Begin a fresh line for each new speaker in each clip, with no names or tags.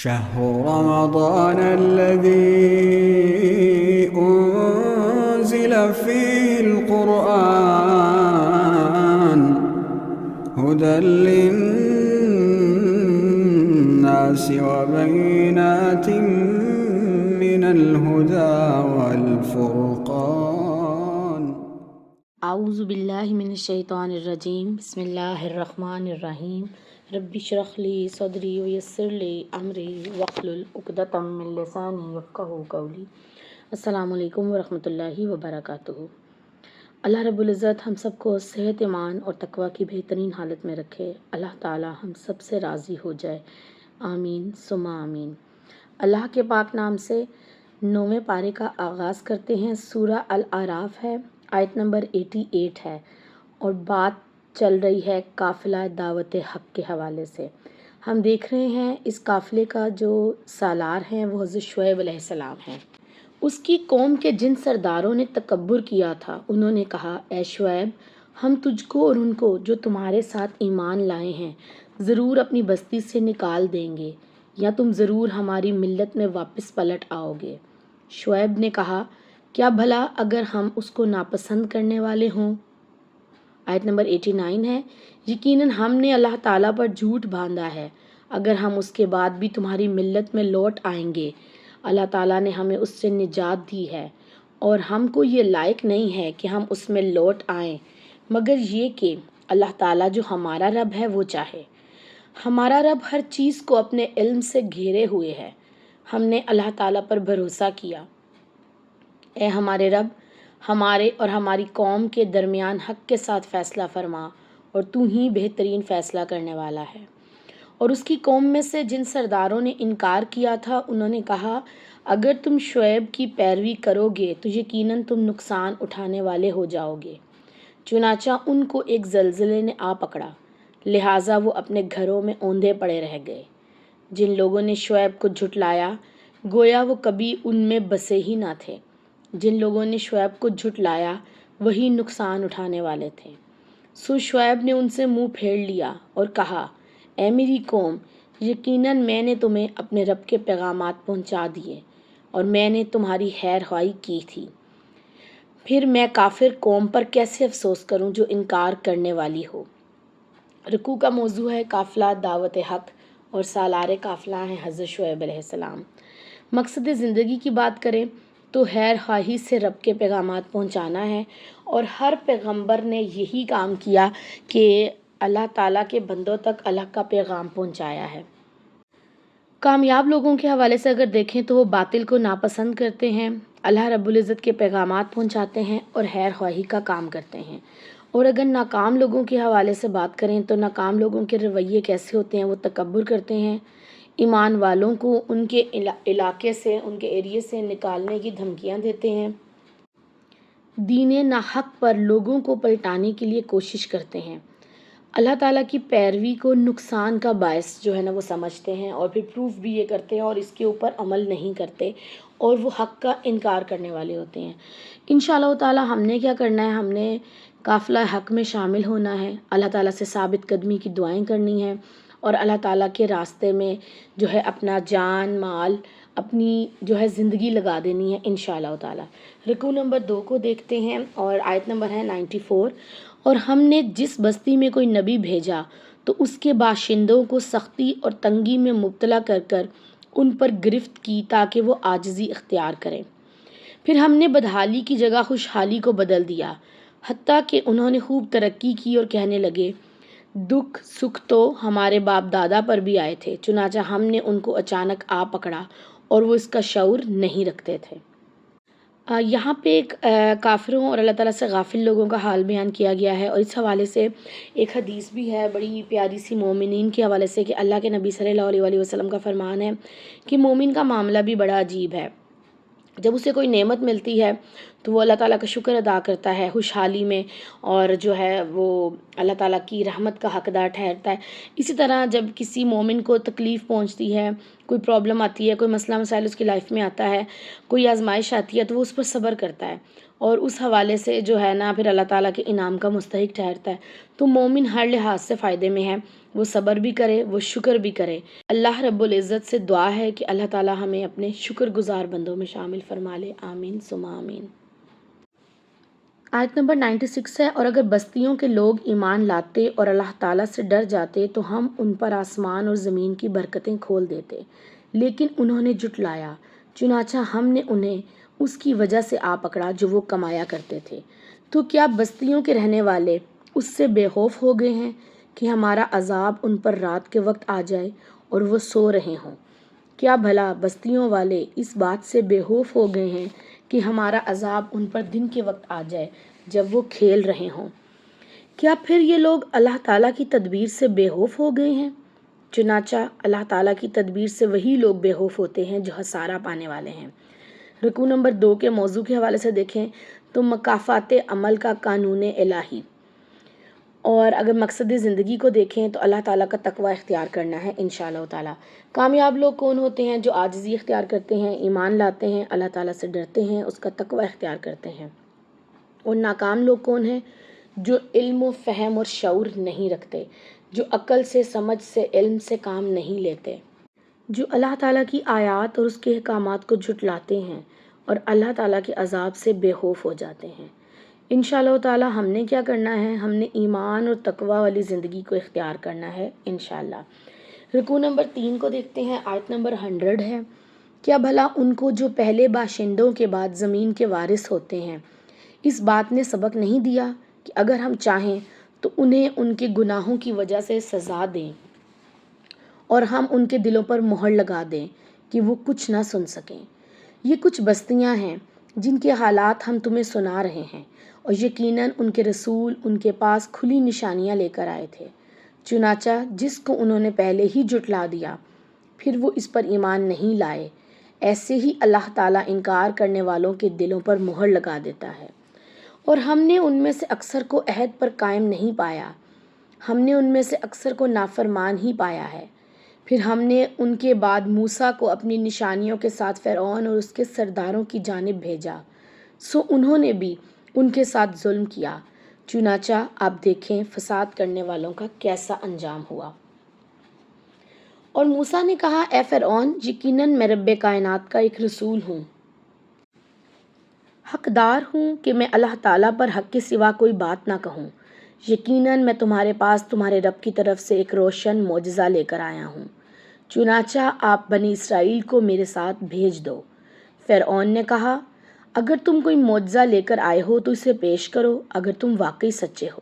شهر رمضان الذي أنزل فيه القرآن هدى للناس وبينات من الهدى والفرقان.
اعوذ باللہ من الشیطان الرجیم. بسم اللہ الرحمن الرحیم. رب اشرح لی صدری ویسر لی امری واحلل عقدۃ من لسانی یفقہوا قولی. السلام علیکم ورحمۃ اللہ وبرکاتہ. اللہ رب العزت ہم سب کو صحت، ایمان اور تقوی کی بہترین حالت میں رکھے. اللہ تعالی ہم سب سے راضی ہو جائے. آمین ثم آمین. اللہ کے پاک نام سے 9ویں پارے کا آغاز کرتے ہیں. سورہ الاعراف ہے، آیت نمبر 88 ہے، اور بات چل رہی ہے قافلہ دعوت حق کے حوالے سے. ہم دیکھ رہے ہیں اس قافلے کا جو سالار ہیں وہ حضرت شعیب علیہ السلام ہیں. اس کی قوم کے جن سرداروں نے تکبر کیا تھا، انہوں نے کہا، اے شعیب، ہم تجھ کو اور ان کو جو تمہارے ساتھ ایمان لائے ہیں ضرور اپنی بستی سے نکال دیں گے، یا تم ضرور ہماری ملت میں واپس پلٹ آؤ گے. شعیب نے کہا، کیا بھلا اگر ہم اس کو ناپسند کرنے والے ہوں؟ آیت نمبر 89 ہے، یقیناً ہم نے اللہ تعالیٰ پر جھوٹ باندھا ہے اگر ہم اس کے بعد بھی تمہاری ملت میں لوٹ آئیں گے. اللہ تعالیٰ نے ہمیں اس سے نجات دی ہے اور ہم کو یہ لائق نہیں ہے کہ ہم اس میں لوٹ آئیں، مگر یہ کہ اللہ تعالیٰ جو ہمارا رب ہے وہ چاہے. ہمارا رب ہر چیز کو اپنے علم سے گھیرے ہوئے ہے. ہم نے اللہ تعالیٰ پر بھروسہ کیا. اے ہمارے رب، ہمارے اور ہماری قوم کے درمیان حق کے ساتھ فیصلہ فرما، اور تو ہی بہترین فیصلہ کرنے والا ہے. اور اس کی قوم میں سے جن سرداروں نے انکار کیا تھا، انہوں نے کہا، اگر تم شعیب کی پیروی کرو گے تو یقیناً تم نقصان اٹھانے والے ہو جاؤ گے. چنانچہ ان کو ایک زلزلے نے آ پکڑا، لہٰذا وہ اپنے گھروں میں اوندھے پڑے رہ گئے. جن لوگوں نے شعیب کو جھٹلایا گویا وہ کبھی ان میں بسے ہی نہ تھے. جن لوگوں نے شعیب کو جھٹلایا وہی نقصان اٹھانے والے تھے. سو شعیب نے ان سے منہ پھیر لیا اور کہا، اے میری قوم، یقیناً میں نے تمہیں اپنے رب کے پیغامات پہنچا دیے اور میں نے تمہاری خیر خواہی کی تھی. پھر میں کافر قوم پر کیسے افسوس کروں جو انکار کرنے والی ہو. رکوع کا موضوع ہے قافلہ دعوت حق، اور سالار قافلہ ہیں حضرت شعیب علیہ السلام. مقصد زندگی کی بات کریں تو خیر خواہی سے رب کے پیغامات پہنچانا ہے، اور ہر پیغمبر نے یہی کام کیا کہ اللہ تعالیٰ کے بندوں تک اللہ کا پیغام پہنچایا ہے. کامیاب لوگوں کے حوالے سے اگر دیکھیں تو وہ باطل کو ناپسند کرتے ہیں، اللہ رب العزت کے پیغامات پہنچاتے ہیں اور خیر خواہی کا کام کرتے ہیں. اور اگر ناکام لوگوں کے حوالے سے بات کریں تو ناکام لوگوں کے رویے کیسے ہوتے ہیں؟ وہ تکبر کرتے ہیں، ایمان والوں کو ان کے علاقے سے، ان کے ایریے سے نکالنے کی دھمکیاں دیتے ہیں، دین ناحق پر لوگوں کو پلٹانے کے لیے کوشش کرتے ہیں. اللہ تعالیٰ کی پیروی کو نقصان کا باعث جو ہے نا وہ سمجھتے ہیں، اور پھر پروف بھی یہ کرتے ہیں اور اس کے اوپر عمل نہیں کرتے، اور وہ حق کا انکار کرنے والے ہوتے ہیں. انشاءاللہ تعالیٰ ہم نے کیا کرنا ہے؟ ہم نے قافلہ حق میں شامل ہونا ہے، اللہ تعالیٰ سے ثابت قدمی کی دعائیں کرنی ہیں، اور اللہ تعالیٰ کے راستے میں جو ہے اپنا جان مال، اپنی جو ہے زندگی لگا دینی ہے انشاءاللہ تعالیٰ. رکوع نمبر 2 کو دیکھتے ہیں، اور آیت نمبر ہے 94. اور ہم نے جس بستی میں کوئی نبی بھیجا تو اس کے باشندوں کو سختی اور تنگی میں مبتلا کر کر ان پر گرفت کی تاکہ وہ عاجزی اختیار کریں. پھر ہم نے بدحالی کی جگہ خوشحالی کو بدل دیا، حتیٰ کہ انہوں نے خوب ترقی کی اور کہنے لگے، دکھ سکھ تو ہمارے باپ دادا پر بھی آئے تھے، چنانچہ ہم نے ان کو اچانک آ پکڑا اور وہ اس کا شعور نہیں رکھتے تھے. یہاں پہ ایک کافروں اور اللہ تعالیٰ سے غافل لوگوں کا حال بیان کیا گیا ہے، اور اس حوالے سے ایک حدیث بھی ہے بڑی پیاری سی مومنین کے حوالے سے، کہ اللہ کے نبی صلی اللہ علیہ وسلم کا فرمان ہے کہ مومن کا معاملہ بھی بڑا عجیب ہے. جب اسے کوئی نعمت ملتی ہے تو وہ اللہ تعالیٰ کا شکر ادا کرتا ہے خوشحالی میں، اور جو ہے وہ اللہ تعالیٰ کی رحمت کا حقدار ٹھہرتا ہے. اسی طرح جب کسی مومن کو تکلیف پہنچتی ہے، کوئی پرابلم آتی ہے، کوئی مسئلہ مسائل اس کی لائف میں آتا ہے، کوئی آزمائش آتی ہے، تو وہ اس پر صبر کرتا ہے، اور اس حوالے سے جو ہے نا پھر اللہ تعالیٰ کے انعام کا مستحق ٹھہرتا ہے. تو مومن ہر لحاظ سے فائدے میں ہے، وہ صبر بھی کرے، وہ شکر بھی کرے۔ اللہ رب العزت سے دعا ہے کہ اللہ تعالی ہمیں اپنے شکر گزار بندوں میں شامل فرما لے، آمین ثم آمین۔ آیت نمبر 96 ہے، اور اگر بستیوں کے لوگ ایمان لاتے اور اللہ تعالیٰ سے ڈر جاتے تو ہم ان پر آسمان اور زمین کی برکتیں کھول دیتے، لیکن انہوں نے جھٹلایا، چنانچہ ہم نے انہیں اس کی وجہ سے آ پکڑا جو وہ کمایا کرتے تھے۔ تو کیا بستیوں کے رہنے والے اس سے بے خوف ہو گئے ہیں کہ ہمارا عذاب ان پر رات کے وقت آ جائے اور وہ سو رہے ہوں؟ کیا بھلا بستیوں والے اس بات سے بے خوف ہو گئے ہیں کہ ہمارا عذاب ان پر دن کے وقت آ جائے جب وہ کھیل رہے ہوں؟ کیا پھر یہ لوگ اللہ تعالیٰ کی تدبیر سے بے خوف ہو گئے ہیں؟ چنانچہ اللہ تعالیٰ کی تدبیر سے وہی لوگ بے خوف ہوتے ہیں جو خسارہ پانے والے ہیں۔ رکوع نمبر 2 کے موضوع کے حوالے سے دیکھیں تو مکافات عمل کا قانون الہی، اور اگر مقصد زندگی کو دیکھیں تو اللہ تعالیٰ کا تقوی اختیار کرنا ہے انشاءاللہ تعالیٰ۔ کامیاب لوگ کون ہوتے ہیں؟ جو عاجزی اختیار کرتے ہیں، ایمان لاتے ہیں، اللہ تعالیٰ سے ڈرتے ہیں، اس کا تقوی اختیار کرتے ہیں۔ اور ناکام لوگ کون ہیں؟ جو علم و فہم اور شعور نہیں رکھتے، جو عقل سے، سمجھ سے، علم سے کام نہیں لیتے، جو اللہ تعالیٰ کی آیات اور اس کے احکامات کو جھٹلاتے ہیں اور اللہ تعالیٰ کے عذاب سے بے خوف ہو جاتے ہیں۔ انشاءاللہ تعالیٰ ہم نے کیا کرنا ہے؟ ہم نے ایمان اور تقوی والی زندگی کو اختیار کرنا ہے انشاءاللہ۔ رکوع نمبر 3 کو دیکھتے ہیں، آیت نمبر 100 ہے۔ کیا بھلا ان کو جو پہلے باشندوں کے بعد زمین کے وارث ہوتے ہیں اس بات نے سبق نہیں دیا کہ اگر ہم چاہیں تو انہیں ان کے گناہوں کی وجہ سے سزا دیں اور ہم ان کے دلوں پر مہر لگا دیں کہ وہ کچھ نہ سن سکیں؟ یہ کچھ بستیاں ہیں جن کے حالات ہم تمہیں سنا رہے ہیں، اور یقیناً ان کے رسول ان کے پاس کھلی نشانیاں لے کر آئے تھے، چنانچہ جس کو انہوں نے پہلے ہی جھٹلا دیا پھر وہ اس پر ایمان نہیں لائے، ایسے ہی اللہ تعالیٰ انکار کرنے والوں کے دلوں پر مہر لگا دیتا ہے۔ اور ہم نے ان میں سے اکثر کو عہد پر قائم نہیں پایا، ہم نے ان میں سے اکثر کو نافرمان ہی پایا ہے۔ پھر ہم نے ان کے بعد موسیٰ کو اپنی نشانیوں کے ساتھ فرعون اور اس کے سرداروں کی جانب بھیجا، سو انہوں نے بھی ان کے ساتھ ظلم کیا، چنانچہ آپ دیکھیں فساد کرنے والوں کا کیسا انجام ہوا۔ اور موسیٰ نے کہا، اے فرعون، یقیناً میں رب کائنات کا ایک رسول ہوں، حقدار ہوں کہ میں اللہ تعالیٰ پر حق کے سوا کوئی بات نہ کہوں۔ یقیناً میں تمہارے پاس تمہارے رب کی طرف سے ایک روشن معجزہ لے کر آیا ہوں، چنانچہ آپ بنی اسرائیل کو میرے ساتھ بھیج دو۔ فرعون نے کہا، اگر تم کوئی معجزہ لے کر آئے ہو تو اسے پیش کرو اگر تم واقعی سچے ہو۔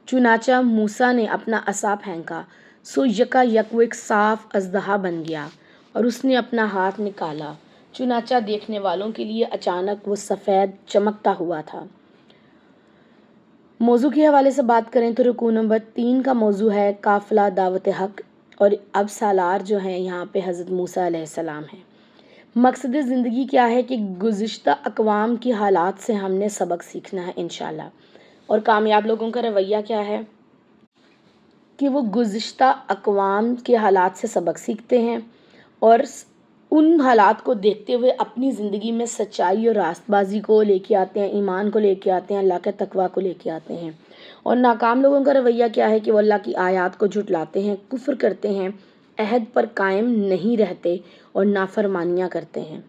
چنانچہ موسیٰ نے اپنا عصا پھینکا، سو یکا یک وہ ایک صاف اژدہا بن گیا، اور اس نے اپنا ہاتھ نکالا، چنانچہ دیکھنے والوں کے لیے اچانک وہ سفید چمکتا ہوا تھا۔ موضوع کے حوالے سے بات کریں تو رکوع نمبر 3 کا موضوع ہے قافلہ دعوت حق، اور اب سالار جو ہیں یہاں پہ حضرت موسیٰ علیہ السلام ہیں۔ مقصد زندگی کیا ہے کہ گزشتہ اقوام کی حالات سے ہم نے سبق سیکھنا ہے انشاءاللہ، اور کامیاب لوگوں کا رویہ کیا ہے کہ وہ گزشتہ اقوام کے حالات سے سبق سیکھتے ہیں اور ان حالات کو دیکھتے ہوئے اپنی زندگی میں سچائی اور راست بازی کو لے کے آتے ہیں، ایمان کو لے کے آتے ہیں، اللہ کے تقوی کو لے کے آتے ہیں۔ اور ناکام لوگوں کا رویہ کیا ہے کہ وہ اللہ کی آیات کو جھٹلاتے ہیں، کفر کرتے ہیں، عہد پر قائم نہیں رہتے اور نافرمانیاں کرتے ہیں۔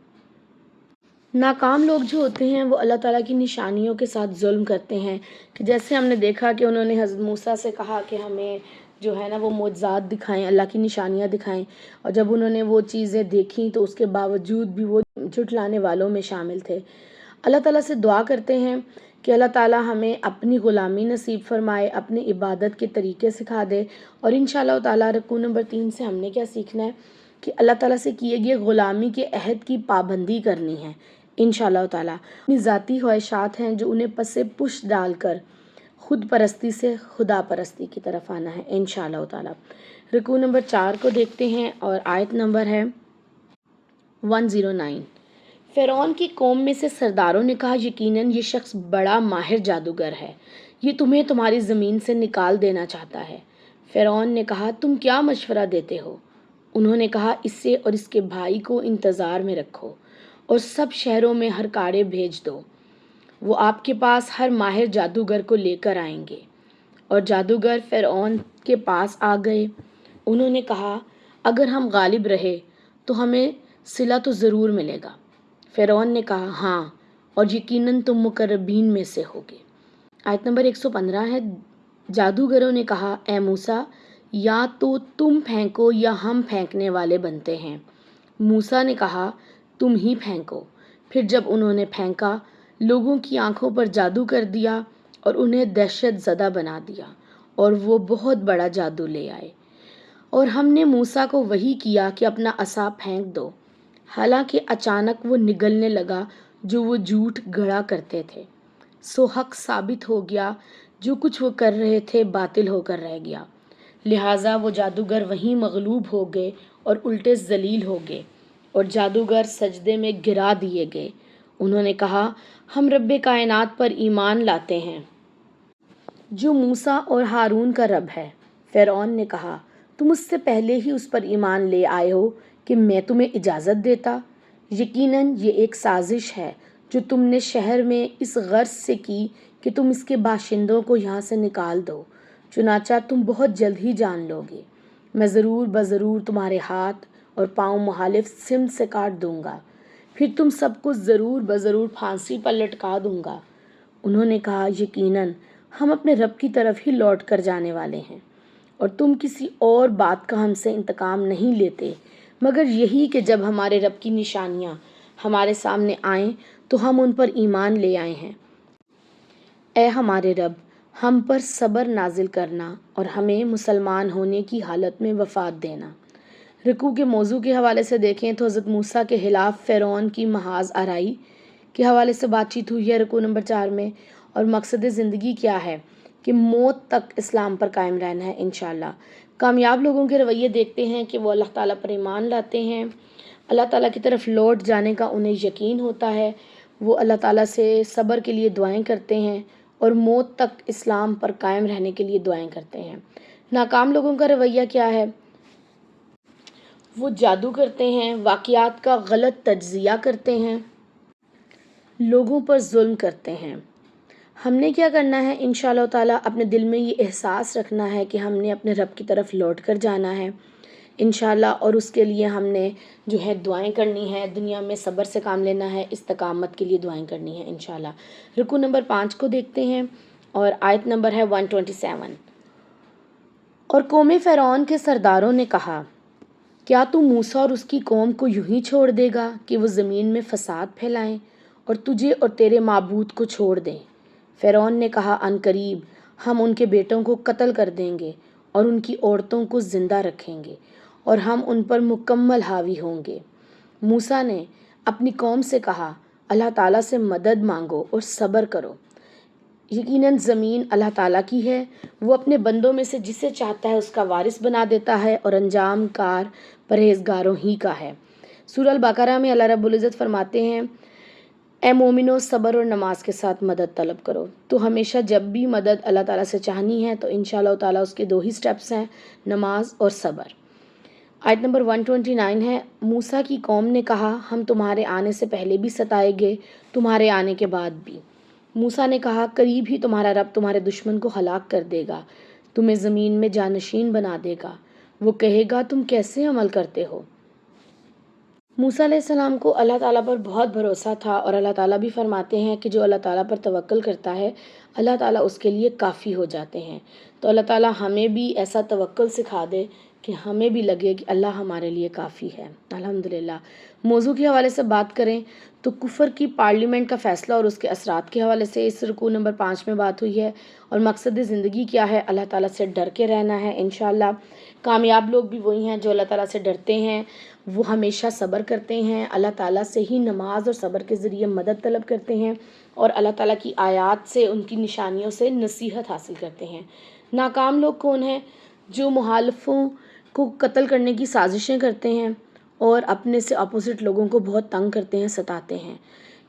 ناکام لوگ جو ہوتے ہیں وہ اللہ تعالیٰ کی نشانیوں کے ساتھ ظلم کرتے ہیں، کہ جیسے ہم نے دیکھا کہ انہوں نے حضرت موسیٰ سے کہا کہ ہمیں جو ہے نا وہ معجزات دکھائیں، اللہ کی نشانیاں دکھائیں، اور جب انہوں نے وہ چیزیں دیکھیں تو اس کے باوجود بھی وہ جھٹلانے والوں میں شامل تھے۔ اللہ تعالیٰ سے دعا کرتے ہیں کہ اللہ تعالیٰ ہمیں اپنی غلامی نصیب فرمائے، اپنی عبادت کے طریقے سکھا دے، اور انشاءاللہ تعالیٰ رکوع نمبر 3 سے ہم نے کیا سیکھنا ہے کہ اللہ تعالیٰ سے کیے گئے غلامی کے عہد کی پابندی کرنی ہے انشاءاللہ تعالیٰ۔ اپنی ذاتی خواہشات ہیں جو انہیں پس پش ڈال کر خود پرستی سے خدا پرستی کی طرف آنا ہے انشاءاللہ تعالیٰ۔ رکوع نمبر 4 کو دیکھتے ہیں، اور آیت نمبر ہے 109۔ فرعون کی قوم میں سے سرداروں نے کہا، یقیناً یہ شخص بڑا ماہر جادوگر ہے، یہ تمہیں تمہاری زمین سے نکال دینا چاہتا ہے۔ فرعون نے کہا، تم کیا مشورہ دیتے ہو؟ انہوں نے کہا، اسے اور اس کے بھائی کو انتظار میں رکھو اور سب شہروں میں ہر کاڑے بھیج دو، وہ آپ کے پاس ہر ماہر جادوگر کو لے کر آئیں گے، اور جادوگر فرعون کے پاس آ گئے۔ انہوں نے کہا اگر ہم غالب رہے تو ہمیں صلہ تو ضرور ملے گا۔ فرعون نے کہا ہاں، اور یقیناً تم مقربین میں سے ہوگے۔ آیت نمبر 115 ہے، جادوگروں نے کہا اے موسیٰ، یا تو تم پھینکو یا ہم پھینکنے والے بنتے ہیں۔ موسیٰ نے کہا تم ہی پھینکو۔ پھر جب انہوں نے پھینکا، لوگوں کی آنکھوں پر جادو کر دیا اور انہیں دہشت زدہ بنا دیا، اور وہ بہت بڑا جادو لے آئے۔ اور ہم نے موسیٰ کو وحی کیا کہ اپنا عصا پھینک دو، حالانکہ اچانک وہ نگلنے لگا جو وہ جھوٹ گڑھا کرتے تھے۔ سو حق ثابت ہو گیا، جو کچھ وہ کر رہے تھے باطل ہو کر رہ گیا۔ لہٰذا وہ جادوگر وہیں مغلوب ہو گئے اور الٹے ذلیل ہو گئے، اور جادوگر سجدے میں گرا دیے گئے۔ انہوں نے کہا ہم رب کائنات پر ایمان لاتے ہیں جو موسیٰ اور ہارون کا رب ہے۔ فرعون نے کہا تم اس سے پہلے ہی اس پر ایمان لے آئے ہو کہ میں تمہیں اجازت دیتا؟ یقیناً یہ ایک سازش ہے جو تم نے شہر میں اس غرض سے کی کہ تم اس کے باشندوں کو یہاں سے نکال دو، چنانچہ تم بہت جلد ہی جان لو گے۔ میں ضرور بضرور تمہارے ہاتھ اور پاؤں مخالف سمت سے کاٹ دوں گا، پھر تم سب کو ضرور بضرور پھانسی پر لٹکا دوں گا۔ انہوں نے کہا یقیناً ہم اپنے رب کی طرف ہی لوٹ کر جانے والے ہیں، اور تم کسی اور بات کا ہم سے انتقام نہیں لیتے مگر یہی کہ جب ہمارے رب کی نشانیاں ہمارے سامنے آئیں تو ہم ان پر ایمان لے آئے ہیں۔ اے ہمارے رب، ہم پر صبر نازل کرنا اور ہمیں مسلمان ہونے کی حالت میں وفات دینا۔ رکوع کے موضوع کے حوالے سے دیکھیں تو حضرت موسیٰ کے خلاف فرعون کی محاذ آرائی کے حوالے سے بات چیت ہوئی ہے رکوع نمبر 4 میں، اور مقصد زندگی کیا ہے کہ موت تک اسلام پر قائم رہنا ہے انشاءاللہ۔ کامیاب لوگوں کے رویے دیکھتے ہیں کہ وہ اللہ تعالیٰ پر ایمان لاتے ہیں، اللہ تعالیٰ کی طرف لوٹ جانے کا انہیں یقین ہوتا ہے، وہ اللہ تعالیٰ سے صبر کے لیے دعائیں کرتے ہیں اور موت تک اسلام پر قائم رہنے کے لیے دعائیں کرتے ہیں۔ ناکام لوگوں کا رویہ کیا ہے؟ وہ جادو کرتے ہیں، واقعات کا غلط تجزیہ کرتے ہیں، لوگوں پر ظلم کرتے ہیں۔ ہم نے کیا کرنا ہے؟ انشاءاللہ تعالیٰ اپنے دل میں یہ احساس رکھنا ہے کہ ہم نے اپنے رب کی طرف لوٹ کر جانا ہے انشاءاللہ، اور اس کے لیے ہم نے جو ہے دعائیں کرنی ہے، دنیا میں صبر سے کام لینا ہے، استقامت کے لیے دعائیں کرنی ہے انشاءاللہ۔ رکوع نمبر 5 کو دیکھتے ہیں، اور آیت نمبر ہے 127۔ اور قوم فرعون کے سرداروں نے کہا کیا تو موسیٰ اور اس کی قوم کو یوں ہی چھوڑ دے گا کہ وہ زمین میں فساد پھیلائیں اور تجھے اور تیرے معبود کو چھوڑ دیں؟ فرعون نے کہا عنقریب ہم ان کے بیٹوں کو قتل کر دیں گے اور ان کی عورتوں کو زندہ رکھیں گے، اور ہم ان پر مکمل حاوی ہوں گے۔ موسیٰ نے اپنی قوم سے کہا اللہ تعالیٰ سے مدد مانگو اور صبر کرو، یقیناً زمین اللہ تعالیٰ کی ہے، وہ اپنے بندوں میں سے جسے چاہتا ہے اس کا وارث بنا دیتا ہے، اور انجام کار پرہیزگاروں ہی کا ہے۔ سورہ البقرہ میں اللہ رب العزت فرماتے ہیں اے مومنو صبر اور نماز کے ساتھ مدد طلب کرو۔ تو ہمیشہ جب بھی مدد اللہ تعالیٰ سے چاہنی ہے تو انشاءاللہ تعالیٰ اس کے 2 ہی سٹیپس ہیں، نماز اور صبر۔ آیت نمبر 129 ہے، موسیٰ کی قوم نے کہا ہم تمہارے آنے سے پہلے بھی ستائے گے، تمہارے آنے کے بعد بھی۔ موسیٰ نے کہا قریب ہی تمہارا رب تمہارے دشمن کو ہلاک کر دے گا، تمہیں زمین میں جانشین بنا دے گا، وہ کہے گا تم کیسے عمل کرتے ہو؟ موسیٰ علیہ السلام کو اللہ تعالیٰ پر بہت بھروسہ تھا، اور اللہ تعالیٰ بھی فرماتے ہیں کہ جو اللہ تعالیٰ پر توکل کرتا ہے اللہ تعالیٰ اس کے لیے کافی ہو جاتے ہیں۔ تو اللہ تعالیٰ ہمیں بھی ایسا توکل سکھا دے کہ ہمیں بھی لگے کہ اللہ ہمارے لیے کافی ہے الحمدللہ۔ موضوع کے حوالے سے بات کریں تو کفر کی پارلیمنٹ کا فیصلہ اور اس کے اثرات کے حوالے سے اس رکوع نمبر 5 میں بات ہوئی ہے، اور مقصد زندگی کیا ہے؟ اللہ تعالیٰ سے ڈر کے رہنا ہے انشاءاللہ۔ کامیاب لوگ بھی وہی ہیں جو اللہ تعالیٰ سے ڈرتے ہیں، وہ ہمیشہ صبر کرتے ہیں، اللہ تعالیٰ سے ہی نماز اور صبر کے ذریعے مدد طلب کرتے ہیں، اور اللہ تعالیٰ کی آیات سے ان کی نشانیوں سے نصیحت حاصل کرتے ہیں۔ ناکام لوگ کون ہیں؟ جو مخالفوں کو قتل کرنے کی سازشیں کرتے ہیں اور اپنے سے اپوزٹ لوگوں کو بہت تنگ کرتے ہیں، ستاتے ہیں۔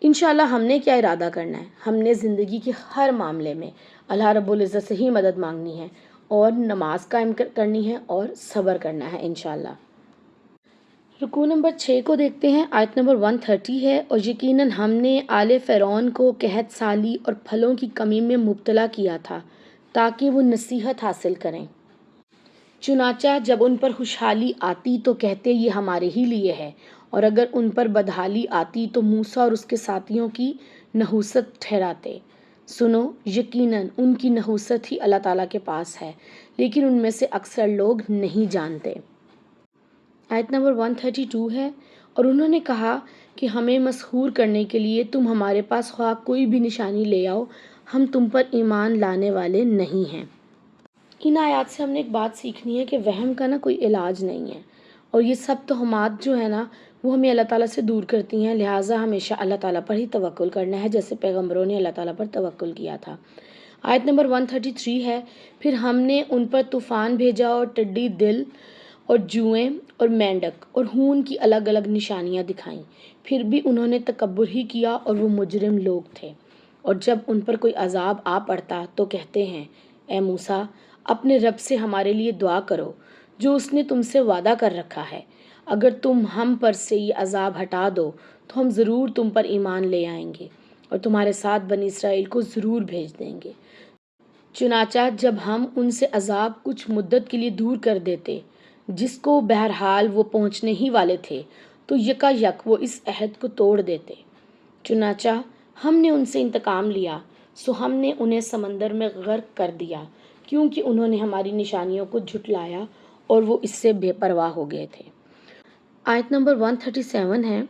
انشاءاللہ ہم نے کیا ارادہ کرنا ہے؟ ہم نے زندگی کے ہر معاملے میں اللہ رب العزت سے ہی مدد مانگنی ہے، اور نماز قائم کرنی ہے، اور صبر کرنا ہے انشاءاللہ۔ رکوع نمبر 6 کو دیکھتے ہیں، آیت نمبر 130 ہے، اور یقیناً ہم نے آل فرعون کو قحط سالی اور پھلوں کی کمی میں مبتلا کیا تھا، تاکہ وہ نصیحت حاصل کریں۔ چنانچہ جب ان پر خوشحالی آتی تو کہتے یہ ہمارے ہی لیے ہے، اور اگر ان پر بدحالی آتی تو موسیٰ اور اس کے ساتھیوں کی نحوست ٹھہراتے۔ سنو، یقیناً ان کی نحوست ہی اللہ تعالیٰ کے پاس ہے، لیکن ان میں سے اکثر لوگ نہیں جانتے۔ آیت نمبر 132 ہے، اور انہوں نے کہا کہ ہمیں مسحور کرنے کے لیے تم ہمارے پاس خواہ کوئی بھی نشانی لے آؤ، ہم تم پر ایمان لانے والے نہیں ہیں۔ ان آیات سے ہم نے ایک بات سیکھنی ہے کہ وہم کا کوئی علاج نہیں ہے، اور یہ سب تہمات جو ہے وہ ہمیں اللہ تعالیٰ سے دور کرتی ہیں، لہٰذا ہمیشہ اللہ تعالیٰ پر ہی توکل کرنا ہے، جیسے پیغمبروں نے اللہ تعالیٰ پر توکل کیا تھا۔ آیت نمبر 133 ہے، پھر ہم نے ان پر طوفان بھیجا اور ٹڈی دل اور جوئیں اور مینڈک اور خون کی الگ الگ نشانیاں دکھائیں، پھر بھی انہوں نے تکبر ہی کیا اور وہ مجرم لوگ تھے۔ اور جب ان پر کوئی عذاب آ پڑتا تو کہتے ہیں، اے موسیٰ، اپنے رب سے ہمارے لیے دعا کرو جو اس نے تم سے وعدہ کر رکھا ہے، اگر تم ہم پر سے یہ عذاب ہٹا دو تو ہم ضرور تم پر ایمان لے آئیں گے اور تمہارے ساتھ بنی اسرائیل کو ضرور بھیج دیں گے۔ چنانچہ جب ہم ان سے عذاب کچھ مدت کے لیے دور کر دیتے، جس کو بہرحال وہ پہنچنے ہی والے تھے، تو یکا یک وہ اس عہد کو توڑ دیتے۔ چنانچہ ہم نے ان سے انتقام لیا، سو ہم نے انہیں سمندر میں غرق کر دیا، کیونکہ انہوں نے ہماری نشانیوں کو جھٹلایا اور وہ اس سے بے پرواہ ہو گئے تھے۔ آیت نمبر 137 ہے،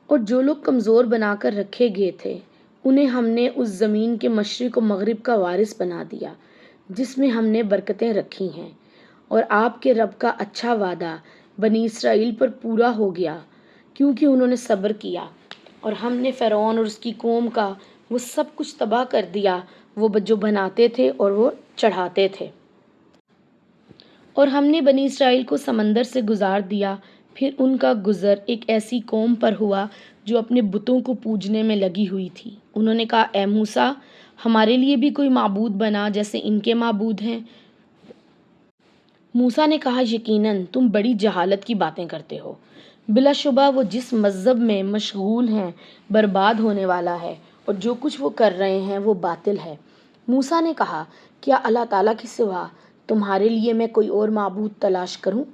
اور جو لوگ کمزور بنا کر رکھے گئے تھے انہیں ہم نے اس زمین کے مشرق و مغرب کا وارث بنا دیا جس میں ہم نے برکتیں رکھی ہیں، اور آپ کے رب کا اچھا وعدہ بنی اسرائیل پر پورا ہو گیا کیونکہ انہوں نے صبر کیا، اور ہم نے فرعون اور اس کی قوم کا وہ سب کچھ تباہ کر دیا، وہ جو بناتے تھے اور وہ چڑھاتے تھے۔ اور ہم نے بنی اسرائیل کو سمندر سے گزار دیا، پھر ان کا گزر ایک ایسی قوم پر ہوا جو اپنے بتوں کو پوجنے میں لگی ہوئی تھی۔ انہوں نے کہا، اے موسیٰ، ہمارے لیے بھی کوئی معبود بنا جیسے ان کے معبود ہیں۔ موسیٰ نے کہا، یقیناً تم بڑی جہالت کی باتیں کرتے ہو، بلا شبہ وہ جس مذہب میں مشغول ہیں برباد ہونے والا ہے، اور جو کچھ وہ کر رہے ہیں وہ باطل ہے۔ موسیٰ نے کہا، کیا اللہ تعالیٰ کے سوا تمہارے لیے میں کوئی اور معبود تلاش کروں؟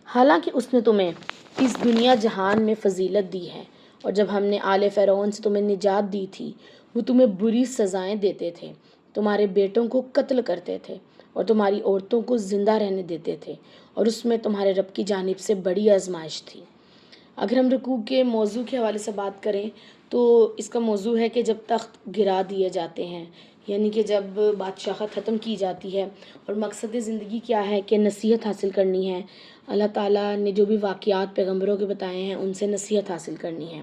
حالانکہ اس نے تمہیں اس دنیا جہان میں فضیلت دی ہے، اور جب ہم نے آل فرعون سے تمہیں نجات دی تھی وہ تمہیں بری سزائیں دیتے تھے، تمہارے بیٹوں کو قتل کرتے تھے اور تمہاری عورتوں کو زندہ رہنے دیتے تھے، اور اس میں تمہارے رب کی جانب سے بڑی آزمائش تھی۔ اگر ہم رکوع کے موضوع کے حوالے سے بات کریں تو اس کا موضوع ہے کہ جب تخت گرا دیے جاتے ہیں، یعنی کہ جب بادشاہت ختم کی جاتی ہے، اور مقصد زندگی کیا ہے کہ نصیحت حاصل کرنی ہے، اللہ تعالیٰ نے جو بھی واقعات پیغمبروں کے بتائے ہیں ان سے نصیحت حاصل کرنی ہے۔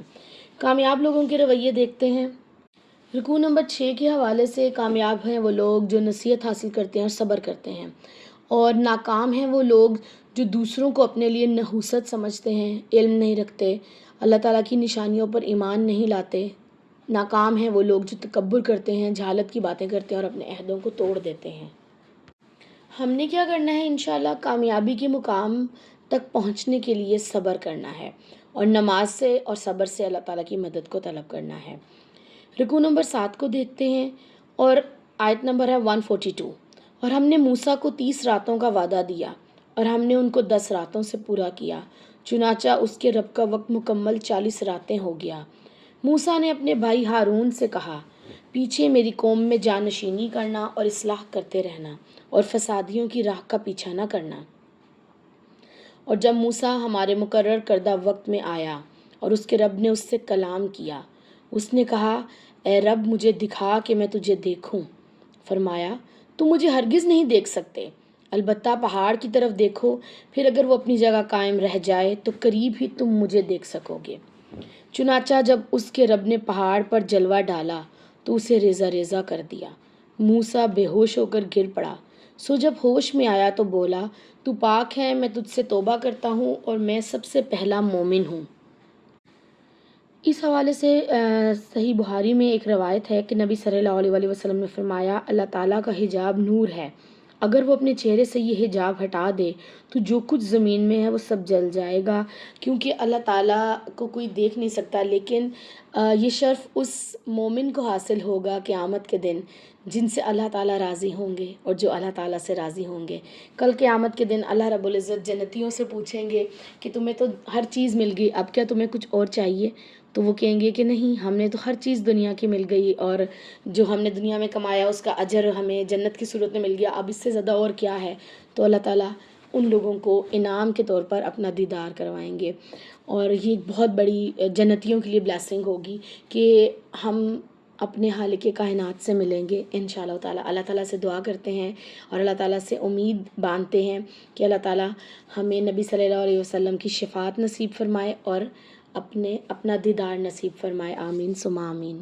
کامیاب لوگوں کے رویے دیکھتے ہیں۔ رکوع نمبر 6 کے حوالے سے کامیاب ہیں وہ لوگ جو نصیحت حاصل کرتے ہیں اور صبر کرتے ہیں، اور ناکام ہیں وہ لوگ جو دوسروں کو اپنے لیے نحوست سمجھتے ہیں، علم نہیں رکھتے، اللہ تعالیٰ کی نشانیوں پر ایمان نہیں لاتے۔ ناکام ہیں وہ لوگ جو تکبر کرتے ہیں، جہالت کی باتیں کرتے ہیں اور اپنے عہدوں کو توڑ دیتے ہیں۔ ہم نے کیا کرنا ہے؟ انشاءاللہ کامیابی کے مقام تک پہنچنے کے لیے صبر کرنا ہے، اور نماز سے اور صبر سے اللہ تعالیٰ کی مدد کو طلب کرنا ہے۔ رکوع نمبر 7 کو دیکھتے ہیں، اور آیت نمبر ہے 142۔ اور ہم نے موسیٰ کو 30 راتوں کا وعدہ دیا، اور ہم نے ان کو 10 راتوں سے پورا کیا، چنانچہ اس کے رب کا وقت مکمل 40 راتیں ہو گیا۔ موسیٰ نے اپنے بھائی ہارون سے کہا، پیچھے میری قوم میں جانشینی کرنا اور اصلاح کرتے رہنا، اور فسادیوں کی راہ کا پیچھا نہ کرنا۔ اور جب موسیٰ ہمارے مقرر کردہ وقت میں آیا اور اس کے رب نے اس سے کلام کیا، اس نے کہا، اے رب مجھے دکھا کہ میں تجھے دیکھوں۔ فرمایا، تم مجھے ہرگز نہیں دیکھ سکتے، البتہ پہاڑ کی طرف دیکھو، پھر اگر وہ اپنی جگہ قائم رہ جائے تو قریب ہی تم مجھے دیکھ سکو گے۔ چنانچہ جب اس کے رب نے پہاڑ پر جلوہ ڈالا تو اسے ریزہ ریزہ کر دیا۔ موسیٰ بے ہوش ہو کر گر پڑا، سو جب ہوش میں آیا تو بولا، تو پاک ہے، میں تجھ سے توبہ کرتا ہوں اور میں سب سے پہلا مومن ہوں۔ اس حوالے سے صحیح بخاری میں ایک روایت ہے کہ نبی صلی اللہ علیہ وسلم نے فرمایا، اللہ تعالیٰ کا حجاب نور ہے، اگر وہ اپنے چہرے سے یہ حجاب ہٹا دے تو جو کچھ زمین میں ہے وہ سب جل جائے گا، کیونکہ اللہ تعالیٰ کو کوئی دیکھ نہیں سکتا، لیکن یہ شرف اس مومن کو حاصل ہوگا قیامت کے دن جن سے اللہ تعالیٰ راضی ہوں گے اور جو اللہ تعالیٰ سے راضی ہوں گے۔ کل قیامت کے دن اللہ رب العزت جنتیوں سے پوچھیں گے کہ تمہیں تو ہر چیز مل گئی، اب کیا تمہیں کچھ اور چاہیے؟ تو وہ کہیں گے کہ نہیں، ہم نے تو ہر چیز دنیا کی مل گئی، اور جو ہم نے دنیا میں کمایا اس کا اجر ہمیں جنت کی صورت میں مل گیا، اب اس سے زیادہ اور کیا ہے؟ تو اللہ تعالیٰ ان لوگوں کو انعام کے طور پر اپنا دیدار کروائیں گے، اور یہ بہت بڑی جنتیوں کے لیے بلیسنگ ہوگی کہ ہم اپنے خالق کائنات سے ملیں گے انشاءاللہ تعالیٰ۔ اللہ تعالیٰ سے دعا کرتے ہیں اور اللہ تعالیٰ سے امید باندھتے ہیں کہ اللہ تعالیٰ ہمیں نبی صلی اللہ علیہ وسلم کی شفاعت نصیب فرمائے اور اپنا دیدار نصیب فرمائے، آمین ثم آمین۔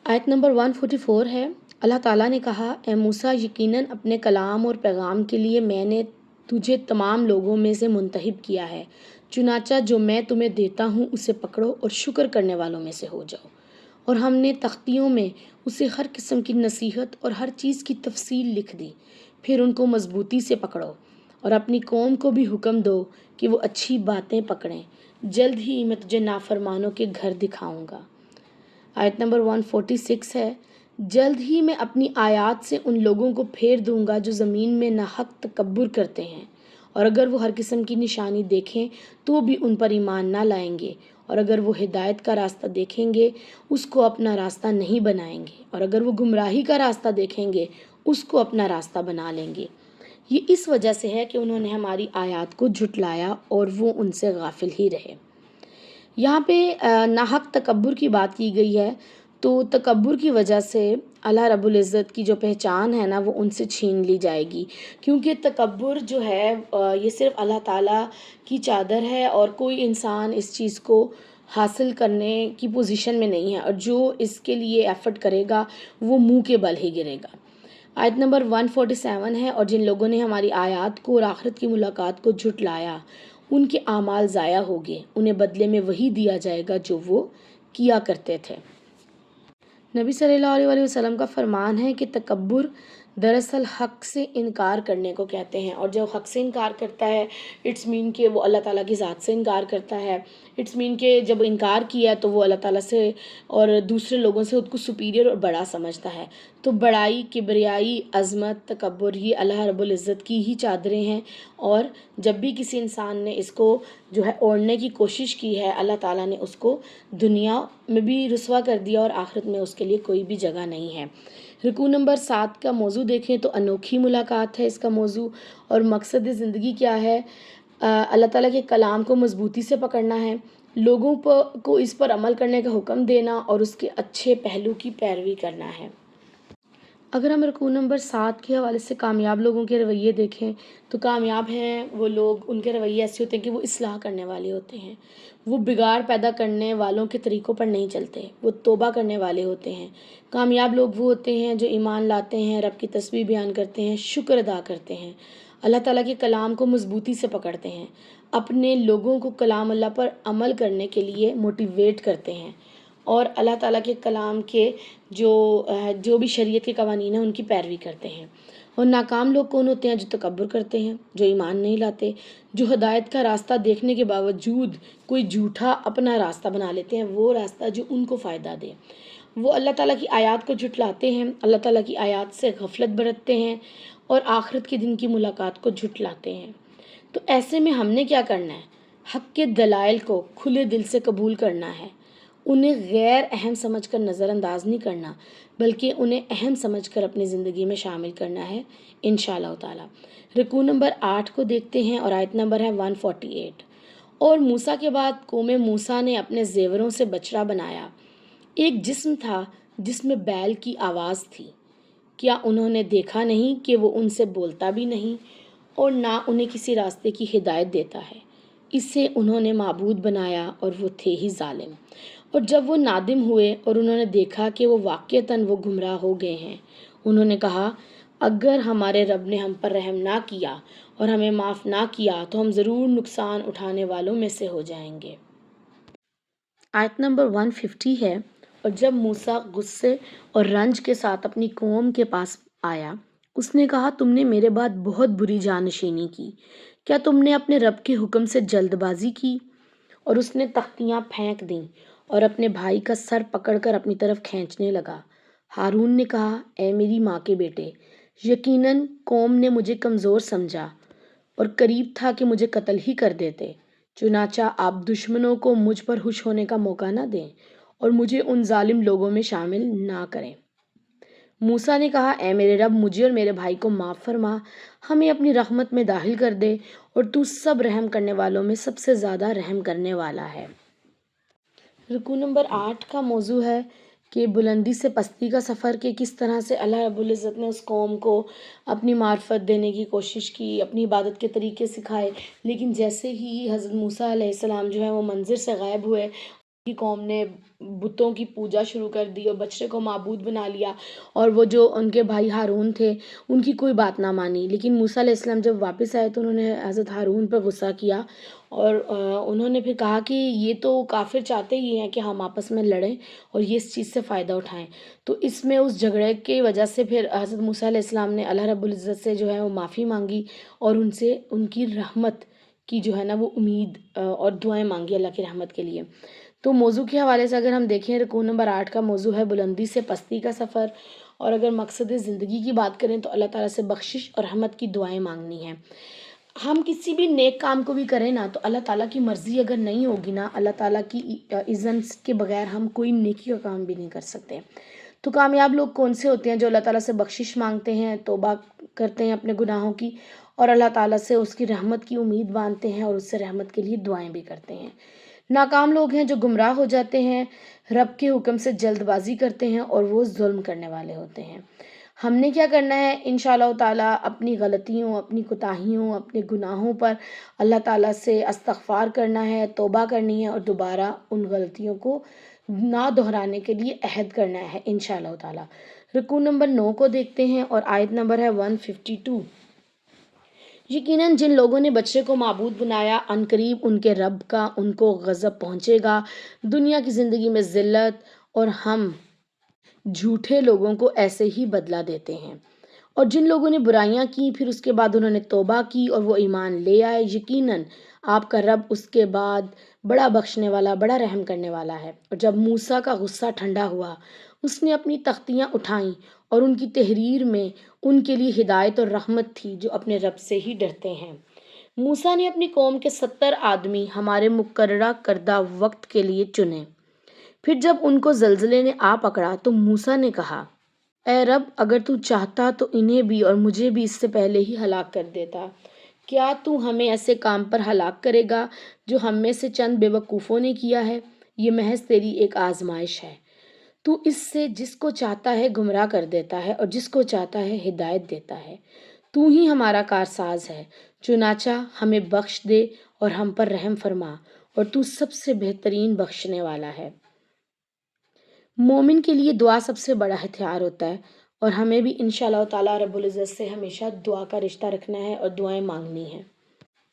آیت نمبر 144 ہے، اللہ تعالیٰ نے کہا، اے موسیٰ، یقیناً اپنے کلام اور پیغام کے لیے میں نے تجھے تمام لوگوں میں سے منتخب کیا ہے، چنانچہ جو میں تمہیں دیتا ہوں اسے پکڑو اور شکر کرنے والوں میں سے ہو جاؤ۔ اور ہم نے تختیوں میں اسے ہر قسم کی نصیحت اور ہر چیز کی تفصیل لکھ دی، پھر ان کو مضبوطی سے پکڑو اور اپنی قوم کو بھی حکم دو کہ وہ اچھی باتیں پکڑیں، جلد ہی میں تجھے نافرمانوں کے گھر دکھاؤں گا۔ آیت نمبر 146 ہے، جلد ہی میں اپنی آیات سے ان لوگوں کو پھیر دوں گا جو زمین میں ناحق تکبر کرتے ہیں، اور اگر وہ ہر قسم کی نشانی دیکھیں تو بھی ان پر ایمان نہ لائیں گے، اور اگر وہ ہدایت کا راستہ دیکھیں گے اس کو اپنا راستہ نہیں بنائیں گے، اور اگر وہ گمراہی کا راستہ دیکھیں گے اس کو اپنا راستہ بنا لیں گے۔ یہ اس وجہ سے ہے کہ انہوں نے ہماری آیات کو جھٹلایا اور وہ ان سے غافل ہی رہے۔ یہاں پہ ناحق تکبر کی بات کی گئی ہے، تو تکبر کی وجہ سے اللہ رب العزت کی جو پہچان ہے نا وہ ان سے چھین لی جائے گی، کیونکہ تکبر جو ہے یہ صرف اللہ تعالیٰ کی چادر ہے اور کوئی انسان اس چیز کو حاصل کرنے کی پوزیشن میں نہیں ہے، اور جو اس کے لیے ایفرٹ کرے گا وہ منہ کے بل ہی گرے گا۔ آیت نمبر 147 ہے، اور جن لوگوں نے ہماری آیات کو اور آخرت کی ملاقات کو جھٹلایا ان کے اعمال ضائع ہو گئے، انہیں بدلے میں وہی دیا جائے گا جو وہ کیا کرتے تھے۔ نبی صلی اللہ علیہ وسلم کا فرمان ہے کہ تکبر دراصل حق سے انکار کرنے کو کہتے ہیں، اور جو حق سے انکار کرتا ہے اٹس مین کہ وہ اللہ تعالیٰ کی ذات سے انکار کرتا ہے، اٹس مین کہ جب انکار کیا تو وہ اللہ تعالیٰ سے اور دوسرے لوگوں سے خود کو سپیریئر اور بڑا سمجھتا ہے۔ تو بڑائی، کبریائی، عظمت، تکبر یہ اللہ رب العزت کی ہی چادریں ہیں، اور جب بھی کسی انسان نے اس کو جو ہے اوڑھنے کی کوشش کی ہے اللہ تعالیٰ نے اس کو دنیا میں بھی رسوا کر دیا اور آخرت میں اس کے لیے کوئی بھی جگہ نہیں ہے۔ رکوع نمبر 7 کا موضوع دیکھیں تو انوکھی ملاقات ہے اس کا موضوع، اور مقصد زندگی کیا ہے؟ اللہ تعالیٰ کے کلام کو مضبوطی سے پکڑنا ہے، لوگوں کو اس پر عمل کرنے کا حکم دینا اور اس کے اچھے پہلو کی پیروی کرنا ہے۔ اگر ہم رکوع نمبر 7 کے حوالے سے کامیاب لوگوں کے رویے دیکھیں تو کامیاب ہیں وہ لوگ، ان کے رویے ایسے ہوتے ہیں کہ وہ اصلاح کرنے والے ہوتے ہیں، وہ بگاڑ پیدا کرنے والوں کے طریقوں پر نہیں چلتے، وہ توبہ کرنے والے ہوتے ہیں۔ کامیاب لوگ وہ ہوتے ہیں جو ایمان لاتے ہیں، رب کی تسبیح بیان کرتے ہیں، شکر ادا کرتے ہیں، اللہ تعالیٰ کے کلام کو مضبوطی سے پکڑتے ہیں، اپنے لوگوں کو کلام اللہ پر عمل کرنے کے لیے موٹیویٹ کرتے ہیں، اور اللہ تعالیٰ کے کلام کے جو بھی شریعت کے قوانین ہیں ان کی پیروی کرتے ہیں۔ اور ناکام لوگ کون ہوتے ہیں؟ جو تکبر کرتے ہیں، جو ایمان نہیں لاتے، جو ہدایت کا راستہ دیکھنے کے باوجود کوئی جھوٹا اپنا راستہ بنا لیتے ہیں، وہ راستہ جو ان کو فائدہ دے۔ وہ اللہ تعالیٰ کی آیات کو جھٹلاتے ہیں، اللہ تعالیٰ کی آیات سے غفلت برتتے ہیں اور آخرت کے دن کی ملاقات کو جھٹلاتے ہیں۔ تو ایسے میں ہم نے کیا کرنا ہے؟ حق کے دلائل کو کھلے دل سے قبول کرنا ہے، انہیں غیر اہم سمجھ کر نظر انداز نہیں کرنا، بلکہ انہیں اہم سمجھ کر اپنی زندگی میں شامل کرنا ہے انشاءاللہ تعالیٰ۔ رکوع نمبر 8 کو دیکھتے ہیں، اور آیت نمبر ہے 148۔ اور موسیٰ کے بعد قوم موسیٰ نے اپنے زیوروں سے بچڑا بنایا، ایک جسم تھا جس میں بیل کی آواز تھی، کیا انہوں نے دیکھا نہیں کہ وہ ان سے بولتا بھی نہیں اور نہ انہیں کسی راستے کی ہدایت دیتا ہے؟ اسے انہوں نے معبود بنایا اور وہ تھے ہی ظالم۔ اور جب وہ نادم ہوئے اور انہوں نے دیکھا کہ وہ واقعتاً وہ گمراہ ہو گئے ہیں، انہوں نے کہا، اگر ہمارے رب نے ہم پر رحم نہ کیا اور ہمیں معاف نہ کیا تو ہم ضرور نقصان اٹھانے والوں میں سے ہو جائیں گے۔ آیت نمبر 150 ہے، اور جب موسیٰ غصے اور رنج کے ساتھ اپنی قوم کے پاس آیا، اس نے کہا، تم نے میرے بعد بہت بری جانشینی کی، کیا تم نے اپنے رب کے حکم سے جلد بازی کی؟ اور اس نے تختیاں پھینک دیں اور اپنے بھائی کا سر پکڑ کر اپنی طرف کھینچنے لگا۔ ہارون نے کہا، اے میری ماں کے بیٹے، یقیناً قوم نے مجھے کمزور سمجھا اور قریب تھا کہ مجھے قتل ہی کر دیتے، چنانچہ آپ دشمنوں کو مجھ پر خوش ہونے کا موقع نہ دیں اور مجھے ان ظالم لوگوں میں شامل نہ کریں۔ موسیٰ نے کہا، اے میرے رب، مجھے اور میرے بھائی کو معاف فرما، ہمیں اپنی رحمت میں داخل کر دے، اور تو سب رحم کرنے والوں میں سب سے زیادہ رحم کرنے والا ہے۔ رکوع نمبر 8 کا موضوع ہے کہ بلندی سے پستی کا سفر، کہ کس طرح سے اللہ رب العزت نے اس قوم کو اپنی معرفت دینے کی کوشش کی، اپنی عبادت کے طریقے سکھائے، لیکن جیسے ہی حضرت موسیٰ علیہ السلام جو ہے وہ منظر سے غائب ہوئے، کی قوم نے بتوں کی پوجا شروع کر دی اور بچڑے کو معبود بنا لیا، اور وہ جو ان کے بھائی ہارون تھے ان کی کوئی بات نہ مانی۔ لیکن موسیٰ علیہ السلام جب واپس آئے تو انہوں نے حضرت ہارون پر غصہ کیا، اور انہوں نے پھر کہا کہ یہ تو کافر چاہتے ہی ہیں کہ ہم آپس میں لڑیں اور یہ اس چیز سے فائدہ اٹھائیں۔ تو اس میں اس جھگڑے کی وجہ سے پھر حضرت موسیٰ علیہ السلام نے اللہ رب العزت سے جو ہے وہ معافی مانگی، اور ان سے ان کی رحمت کی جو ہے نا وہ امید اور دعائیں مانگی اللہ کی رحمت کے لیے۔ تو موضوع کے حوالے سے اگر ہم دیکھیں، رکوع نمبر 8 کا موضوع ہے بلندی سے پستی کا سفر، اور اگر مقصد زندگی کی بات کریں تو اللہ تعالیٰ سے بخشش اور رحمت کی دعائیں مانگنی ہیں۔ ہم کسی بھی نیک کام کو بھی کریں نا تو اللہ تعالیٰ کی مرضی اگر نہیں ہوگی نا، اللہ تعالیٰ کی اذن کے بغیر ہم کوئی نیکی کا کام بھی نہیں کر سکتے۔ تو کامیاب لوگ کون سے ہوتے ہیں؟ جو اللہ تعالیٰ سے بخشش مانگتے ہیں، توبہ کرتے ہیں اپنے گناہوں کی، اور اللہ تعالیٰ سے اس کی رحمت کی امید باندھتے ہیں اور اس سے رحمت کے لیے دعائیں بھی کرتے ہیں۔ ناکام لوگ ہیں جو گمراہ ہو جاتے ہیں، رب کے حکم سے جلد بازی کرتے ہیں اور وہ ظلم کرنے والے ہوتے ہیں۔ ہم نے کیا کرنا ہے؟ انشاءاللہ تعالیٰ اپنی غلطیوں، اپنی کوتاہیوں، اپنے گناہوں پر اللہ تعالیٰ سے استغفار کرنا ہے، توبہ کرنی ہے، اور دوبارہ ان غلطیوں کو نہ دہرانے کے لیے عہد کرنا ہے انشاءاللہ تعالیٰ۔ رکوع نمبر 9 کو دیکھتے ہیں، اور آیت نمبر ہے 152۔ یقیناً جن لوگوں نے بچے کو معبود بنایا، عنقریب ان کے رب کا ان کو غضب پہنچے گا، دنیا کی زندگی میں ذلت، اور ہم جھوٹے لوگوں کو ایسے ہی بدلہ دیتے ہیں۔ اور جن لوگوں نے برائیاں کی پھر اس کے بعد انہوں نے توبہ کی اور وہ ایمان لے آئے، یقیناً آپ کا رب اس کے بعد بڑا بخشنے والا، بڑا رحم کرنے والا ہے۔ اور جب موسیٰ کا غصہ ٹھنڈا ہوا، اس نے اپنی تختیاں اٹھائیں، اور ان کی تحریر میں ان کے لیے ہدایت اور رحمت تھی جو اپنے رب سے ہی ڈرتے ہیں۔ موسیٰ نے اپنی قوم کے 70 آدمی ہمارے مقررہ کردہ وقت کے لیے چنے۔ پھر جب ان کو زلزلے نے آ پکڑا تو موسیٰ نے کہا، اے رب، اگر تو چاہتا تو انہیں بھی اور مجھے بھی اس سے پہلے ہی ہلاک کر دیتا۔ کیا تو ہمیں ایسے کام پر ہلاک کرے گا جو ہم میں سے چند بے وقوفوں نے کیا ہے؟ یہ محض تیری ایک آزمائش ہے۔ تو اس سے جس کو چاہتا ہے گمراہ کر دیتا ہے اور جس کو چاہتا ہے ہدایت دیتا ہے۔ تو ہی ہمارا کارساز ہے، چنانچہ ہمیں بخش دے اور ہم پر رحم فرما، اور تو سب سے بہترین بخشنے والا ہے۔ مومن کے لیے دعا سب سے بڑا ہتھیار ہوتا ہے، اور ہمیں بھی انشاءاللہ تعالیٰ رب العزت سے ہمیشہ دعا کا رشتہ رکھنا ہے اور دعائیں مانگنی ہیں۔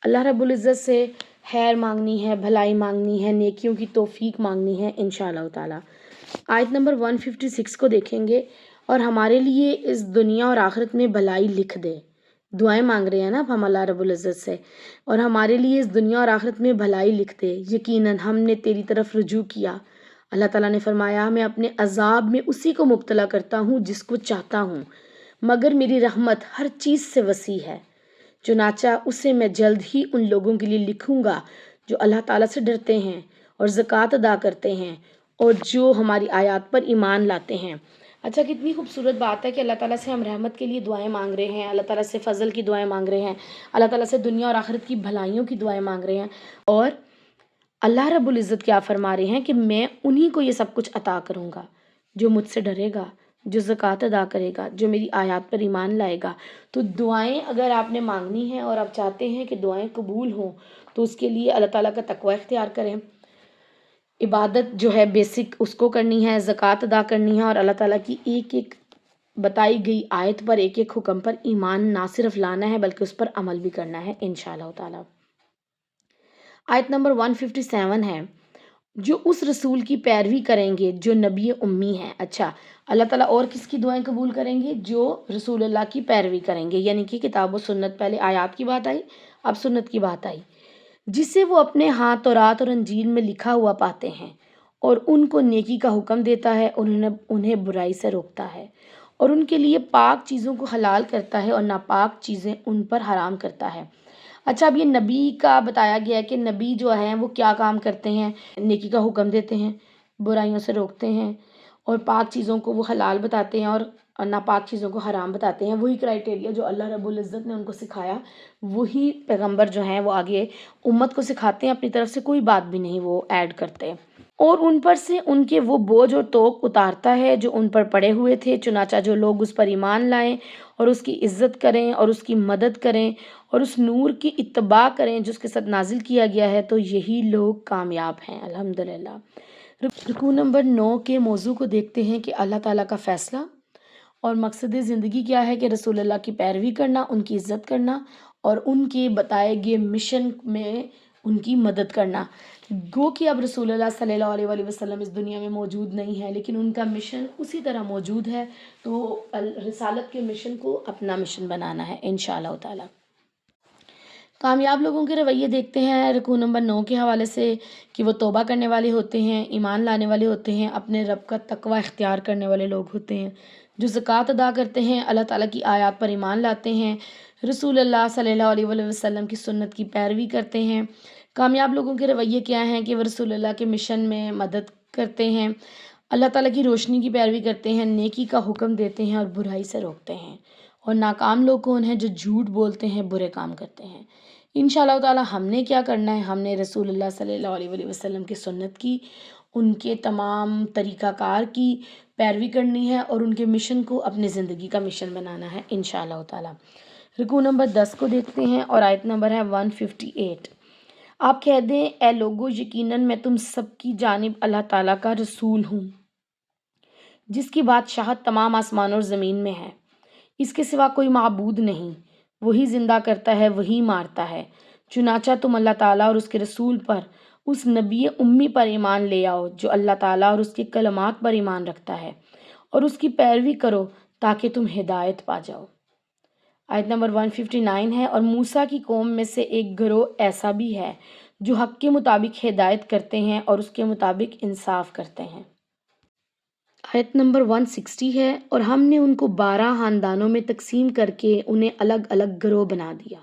اللہ رب العزت سے خیر مانگنی ہے، بھلائی مانگنی ہے، نیکیوں کی توفیق مانگنی ہے انشاءاللہ تعالیٰ۔ آیت نمبر 156 کو دیکھیں گے، اور ہمارے لیے اس دنیا اور آخرت میں بھلائی لکھ دے۔ دعائیں مانگ رہے ہیں نا اب ہم اللہ رب العزت سے، اور ہمارے لیے اس دنیا اور آخرت میں بھلائی لکھ دے، یقیناً ہم نے تیری طرف رجوع کیا۔ اللہ تعالیٰ نے فرمایا، میں اپنے عذاب میں اسی کو مبتلا کرتا ہوں جس کو چاہتا ہوں، مگر میری رحمت ہر چیز سے وسیع ہے، چنانچہ اسے میں جلد ہی ان لوگوں کے لیے لکھوں گا جو اللہ تعالیٰ سے ڈرتے ہیں اور زکوٰۃ ادا کرتے ہیں اور جو ہماری آیات پر ایمان لاتے ہیں۔ اچھا، کتنی خوبصورت بات ہے کہ اللہ تعالیٰ سے ہم رحمت کے لیے دعائیں مانگ رہے ہیں، اللہ تعالیٰ سے فضل کی دعائیں مانگ رہے ہیں، اللہ تعالیٰ سے دنیا اور آخرت کی بھلائیوں کی دعائیں مانگ رہے ہیں، اور اللہ رب العزت کیا فرما رہے ہیں کہ میں انہی کو یہ سب کچھ عطا کروں گا جو مجھ سے ڈرے گا، جو زکوٰۃ ادا کرے گا، جو میری آیات پر ایمان لائے گا۔ تو دعائیں اگر آپ نے مانگنی ہیں اور آپ چاہتے ہیں کہ دعائیں قبول ہوں تو اس کے لیے اللہ تعالیٰ کا تقوی اختیار کریں، عبادت جو ہے بیسک اس کو کرنی ہے، زکوٰۃ ادا کرنی ہے، اور اللہ تعالیٰ کی ایک ایک بتائی گئی آیت پر، ایک ایک حکم پر ایمان نہ صرف لانا ہے بلکہ اس پر عمل بھی کرنا ہے انشاءاللہ تعالیٰ۔ آیت نمبر 157 ہے، جو اس رسول کی پیروی کریں گے جو نبی امی ہے۔ اچھا، اللہ تعالیٰ اور کس کی دعائیں قبول کریں گے؟ جو رسول اللہ کی پیروی کریں گے، یعنی کہ کتاب و سنت، پہلے آیات کی بات آئی اب سنت کی بات آئی، جسے وہ اپنے ہاں تورات اور انجیل میں لکھا ہوا پاتے ہیں اور ان کو نیکی کا حکم دیتا ہے اور انہیں برائی سے روکتا ہے، اور ان کے لیے پاک چیزوں کو حلال کرتا ہے اور ناپاک چیزیں ان پر حرام کرتا ہے۔ اچھا، اب یہ نبی کا بتایا گیا ہے کہ نبی جو ہیں وہ کیا کام کرتے ہیں، نیکی کا حکم دیتے ہیں، برائیوں سے روکتے ہیں، اور پاک چیزوں کو وہ حلال بتاتے ہیں اور ناپاک چیزوں کو حرام بتاتے ہیں۔ وہی کرائٹیریا جو اللہ رب العزت نے ان کو سکھایا، وہی پیغمبر جو ہیں وہ آگے امت کو سکھاتے ہیں، اپنی طرف سے کوئی بات بھی نہیں وہ ایڈ کرتے، اور ان پر سے ان کے وہ بوجھ اور طوق اتارتا ہے جو ان پر پڑے ہوئے تھے۔ چنانچہ جو لوگ اس پر ایمان لائیں اور اس کی عزت کریں اور اس کی مدد کریں اور اس نور کی اتباع کریں جو اس کے ساتھ نازل کیا گیا ہے، تو یہی لوگ کامیاب ہیں۔ الحمدللہ۔ رکوع نمبر 9 کے موضوع کو دیکھتے ہیں کہ اللہ تعالیٰ کا فیصلہ اور مقصد زندگی کیا ہے، کہ رسول اللہ کی پیروی کرنا، ان کی عزت کرنا اور ان کے بتائے گئے مشن میں ان کی مدد کرنا۔ گو کہ اب رسول اللہ صلی اللہ علیہ وآلہ وسلم اس دنیا میں موجود نہیں ہے، لیکن ان کا مشن اسی طرح موجود ہے، تو رسالت کے مشن کو اپنا مشن بنانا ہے انشاءاللہ تعالی۔ کامیاب لوگوں کے رویے دیکھتے ہیں رکوع نمبر 9 کے حوالے سے، کہ وہ توبہ کرنے والے ہوتے ہیں، ایمان لانے والے ہوتے ہیں، اپنے رب کا تقوی اختیار کرنے والے لوگ ہوتے ہیں، جو زکوٰۃ ادا کرتے ہیں، اللہ تعالیٰ کی آیات پر ایمان لاتے ہیں، رسول اللہ صلی اللہ علیہ وآلہ وسلم کی سنت کی پیروی کرتے ہیں۔ کامیاب لوگوں کے رویے کیا ہیں، کہ وہ رسول اللہ کے مشن میں مدد کرتے ہیں، اللہ تعالیٰ کی روشنی کی پیروی کرتے ہیں، نیکی کا حکم دیتے ہیں اور برائی سے روکتے ہیں۔ اور ناکام لوگ کون ہیں، جو جھوٹ بولتے ہیں، برے کام کرتے ہیں۔ انشاءاللہ تعالی ہم نے کیا کرنا ہے، ہم نے رسول اللہ صلی اللہ علیہ وآلہ وسلم کی سنت کی، ان کے تمام طریقہ کار کی پیروی کرنی ہے اور ان کے مشن کو اپنی زندگی کا مشن بنانا ہے انشاءاللہ تعالی۔ رکوع نمبر 10 کو دیکھتے ہیں اور آیت نمبر ہے 158۔ آپ کہہ دیں اے لوگو، یقیناً میں تم سب کی جانب اللہ تعالیٰ کا رسول ہوں، جس کی بادشاہت تمام آسمان اور زمین میں ہے، اس کے سوا کوئی معبود نہیں، وہی زندہ کرتا ہے، وہی مارتا ہے۔ چنانچہ تم اللہ تعالیٰ اور اس کے رسول پر، اس نبی امی پر ایمان لے آؤ جو اللہ تعالیٰ اور اس کے کلمات پر ایمان رکھتا ہے، اور اس کی پیروی کرو تاکہ تم ہدایت پا جاؤ۔ آیت نمبر 159 ہے، اور موسیٰ کی قوم میں سے ایک گروہ ایسا بھی ہے جو حق کے مطابق ہدایت کرتے ہیں اور اس کے مطابق انصاف کرتے ہیں۔ آیت نمبر 160 ہے، اور ہم نے ان کو 12 خاندانوں میں تقسیم کر کے انہیں الگ الگ گروہ بنا دیا۔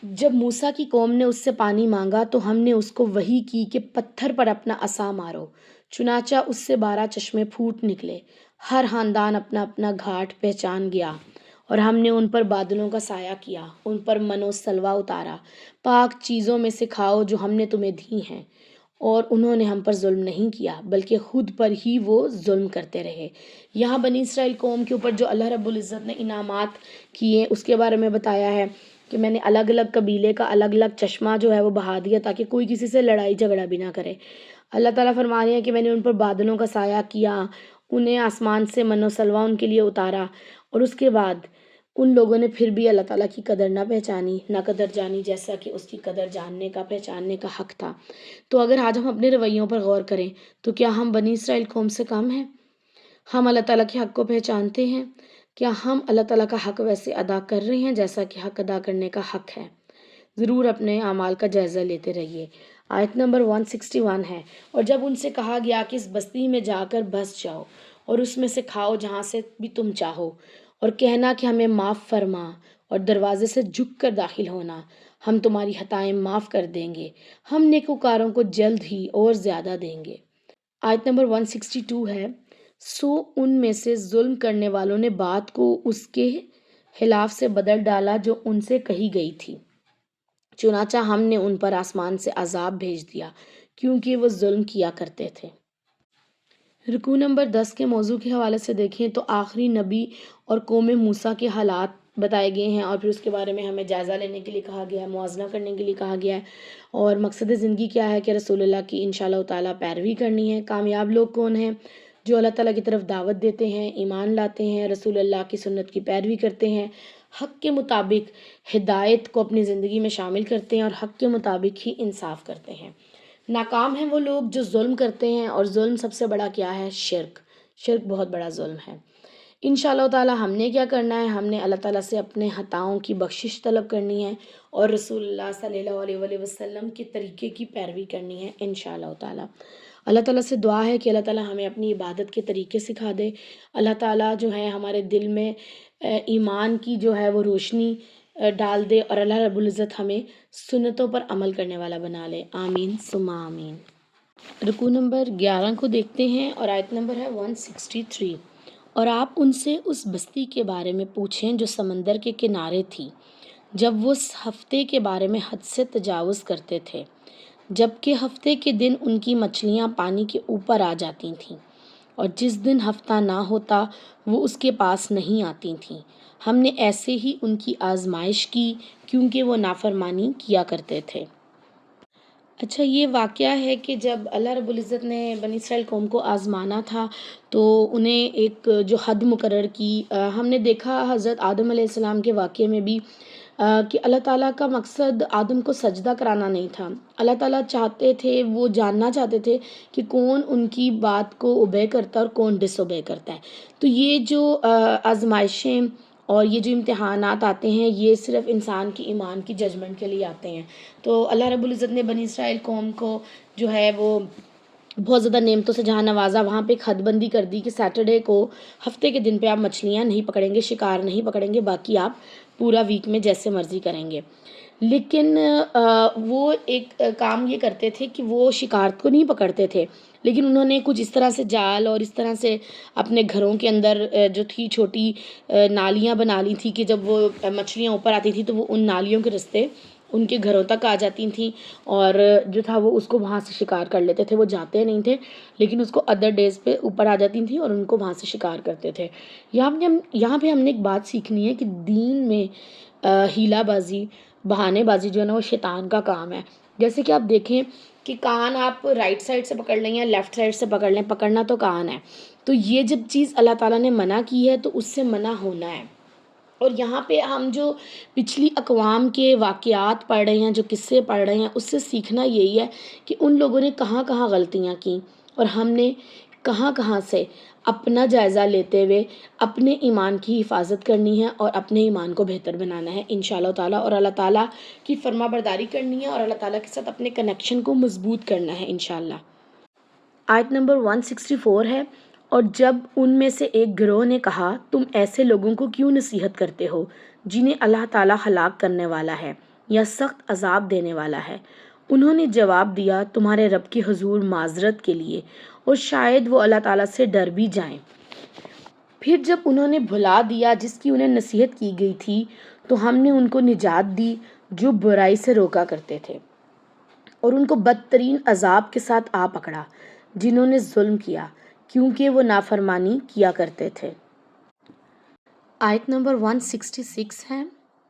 جب موسیٰ کی قوم نے اس سے پانی مانگا تو ہم نے اس کو وحی کی کہ پتھر پر اپنا عصا مارو، چنانچہ اس سے 12 چشمے پھوٹ نکلے، ہر خاندان اپنا اپنا گھاٹ پہچان گیا، اور ہم نے ان پر بادلوں کا سایہ کیا، ان پر من و سلوہ اتارا، پاک چیزوں میں سے کھاؤ جو ہم نے تمہیں دی ہیں، اور انہوں نے ہم پر ظلم نہیں کیا بلکہ خود پر ہی وہ ظلم کرتے رہے۔ یہاں بنی اسرائیل قوم کے اوپر جو اللہ رب العزت نے انعامات کیے اس کے بارے میں بتایا ہے کہ میں نے الگ الگ قبیلے کا الگ الگ چشمہ جو ہے وہ بہا دیا تاکہ کوئی کسی سے لڑائی جھگڑا بھی نہ کرے۔ اللہ تعالیٰ فرما رہے ہیں کہ میں نے ان پر بادلوں کا سایہ کیا، انہیں آسمان سے من و سلوہ ان کے لیے اتارا، اور اس کے بعد ان لوگوں نے پھر بھی اللہ تعالیٰ کی قدر نہ پہچانی، نہ قدر جانی جیسا کہ اس کی قدر جاننے کا پہچاننے کا حق تھا۔ تو اگر آج ہم اپنے رویوں پر غور کریں تو کیا ہم بنی اسرائیل قوم سے کم ہیں؟ ہم اللہ تعالیٰ کے حق کو پہچانتے ہیں؟ کیا ہم اللہ تعالیٰ کا حق ویسے ادا کر رہے ہیں جیسا کہ حق ادا کرنے کا حق ہے؟ ضرور اپنے اعمال کا جائزہ لیتے رہیے۔ آیت نمبر 161 ہے، اور جب ان سے کہا گیا کہ اس بستی میں جا کر بس جاؤ اور اس میں سے کھاؤ جہاں سے بھی تم چاہو، اور کہنا کہ ہمیں معاف فرما، اور دروازے سے جھک کر داخل ہونا، ہم تمہاری خطائیں معاف کر دیں گے، ہم نیکوکاروں کو جلد ہی اور زیادہ دیں گے۔ آیت نمبر 162 ہے، سو ان میں سے ظلم کرنے والوں نے بات کو اس کے خلاف سے بدل ڈالا جو ان سے کہی گئی تھی، چنانچہ ہم نے ان پر آسمان سے عذاب بھیج دیا کیونکہ وہ ظلم کیا کرتے تھے۔ رکوع نمبر 10 کے موضوع کے حوالے سے دیکھیں تو آخری نبی اور قوم موسیٰ کے حالات بتائے گئے ہیں، اور پھر اس کے بارے میں ہمیں جائزہ لینے کے لیے کہا گیا ہے، موازنہ کرنے کے لیے کہا گیا ہے، اور مقصد زندگی کیا ہے کہ رسول اللہ کی انشاءاللہ تعالیٰ پیروی کرنی ہے۔ کامیاب لوگ کون ہیں؟ جو اللہ تعالیٰ کی طرف دعوت دیتے ہیں، ایمان لاتے ہیں، رسول اللہ کی سنت کی پیروی کرتے ہیں، حق کے مطابق ہدایت کو اپنی زندگی میں شامل کرتے ہیں اور حق کے مطابق ہی انصاف کرتے ہیں۔ ناکام ہیں وہ لوگ جو ظلم کرتے ہیں، اور ظلم سب سے بڑا کیا ہے؟ شرک۔ شرک بہت بڑا ظلم ہے۔ انشاءاللہ تعالی ہم نے کیا کرنا ہے، ہم نے اللہ تعالیٰ سے اپنے خطاؤں کی بخشش طلب کرنی ہے اور رسول اللہ صلی اللہ علیہ وآلہ وسلم کے طریقے کی پیروی کرنی ہے انشاءاللہ تعالی۔ اللہ تعالیٰ سے دعا ہے کہ اللہ تعالیٰ ہمیں اپنی عبادت کے طریقے سکھا دے، اللہ تعالیٰ جو ہے ہمارے دل میں ایمان کی جو ہے وہ روشنی ڈال دے، اور اللہ رب العزت ہمیں سنتوں پر عمل کرنے والا بنا لے، آمین ثم آمین۔ رکوع نمبر 11 کو دیکھتے ہیں اور آیت نمبر ہے 163۔ اور آپ ان سے اس بستی کے بارے میں پوچھیں جو سمندر کے کنارے تھی، جب وہ اس ہفتے کے بارے میں حد سے تجاوز کرتے تھے، جبکہ ہفتے کے دن ان کی مچھلیاں پانی کے اوپر آ جاتی تھیں، اور جس دن ہفتہ نہ ہوتا وہ اس کے پاس نہیں آتی تھیں۔ ہم نے ایسے ہی ان کی آزمائش کی کیونکہ وہ نافرمانی کیا کرتے تھے۔ اچھا، یہ واقعہ ہے کہ جب اللہ رب العزت نے بنی اسرائیل قوم کو آزمانا تھا تو انہیں ایک جو حد مقرر کی، ہم نے دیکھا حضرت آدم علیہ السلام کے واقعے میں بھی کہ اللہ تعالیٰ کا مقصد آدم کو سجدہ کرانا نہیں تھا۔ اللہ تعالیٰ چاہتے تھے، وہ جاننا چاہتے تھے کہ کون ان کی بات کو اوبے کرتا ہے اور کون ڈس اوبے کرتا ہے۔ تو یہ جو آزمائشیں اور یہ جو امتحانات آتے ہیں، یہ صرف انسان کی ایمان کی ججمنٹ کے لیے آتے ہیں۔ تو اللہ رب العزت نے بنی اسرائیل قوم کو جو ہے وہ بہت زیادہ نعمتوں سے جہاں نوازا، وہاں پہ ایک حد بندی کر دی کہ سیٹرڈے کو، ہفتے کے دن پہ آپ مچھلیاں نہیں پکڑیں گے، شکار نہیں پکڑیں گے، باقی آپ پورا ویک میں جیسے مرضی کریں گے۔ لیکن وہ ایک کام یہ کرتے تھے کہ وہ شکار کو نہیں پکڑتے تھے، لیکن انہوں نے کچھ اس طرح سے جال اور اس طرح سے اپنے گھروں کے اندر جو تھی چھوٹی نالیاں بنا لی تھی کہ جب وہ مچھلیاں اوپر آتی تھیں تو وہ ان نالیوں کے رستے ان کے گھروں تک آ جاتی تھیں، اور جو تھا وہ اس کو وہاں سے شکار کر لیتے تھے۔ وہ جاتے نہیں تھے لیکن اس کو ادر ڈیز پہ اوپر آ جاتی تھیں اور ان کو وہاں سے شکار کرتے تھے۔ یہاں پہ ہم نے ایک بات سیکھنی ہے کہ دین میں ہیلا بازی، بہانے بازی جو ہے نا وہ شیطان کا کام ہے۔ جیسے کہ آپ دیکھیں کہ کان آپ رائٹ سائڈ سے پکڑ لیں یا لیفٹ سائڈ سے پکڑ لیں، پکڑنا تو کان ہے۔ تو یہ جب چیز اللہ تعالیٰ نے منع کی ہے تو اس سے منع ہونا ہے۔ اور یہاں پہ ہم جو پچھلی اقوام کے واقعات پڑھ رہے ہیں، جو قصے پڑھ رہے ہیں، اس سے سیکھنا یہی ہے کہ ان لوگوں نے کہاں کہاں غلطیاں کی اور ہم نے کہاں کہاں سے اپنا جائزہ لیتے ہوئے اپنے ایمان کی حفاظت کرنی ہے اور اپنے ایمان کو بہتر بنانا ہے انشاءاللہ تعالیٰ، اور اللہ تعالیٰ کی فرما برداری کرنی ہے اور اللہ تعالیٰ کے ساتھ اپنے کنیکشن کو مضبوط کرنا ہے انشاءاللہ۔ آیت نمبر 164 ہے، اور جب ان میں سے ایک گروہ نے کہا، تم ایسے لوگوں کو کیوں نصیحت کرتے ہو جنہیں اللہ تعالیٰ ہلاک کرنے والا ہے یا سخت عذاب دینے والا ہے؟ انہوں نے جواب دیا، تمہارے رب کے حضور معذرت کے لیے، اور شاید وہ اللہ تعالیٰ سے ڈر بھی جائیں۔ پھر جب انہوں نے بھلا دیا جس کی انہیں نصیحت کی گئی تھی تو ہم نے ان کو نجات دی جو برائی سے روکا کرتے تھے، اور ان کو بدترین عذاب کے ساتھ آ پکڑا جنہوں نے ظلم کیا، کیونکہ وہ نافرمانی کیا کرتے تھے۔ آیت نمبر 166 ہے،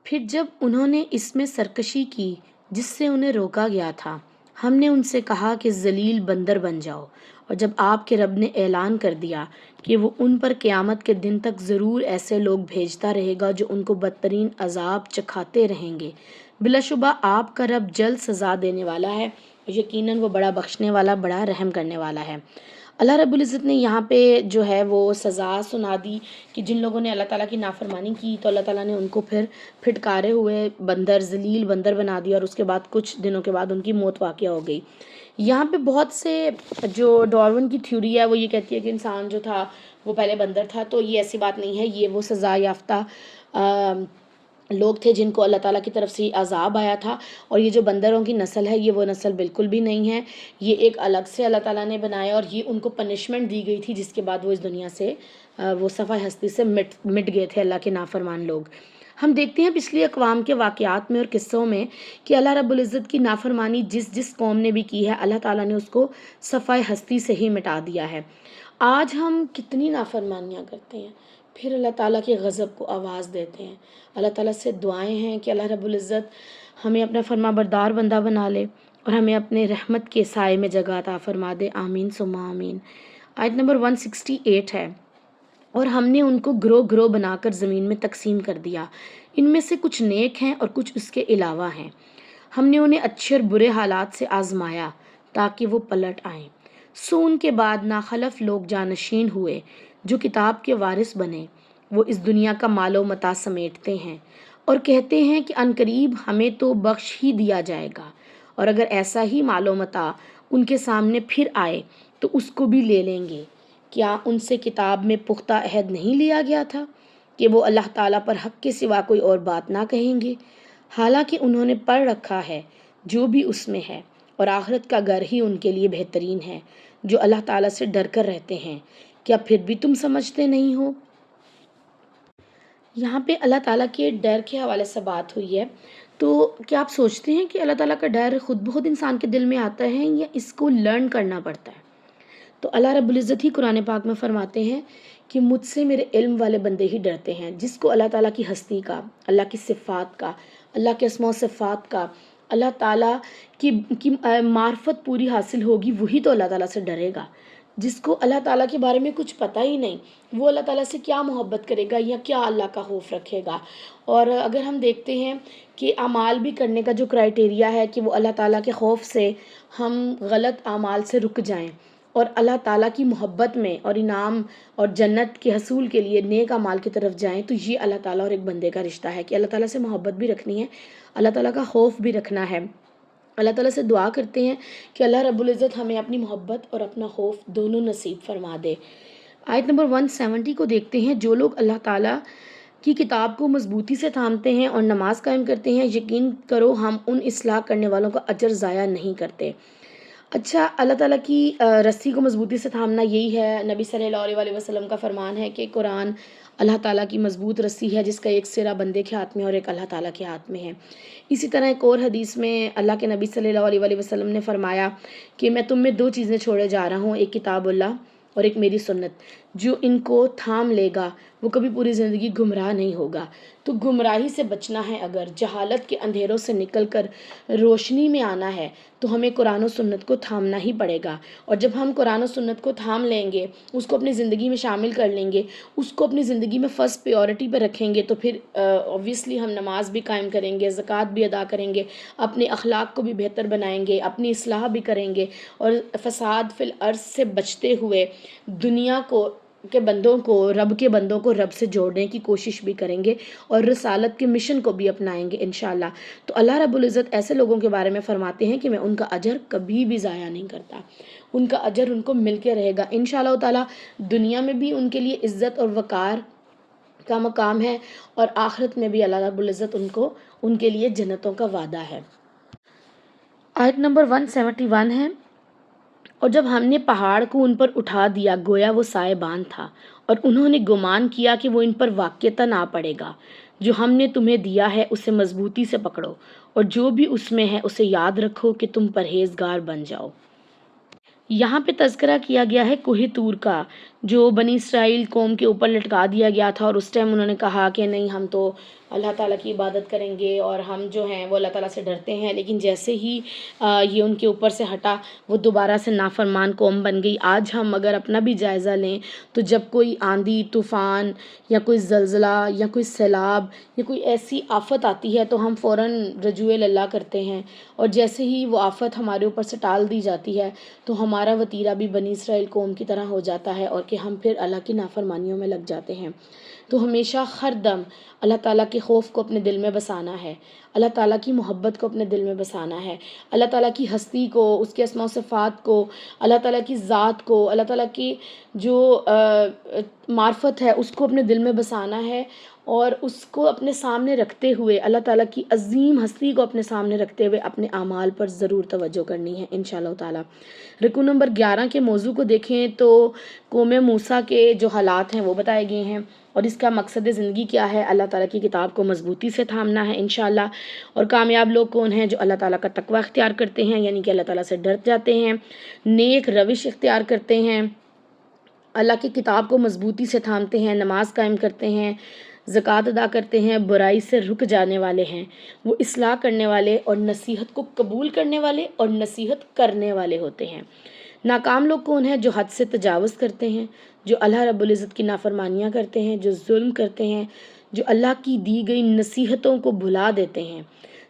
پھر جب انہوں نے اس میں سرکشی کی جس سے انہیں روکا گیا تھا، ہم نے ان سے کہا کہ ذلیل بندر بن جاؤ، اور جب آپ کے رب نے اعلان کر دیا کہ وہ ان پر قیامت کے دن تک ضرور ایسے لوگ بھیجتا رہے گا جو ان کو بدترین عذاب چکھاتے رہیں گے، بلا شبہ آپ کا رب جلد سزا دینے والا ہے، یقیناً وہ بڑا بخشنے والا، بڑا رحم کرنے والا ہے۔ اللہ رب العزت نے یہاں پہ جو ہے وہ سزا سنا دی کہ جن لوگوں نے اللہ تعالیٰ کی نافرمانی کی تو اللہ تعالیٰ نے ان کو پھر پھٹکارے ہوئے بندر، ذلیل بندر بنا دیا، اور اس کے بعد کچھ دنوں کے بعد ان کی موت واقع ہو گئی۔ یہاں پہ بہت سے جو ڈارون کی تھیوری ہے وہ یہ کہتی ہے کہ انسان جو تھا وہ پہلے بندر تھا، تو یہ ایسی بات نہیں ہے، یہ وہ سزا یافتہ لوگ تھے جن کو اللہ تعالیٰ کی طرف سے عذاب آیا تھا، اور یہ جو بندروں کی نسل ہے یہ وہ نسل بالکل بھی نہیں ہے، یہ ایک الگ سے اللہ تعالیٰ نے بنایا، اور یہ ان کو پنشمنٹ دی گئی تھی جس کے بعد وہ اس دنیا سے وہ صفحہ ہستی سے مٹ گئے تھے اللہ کے نافرمان لوگ۔ ہم دیکھتے ہیں پچھلی اقوام کے واقعات میں اور قصوں میں کہ اللہ رب العزت کی نافرمانی جس قوم نے بھی کی ہے اللہ تعالیٰ نے اس کو صفحہ ہستی سے ہی مٹا دیا ہے۔ آج ہم کتنی نافرمانیاں کرتے ہیں، پھر اللہ تعالیٰ کے غضب کو آواز دیتے ہیں۔ اللہ تعالیٰ سے دعائیں ہیں کہ اللہ رب العزت ہمیں اپنا فرما بردار بندہ بنا لے اور ہمیں اپنے رحمت کے سائے میں جگہ عطا فرما دے، آمین ثم آمین۔ آیت نمبر 168 ہے، اور ہم نے ان کو گروہ گروہ بنا کر زمین میں تقسیم کر دیا، ان میں سے کچھ نیک ہیں اور کچھ اس کے علاوہ ہیں۔ ہم نے انہیں اچھے اور برے حالات سے آزمایا تاکہ وہ پلٹ آئیں۔ سو ان کے بعد ناخلف لوگ جانشین ہوئے جو کتاب کے وارث بنے، وہ اس دنیا کا مال و متاع سمیٹتے ہیں اور کہتے ہیں کہ عنقریب ہمیں تو بخش ہی دیا جائے گا، اور اگر ایسا ہی مال و متاع ان کے سامنے پھر آئے تو اس کو بھی لے لیں گے۔ کیا ان سے کتاب میں پختہ عہد نہیں لیا گیا تھا کہ وہ اللہ تعالیٰ پر حق کے سوا کوئی اور بات نہ کہیں گے؟ حالانکہ انہوں نے پڑھ رکھا ہے جو بھی اس میں ہے، اور آخرت کا گھر ہی ان کے لیے بہترین ہے جو اللہ تعالیٰ سے ڈر کر رہتے ہیں۔ کیا پھر بھی تم سمجھتے نہیں ہو؟ یہاں پہ اللہ تعالیٰ کے ڈر کے حوالے سے بات ہوئی ہے، تو کیا آپ سوچتے ہیں کہ اللہ تعالیٰ کا ڈر خود بخود انسان کے دل میں آتا ہے یا اس کو لرن کرنا پڑتا ہے؟ تو اللہ رب العزت ہی قرآن پاک میں فرماتے ہیں کہ مجھ سے میرے علم والے بندے ہی ڈرتے ہیں۔ جس کو اللہ تعالیٰ کی ہستی کا، اللہ کی صفات کا، اللہ کے اسماء و صفات کا، اللہ تعالیٰ کی معرفت پوری حاصل ہوگی، وہی تو اللہ تعالیٰ سے ڈرے گا۔ جس کو اللہ تعالیٰ کے بارے میں کچھ پتہ ہی نہیں، وہ اللہ تعالیٰ سے کیا محبت کرے گا یا کیا اللہ کا خوف رکھے گا؟ اور اگر ہم دیکھتے ہیں کہ اعمال بھی کرنے کا جو کرائٹیریا ہے کہ وہ اللہ تعالیٰ کے خوف سے ہم غلط اعمال سے رک جائیں اور اللہ تعالیٰ کی محبت میں اور انعام اور جنت کے حصول کے لیے نیک اعمال کی طرف جائیں، تو یہ اللہ تعالیٰ اور ایک بندے کا رشتہ ہے کہ اللہ تعالیٰ سے محبت بھی رکھنی ہے، اللہ تعالیٰ کا خوف بھی رکھنا ہے۔ اللہ تعالیٰ سے دعا کرتے ہیں کہ اللہ رب العزت ہمیں اپنی محبت اور اپنا خوف دونوں نصیب فرما دے۔ آیت نمبر 170 کو دیکھتے ہیں۔ جو لوگ اللہ تعالیٰ کی کتاب کو مضبوطی سے تھامتے ہیں اور نماز قائم کرتے ہیں، یقین کرو ہم ان اصلاح کرنے والوں کا اجر ضائع نہیں کرتے۔ اچھا، اللہ تعالیٰ کی رسی کو مضبوطی سے تھامنا یہی ہے۔ نبی صلی اللہ علیہ وسلم کا فرمان ہے کہ قرآن اللہ تعالیٰ کی مضبوط رسی ہے جس کا ایک سرا بندے کے ہاتھ میں اور ایک اللہ تعالیٰ کے ہاتھ میں ہے۔ اسی طرح ایک اور حدیث میں اللہ کے نبی صلی اللہ علیہ وسلم نے فرمایا کہ میں تم میں 2 چیزیں چھوڑے جا رہا ہوں، ایک کتاب اللہ اور ایک میری سنت۔ جو ان کو تھام لے گا وہ کبھی پوری زندگی گمراہ نہیں ہوگا۔ تو گمراہی سے بچنا ہے، اگر جہالت کے اندھیروں سے نکل کر روشنی میں آنا ہے تو ہمیں قرآن و سنت کو تھامنا ہی پڑے گا۔ اور جب ہم قرآن و سنت کو تھام لیں گے، اس کو اپنی زندگی میں شامل کر لیں گے، اس کو اپنی زندگی میں فرسٹ پریورٹی پہ رکھیں گے، تو پھر اوبویسلی ہم نماز بھی قائم کریں گے، زکوٰۃ بھی ادا کریں گے، اپنے اخلاق کو بھی بہتر بنائیں گے، اپنی اصلاح بھی کریں گے، اور فساد فی الارض سے بچتے ہوئے دنیا کے بندوں کو، رب کے بندوں کو رب سے جوڑنے کی کوشش بھی کریں گے اور رسالت کے مشن کو بھی اپنائیں گے انشاءاللہ۔ تو اللہ رب العزت ایسے لوگوں کے بارے میں فرماتے ہیں کہ میں ان کا اجر کبھی بھی ضائع نہیں کرتا، ان کا اجر ان کو مل کے رہے گا انشاءاللہ تعالیٰ۔ دنیا میں بھی ان کے لیے عزت اور وقار کا مقام ہے، اور آخرت میں بھی اللہ رب العزت ان کے لیے جنتوں کا وعدہ ہے۔ آیت نمبر 171 ہے۔ اور جب ہم نے پہاڑ کو ان پر اٹھا دیا گویا وہ سائبان تھا، اور انہوں نے گمان کیا کہ وہ ان پر واقعتاً آ پڑے گا۔ جو ہم نے تمہیں دیا ہے اسے مضبوطی سے پکڑو، اور جو بھی اس میں ہے اسے یاد رکھو کہ تم پرہیزگار بن جاؤ۔ یہاں پہ تذکرہ کیا گیا ہے کوہ طور کا، جو بنی اسرائیل قوم کے اوپر لٹکا دیا گیا تھا، اور اس ٹائم انہوں نے کہا کہ نہیں، ہم تو اللہ تعالیٰ کی عبادت کریں گے اور ہم جو ہیں وہ اللہ تعالیٰ سے ڈرتے ہیں، لیکن جیسے ہی یہ ان کے اوپر سے ہٹا وہ دوبارہ سے نافرمان قوم بن گئی۔ آج ہم اگر اپنا بھی جائزہ لیں تو جب کوئی آندھی طوفان یا کوئی زلزلہ یا کوئی سیلاب یا کوئی ایسی آفت آتی ہے تو ہم فوراً رجوع اللہ کرتے ہیں، اور جیسے ہی وہ آفت ہمارے اوپر سے ٹال دی جاتی ہے تو ہمارا وتیرہ بھی بنی اسرائیل قوم کی طرح ہو جاتا ہے، اور کہ ہم پھر اللہ کی نافرمانیوں میں لگ جاتے ہیں۔ تو ہمیشہ ہر دم اللہ تعالیٰ کے خوف کو اپنے دل میں بسانا ہے، اللہ تعالیٰ کی محبت کو اپنے دل میں بسانا ہے، اللہ تعالیٰ کی ہستی کو، اس کے اسماء و صفات کو، اللہ تعالیٰ کی ذات کو، اللہ تعالیٰ کی جو معرفت ہے اس کو اپنے دل میں بسانا ہے، اور اس کو اپنے سامنے رکھتے ہوئے، اللہ تعالیٰ کی عظیم ہستی کو اپنے سامنے رکھتے ہوئے اپنے اعمال پر ضرور توجہ کرنی ہے انشاءاللہ تعالیٰ۔ رکوع نمبر 11 کے موضوع کو دیکھیں تو قوم موسیٰ کے جو حالات ہیں وہ بتائے گئے ہیں، اور اس کا مقصد زندگی کیا ہے۔ اللہ تعالیٰ کی کتاب کو مضبوطی سے تھامنا ہے انشاءاللہ، اور کامیاب لوگ کون ہیں؟ جو اللہ تعالیٰ کا تقوی اختیار کرتے ہیں، یعنی کہ اللہ تعالیٰ سے ڈر جاتے ہیں، نیک روش اختیار کرتے ہیں، اللہ کی کتاب کو مضبوطی سے تھامتے ہیں، نماز قائم کرتے ہیں، زکوٰۃ ادا کرتے ہیں، برائی سے رک جانے والے ہیں، وہ اصلاح کرنے والے اور نصیحت کو قبول کرنے والے اور نصیحت کرنے والے ہوتے ہیں۔ ناکام لوگ کون ہیں؟ جو حد سے تجاوز کرتے ہیں، جو اللہ رب العزت کی نافرمانیاں کرتے ہیں، جو ظلم کرتے ہیں، جو اللہ کی دی گئی نصیحتوں کو بھلا دیتے ہیں،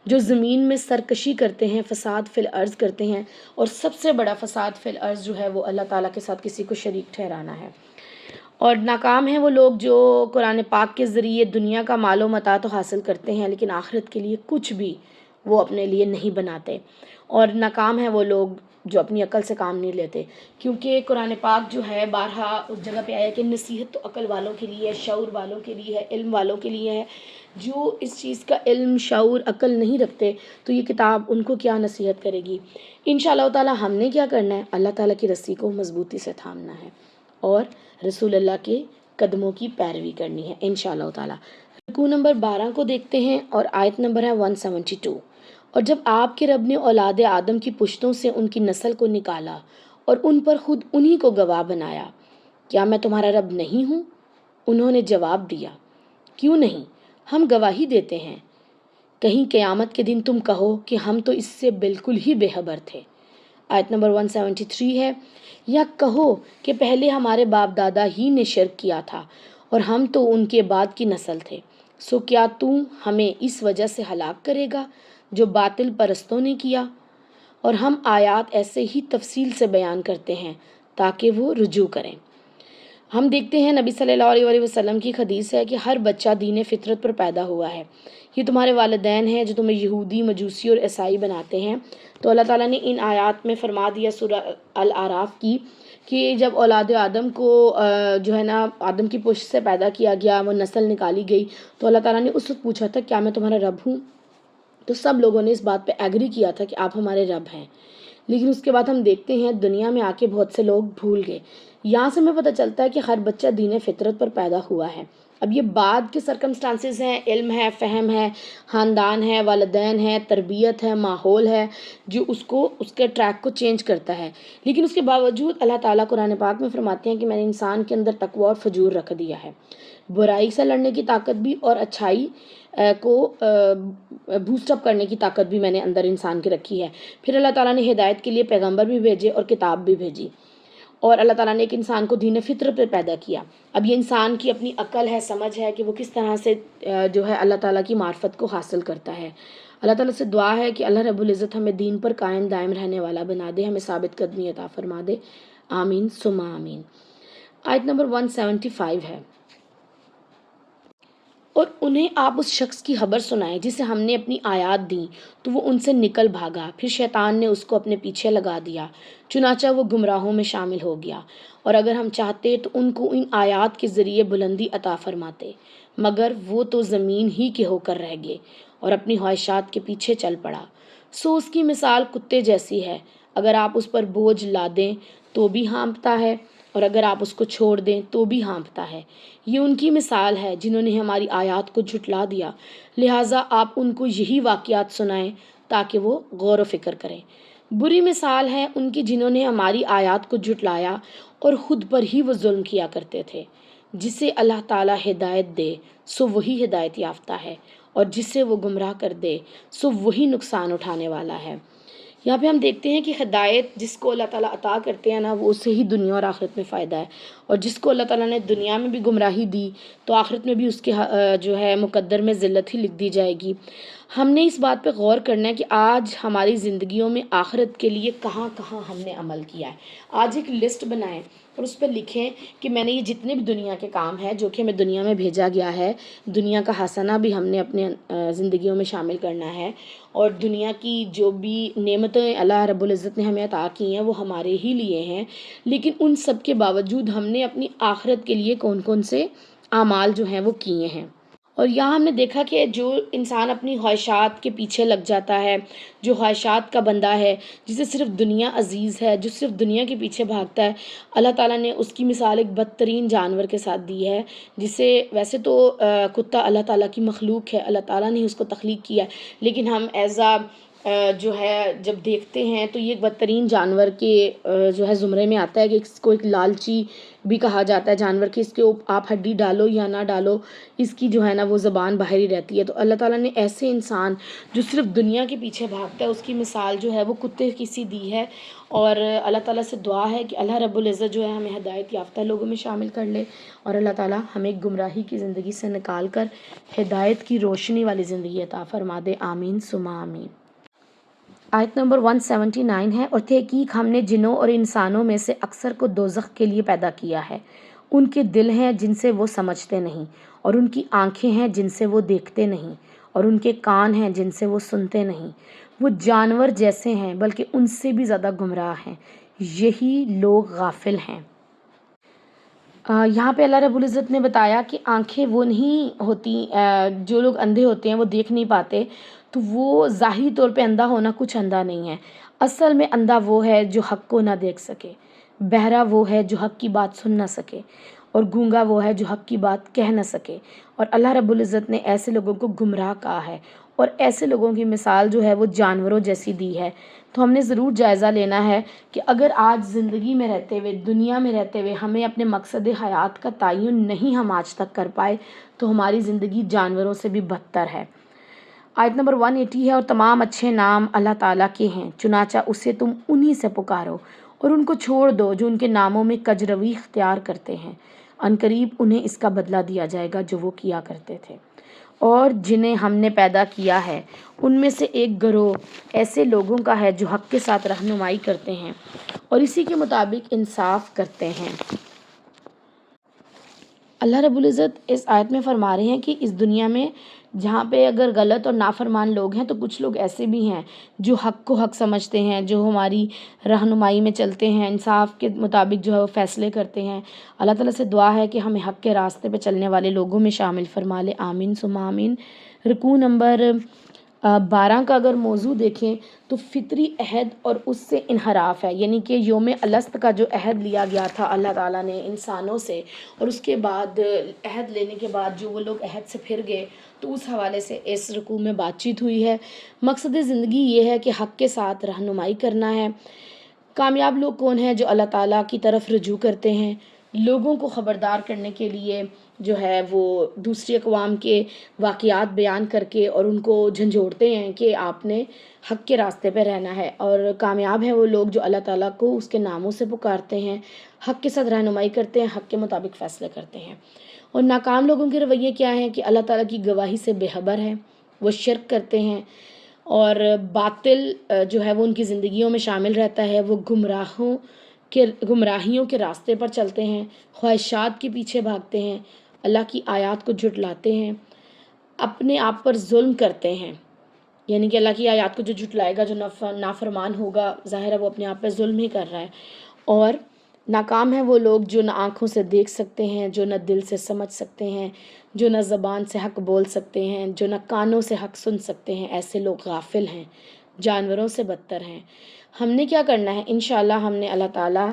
جو زمین میں سرکشی کرتے ہیں، فساد فی الارض کرتے ہیں، اور سب سے بڑا فساد فی الارض جو ہے وہ اللہ تعالیٰ کے ساتھ کسی کو شریک ٹھہرانا ہے۔ اور ناکام ہیں وہ لوگ جو قرآن پاک کے ذریعے دنیا کا مال و متاع تو حاصل کرتے ہیں لیکن آخرت کے لیے کچھ بھی وہ اپنے لیے نہیں بناتے، اور ناکام ہیں وہ لوگ جو اپنی عقل سے کام نہیں لیتے، کیونکہ قرآن پاک جو ہے بارہا اس جگہ پہ آیا کہ نصیحت تو عقل والوں کے لیے ہے، شعور والوں کے لیے ہے، علم والوں کے لیے ہے۔ جو اس چیز کا علم، شعور، عقل نہیں رکھتے تو یہ کتاب ان کو کیا نصیحت کرے گی۔ انشاءاللہ تعالی ہم نے کیا کرنا ہے؟ اللہ تعالیٰ کی رسی کو مضبوطی سے تھامنا ہے اور رسول اللہ کے قدموں کی پیروی کرنی ہے انشاءاللہ تعالی۔ رکوع نمبر 12 کو دیکھتے ہیں اور آیت نمبر ہے 172۔ اور جب آپ کے رب نے اولاد آدم کی پشتوں سے ان کی نسل کو نکالا اور ان پر خود انہی کو گواہ بنایا، کیا میں تمہارا رب نہیں ہوں؟ انہوں نے جواب دیا، کیوں نہیں، ہم گواہی دیتے ہیں۔ کہیں قیامت کے دن تم کہو کہ ہم تو اس سے بالکل ہی بے خبر تھے۔ آیت نمبر 173 ہے، یا کہو کہ پہلے ہمارے باپ دادا ہی نے شرک کیا تھا اور ہم تو ان کے بعد کی نسل تھے، سو کیا تو ہمیں اس وجہ سے ہلاک کرے گا جو باطل پرستوں نے کیا؟ اور ہم آیات ایسے ہی تفصیل سے بیان کرتے ہیں تاکہ وہ رجوع کریں۔ ہم دیکھتے ہیں نبی صلی اللہ علیہ وسلم کی حدیث ہے کہ ہر بچہ دین فطرت پر پیدا ہوا ہے، یہ تمہارے والدین ہیں جو تمہیں یہودی، مجوسی اور عیسائی بناتے ہیں۔ تو اللہ تعالیٰ نے ان آیات میں فرما دیا سورہ الاعراف کی کہ جب اولاد آدم کو جو ہے نا آدم کی پشت سے پیدا کیا گیا، وہ نسل نکالی گئی، تو اللہ تعالیٰ نے اس وقت پوچھا تھا کیا میں تمہارا رب ہوں؟ تو سب لوگوں نے اس بات پہ ایگری کیا تھا کہ آپ ہمارے رب ہیں، لیکن اس کے بعد ہم دیکھتے ہیں دنیا میں آ کے بہت سے لوگ بھول گئے۔ یہاں سے ہمیں پتہ چلتا ہے کہ ہر بچہ دین فطرت پر پیدا ہوا ہے۔ اب یہ بعد کے سرکمسٹانسز ہیں، علم ہے، فہم ہے، خاندان ہے، والدین ہے، تربیت ہے، ماحول ہے، جو اس کے ٹریک کو چینج کرتا ہے، لیکن اس کے باوجود اللہ تعالیٰ قرآن پاک میں فرماتے ہیں کہ میں نے انسان کے اندر تقوی اور فجور رکھ دیا ہے، برائی سے لڑنے کی طاقت بھی اور اچھائی کو بوسٹ اپ کرنے کی طاقت بھی میں نے اندر انسان کی رکھی ہے۔ پھر اللہ تعالیٰ نے ہدایت کے لیے پیغمبر بھی بھیجے اور کتاب بھی بھیجی، اور اللہ تعالیٰ نے ایک انسان کو دین فطرت پہ پیدا کیا۔ اب یہ انسان کی اپنی عقل ہے، سمجھ ہے کہ وہ کس طرح سے جو ہے اللہ تعالیٰ کی معرفت کو حاصل کرتا ہے۔ اللہ تعالیٰ سے دعا ہے کہ اللہ رب العزت ہمیں دین پر قائم دائم رہنے والا بنا دے، ہمیں ثابت قدمی عطا فرما دے، آمین ثم آمین۔ آیت نمبر 175 ہے، اور انہیں آپ اس شخص کی خبر سنائیں جسے ہم نے اپنی آیات دیں تو وہ ان سے نکل بھاگا، پھر شیطان نے اس کو اپنے پیچھے لگا دیا، چنانچہ وہ گمراہوں میں شامل ہو گیا۔ اور اگر ہم چاہتے تو ان کو ان آیات کے ذریعے بلندی عطا فرماتے، مگر وہ تو زمین ہی کے ہو کر رہ گئے اور اپنی خواہشات کے پیچھے چل پڑا۔ سو اس کی مثال کتے جیسی ہے، اگر آپ اس پر بوجھ لا دیں تو بھی ہانپتا ہے اور اگر آپ اس کو چھوڑ دیں تو بھی ہانپتا ہے۔ یہ ان کی مثال ہے جنہوں نے ہماری آیات کو جھٹلا دیا، لہٰذا آپ ان کو یہی واقعات سنائیں تاکہ وہ غور و فکر کریں۔ بری مثال ہے ان کی جنہوں نے ہماری آیات کو جھٹلایا اور خود پر ہی وہ ظلم کیا کرتے تھے۔ جسے اللہ تعالیٰ ہدایت دے سو وہی ہدایت یافتہ ہے، اور جسے وہ گمراہ کر دے سو وہی نقصان اٹھانے والا ہے۔ یہاں پہ ہم دیکھتے ہیں کہ ہدایت جس کو اللہ تعالیٰ عطا کرتے ہیں نا، وہ اسے ہی دنیا اور آخرت میں فائدہ ہے، اور جس کو اللہ تعالیٰ نے دنیا میں بھی گمراہی دی تو آخرت میں بھی اس کے جو ہے مقدر میں ذلت ہی لکھ دی جائے گی۔ ہم نے اس بات پہ غور کرنا ہے کہ آج ہماری زندگیوں میں آخرت کے لیے کہاں کہاں ہم نے عمل کیا ہے۔ آج ایک لسٹ بنائیں اور اس پہ لکھیں کہ میں نے یہ جتنے بھی دنیا کے کام ہیں جو کہ ہمیں دنیا میں بھیجا گیا ہے، دنیا کا حسنہ بھی ہم نے اپنے زندگیوں میں شامل کرنا ہے، اور دنیا کی جو بھی نعمتیں اللہ رب العزت نے ہمیں عطا کی ہیں وہ ہمارے ہی لیے ہیں، لیکن ان سب کے باوجود ہم نے اپنی آخرت کے لیے کون کون سے اعمال جو ہیں وہ کیے ہیں۔ اور یہاں ہم نے دیکھا کہ جو انسان اپنی خواہشات کے پیچھے لگ جاتا ہے، جو خواہشات کا بندہ ہے، جسے صرف دنیا عزیز ہے، جو صرف دنیا کے پیچھے بھاگتا ہے، اللہ تعالیٰ نے اس کی مثال ایک بدترین جانور کے ساتھ دی ہے، جسے ویسے تو کتا اللہ تعالیٰ کی مخلوق ہے، اللہ تعالیٰ نے اس کو تخلیق کیا ہے، لیکن ہم جو ہے جب دیکھتے ہیں تو یہ ایک بدترین جانور کے جو ہے زمرے میں آتا ہے کہ اس کو ایک لالچی بھی کہا جاتا ہے جانور کہ اس کے آپ ہڈی ڈالو یا نہ ڈالو، اس کی جو ہے نا وہ زبان باہر ہی رہتی ہے۔ تو اللہ تعالیٰ نے ایسے انسان جو صرف دنیا کے پیچھے بھاگتا ہے اس کی مثال جو ہے وہ کتے کی سی دی ہے، اور اللہ تعالیٰ سے دعا ہے کہ اللہ رب العزت جو ہے ہمیں ہدایت یافتہ لوگوں میں شامل کر لے، اور اللہ تعالیٰ ہمیں گمراہی کی زندگی سے نکال کر ہدایت کی روشنی والی زندگی عطا فرما دے، آمین ثم آمین۔ آیت نمبر 179 ہے، اور تحقیق ہم نے جنوں اور انسانوں میں سے اکثر کو دوزخ کے لیے پیدا کیا ہے، ان کے دل ہیں جن سے وہ سمجھتے نہیں، اور ان کی آنکھیں ہیں جن سے وہ دیکھتے نہیں، اور ان کے کان ہیں جن سے وہ سنتے نہیں۔ وہ جانور جیسے ہیں بلکہ ان سے بھی زیادہ گمراہ ہیں، یہی لوگ غافل ہیں۔ یہاں پہ اللہ رب العزت نے بتایا کہ آنکھیں وہ نہیں ہوتی، جو لوگ اندھے ہوتے ہیں وہ دیکھ نہیں پاتے، تو وہ ظاہری طور پہ اندھا ہونا کچھ اندھا نہیں ہے۔ اصل میں اندھا وہ ہے جو حق کو نہ دیکھ سکے، بہرا وہ ہے جو حق کی بات سن نہ سکے، اور گونگا وہ ہے جو حق کی بات کہہ نہ سکے۔ اور اللہ رب العزت نے ایسے لوگوں کو گمراہ کہا ہے، اور ایسے لوگوں کی مثال جو ہے وہ جانوروں جیسی دی ہے۔ تو ہم نے ضرور جائزہ لینا ہے کہ اگر آج زندگی میں رہتے ہوئے، دنیا میں رہتے ہوئے ہمیں اپنے مقصد حیات کا تعین نہیں ہم آج تک کر پائے، تو ہماری زندگی جانوروں سے بھی بدتر ہے۔ آیت نمبر 180 ہے، اور تمام اچھے نام اللہ تعالیٰ کے ہیں، چنانچہ اسے تم انہی سے پکارو اور ان کو چھوڑ دو جو ان کے ناموں میں کجروی اختیار کرتے ہیں، عنقریب انہیں اس کا بدلہ دیا جائے گا جو وہ کیا کرتے تھے۔ اور جنہیں ہم نے پیدا کیا ہے ان میں سے ایک گروہ ایسے لوگوں کا ہے جو حق کے ساتھ رہنمائی کرتے ہیں اور اسی کے مطابق انصاف کرتے ہیں۔ اللہ رب العزت اس آیت میں فرما رہے ہیں کہ اس دنیا میں جہاں پہ اگر غلط اور نافرمان لوگ ہیں تو کچھ لوگ ایسے بھی ہیں جو حق کو حق سمجھتے ہیں، جو ہماری رہنمائی میں چلتے ہیں، انصاف کے مطابق جو ہے وہ فیصلے کرتے ہیں۔ اللہ تعالیٰ سے دعا ہے کہ ہمیں حق کے راستے پہ چلنے والے لوگوں میں شامل فرما لے، آمین ثم آمین۔ رکوع نمبر 12 کا اگر موضوع دیکھیں تو فطری عہد اور اس سے انحراف ہے، یعنی کہ یوم الست کا جو عہد لیا گیا تھا اللہ تعالیٰ نے انسانوں سے، اور اس کے بعد عہد لینے کے بعد جو وہ لوگ عہد سے پھر گئے، تو اس حوالے سے اس رکوع میں بات چیت ہوئی ہے۔ مقصد زندگی یہ ہے کہ حق کے ساتھ رہنمائی کرنا ہے۔ کامیاب لوگ کون ہیں؟ جو اللہ تعالیٰ کی طرف رجوع کرتے ہیں، لوگوں کو خبردار کرنے کے لیے جو ہے وہ دوسری اقوام کے واقعات بیان کر کے اور ان کو جھنجھوڑتے ہیں کہ آپ نے حق کے راستے پہ رہنا ہے۔ اور کامیاب ہیں وہ لوگ جو اللہ تعالیٰ کو اس کے ناموں سے پکارتے ہیں، حق کے ساتھ رہنمائی کرتے ہیں، حق کے مطابق فیصلے کرتے ہیں۔ اور ناکام لوگوں کے رویے کیا ہیں کہ اللہ تعالیٰ کی گواہی سے بے خبر ہیں، وہ شرک کرتے ہیں اور باطل جو ہے وہ ان کی زندگیوں میں شامل رہتا ہے، وہ گمراہیوں کے راستے پر چلتے ہیں، خواہشات کے پیچھے بھاگتے ہیں، اللہ کی آیات کو جھٹلاتے ہیں، اپنے آپ پر ظلم کرتے ہیں، یعنی کہ اللہ کی آیات کو جو جھٹلائے گا، جو نافرمان ہوگا، ظاہر ہے وہ اپنے آپ پہ ظلم ہی کر رہا ہے۔ اور ناکام ہیں وہ لوگ جو نہ آنکھوں سے دیکھ سکتے ہیں، جو نہ دل سے سمجھ سکتے ہیں، جو نہ زبان سے حق بول سکتے ہیں، جو نہ کانوں سے حق سن سکتے ہیں۔ ایسے لوگ غافل ہیں، جانوروں سے بدتر ہیں۔ ہم نے کیا کرنا ہے؟ انشاءاللہ ہم نے اللہ تعالیٰ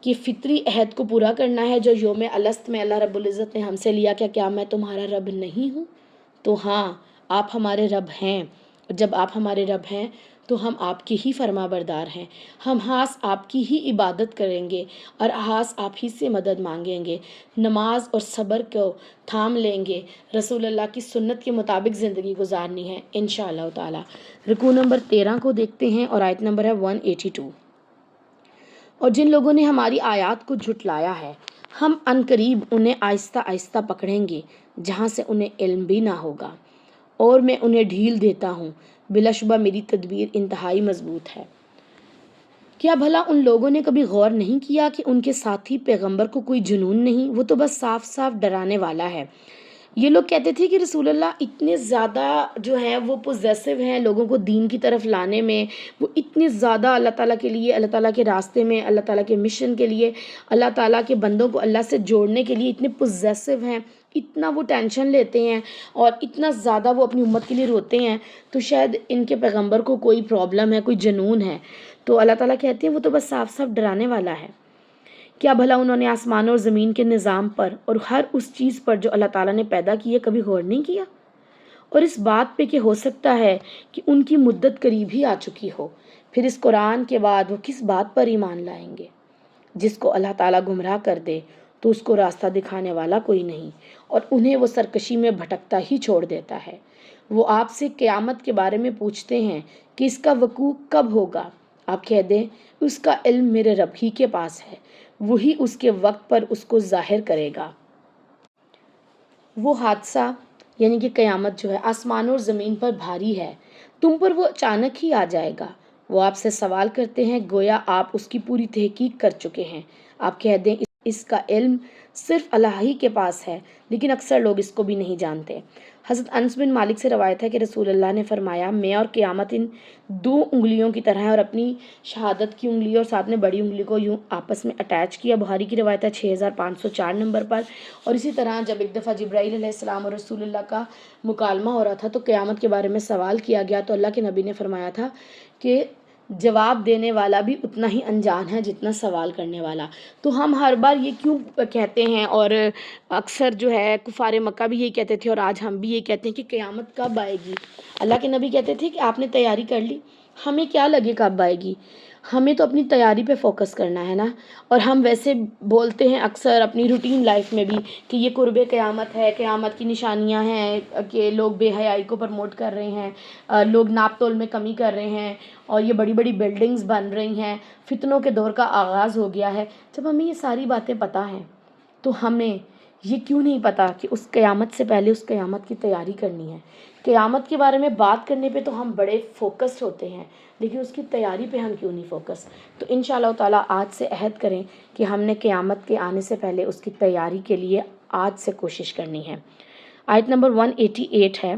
کہ فطری عہد کو پورا کرنا ہے جو یوم الست میں اللہ رب العزت نے ہم سے لیا کہ کیا میں تمہارا رب نہیں ہوں؟ تو ہاں، آپ ہمارے رب ہیں۔ جب آپ ہمارے رب ہیں تو ہم آپ کی ہی فرما بردار ہیں، ہم خاص آپ کی ہی عبادت کریں گے اور خاص آپ ہی سے مدد مانگیں گے، نماز اور صبر کو تھام لیں گے، رسول اللہ کی سنت کے مطابق زندگی گزارنی ہے انشاءاللہ تعالی۔ رکوع نمبر 13 کو دیکھتے ہیں اور آیت نمبر ہے 182۔ اور جن لوگوں نے ہماری آیات کو جھٹلایا ہے ہم عنقریب انہیں آہستہ آہستہ پکڑیں گے جہاں سے انہیں علم بھی نہ ہوگا، اور میں انہیں ڈھیل دیتا ہوں، بلا شبہ میری تدبیر انتہائی مضبوط ہے۔ کیا بھلا ان لوگوں نے کبھی غور نہیں کیا کہ ان کے ساتھی پیغمبر کو کوئی جنون نہیں، وہ تو بس صاف صاف ڈرانے والا ہے۔ یہ لوگ کہتے تھے کہ رسول اللہ اتنے زیادہ جو ہیں وہ پوزیسو ہیں لوگوں کو دین کی طرف لانے میں، وہ اتنے زیادہ اللہ تعالیٰ کے لیے، اللہ تعالیٰ کے راستے میں، اللہ تعالیٰ کے مشن کے لیے، اللہ تعالیٰ کے بندوں کو اللہ سے جوڑنے کے لیے اتنے پوزیسو ہیں، اتنا وہ ٹینشن لیتے ہیں اور اتنا زیادہ وہ اپنی امت کے لیے روتے ہیں، تو شاید ان کے پیغمبر کو کوئی پرابلم ہے، کوئی جنون ہے۔ تو اللہ تعالیٰ کہتے ہیں وہ تو بس صاف صاف ڈرانے والا ہے۔ کیا بھلا انہوں نے آسمان اور زمین کے نظام پر اور ہر اس چیز پر جو اللہ تعالیٰ نے پیدا کی ہے کبھی غور نہیں کیا؟ اور اس بات پہ کہ ہو سکتا ہے کہ ان کی مدت قریب ہی آ چکی ہو، پھر اس قرآن کے بعد وہ کس بات پر ایمان لائیں گے؟ جس کو اللہ تعالیٰ گمراہ کر دے تو اس کو راستہ دکھانے والا کوئی نہیں، اور انہیں وہ سرکشی میں بھٹکتا ہی چھوڑ دیتا ہے۔ وہ آپ سے قیامت کے بارے میں پوچھتے ہیں کہ اس کا وقوع کب ہوگا؟ آپ کہہ دیں اس کا علم میرے رب ہی کے پاس ہے، وہی اس کے وقت پر اس کو ظاہر کرے گا۔ وہ حادثہ یعنی کہ قیامت جو ہے آسمان اور زمین پر بھاری ہے، تم پر وہ اچانک ہی آ جائے گا۔ وہ آپ سے سوال کرتے ہیں گویا آپ اس کی پوری تحقیق کر چکے ہیں۔ آپ کہہ دیں اس کا علم صرف اللہ ہی کے پاس ہے، لیکن اکثر لوگ اس کو بھی نہیں جانتے۔ حضرت انس بن مالک سے روایت ہے کہ رسول اللہ نے فرمایا، میں اور قیامت ان 2 انگلیوں کی طرح ہے، اور اپنی شہادت کی انگلی اور ساتھ میں بڑی انگلی کو یوں آپس میں اٹیچ کیا۔ بخاری کی روایت ہے 6504 نمبر پر۔ اور اسی طرح جب ایک دفعہ جبرائیل علیہ السلام اور رسول اللہ کا مکالمہ ہو رہا تھا تو قیامت کے بارے میں سوال کیا گیا، تو اللہ کے نبی نے فرمایا تھا کہ جواب دینے والا بھی اتنا ہی انجان ہے جتنا سوال کرنے والا۔ تو ہم ہر بار یہ کیوں کہتے ہیں، اور اکثر جو ہے کفار مکہ بھی یہی کہتے تھے اور آج ہم بھی یہ کہتے ہیں کہ قیامت کب آئے گی؟ اللہ کے نبی کہتے تھے کہ آپ نے تیاری کر لی، ہمیں کیا لگے کب آئے گی، ہمیں تو اپنی تیاری پہ فوکس کرنا ہے نا۔ اور ہم ویسے بولتے ہیں اکثر اپنی روٹین لائف میں بھی کہ یہ قرب قیامت ہے، قیامت کی نشانیاں ہیں کہ لوگ بے حیائی کو پروموٹ کر رہے ہیں، لوگ ناپ تول میں کمی کر رہے ہیں، اور یہ بڑی بڑی بلڈنگز بن رہی ہیں، فتنوں کے دور کا آغاز ہو گیا ہے۔ جب ہمیں یہ ساری باتیں پتہ ہیں تو ہمیں یہ کیوں نہیں پتہ کہ اس قیامت سے پہلے اس قیامت کی تیاری کرنی ہے؟ قیامت کے بارے میں بات کرنے پہ تو ہم بڑے فوکس ہوتے ہیں، لیکن اس کی تیاری پہ ہم کیوں نہیں فوکس؟ تو انشاءاللہ تعالیٰ آج سے عہد کریں کہ ہم نے قیامت کے آنے سے پہلے اس کی تیاری کے لیے آج سے کوشش کرنی ہے۔ آیت نمبر 188 ہے،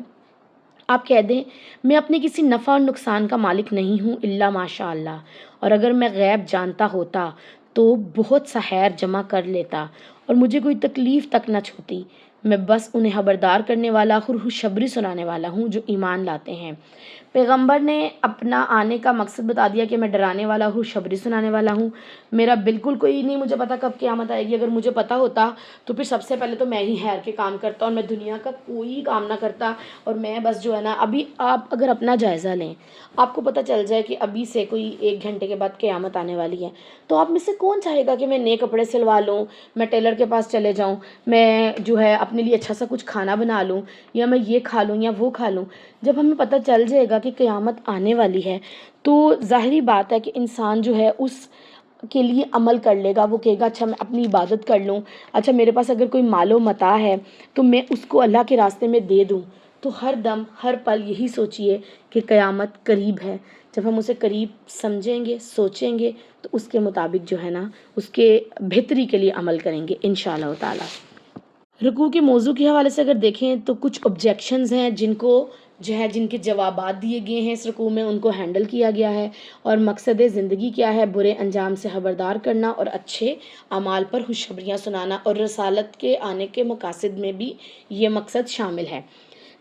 آپ کہہ دیں میں اپنے کسی نفع اور نقصان کا مالک نہیں ہوں الا ماشاء اللہ، اور اگر میں غیب جانتا ہوتا تو بہت سا خیر جمع کر لیتا اور مجھے کوئی تکلیف تک نہ چھوتی۔ میں بس انہیں خبردار کرنے والا اور خوشخبری سنانے والا ہوں جو ایمان لاتے ہیں۔ پیغمبر نے اپنا آنے کا مقصد بتا دیا کہ میں ڈرانے والا اور خوشخبری سنانے والا ہوں۔ میرا بالکل کوئی نہیں مجھے پتا کب قیامت آئے گی، اگر مجھے پتا ہوتا تو پھر سب سے پہلے تو میں ہی خیر کے کام کرتا اور میں دنیا کا کوئی کام نہ کرتا، اور میں بس جو ہے نا، ابھی آپ اگر اپنا جائزہ لیں، آپ کو پتہ چل جائے کہ ابھی سے کوئی 1 گھنٹے کے بعد قیامت آنے والی ہے، تو آپ میں سے کون چاہے گا کہ میں نئے کپڑے سلوا لوں، میں ٹیلر کے پاس چلے جاؤں، میں جو ہے اپنے لیے اچھا سا کچھ کھانا بنا لوں، یا میں یہ کھا لوں یا وہ کھا لوں؟ جب ہمیں پتہ چل جائے گا کہ قیامت آنے والی ہے تو ظاہری بات ہے کہ انسان جو ہے اس کے لیے عمل کر لے گا۔ وہ کہے گا اچھا میں اپنی عبادت کر لوں، اچھا میرے پاس اگر کوئی مال و متاع ہے تو میں اس کو اللہ کے راستے میں دے دوں۔ تو ہر دم ہر پل یہی سوچئے کہ قیامت قریب ہے۔ جب ہم اسے قریب سمجھیں گے، سوچیں گے، تو اس کے مطابق جو ہے نا اس کے بہتری کے لیے عمل کریں گے انشاءاللہ تعالی۔ رکوع کے موضوع کے حوالے سے اگر دیکھیں تو کچھ آبجیکشنز ہیں جن کے جوابات دیے گئے ہیں اس رکوع میں، ان کو ہینڈل کیا گیا ہے۔ اور مقصد زندگی کیا ہے؟ برے انجام سے خبردار کرنا اور اچھے اعمال پر خوشخبریاں سنانا، اور رسالت کے آنے کے مقاصد میں بھی یہ مقصد شامل ہے۔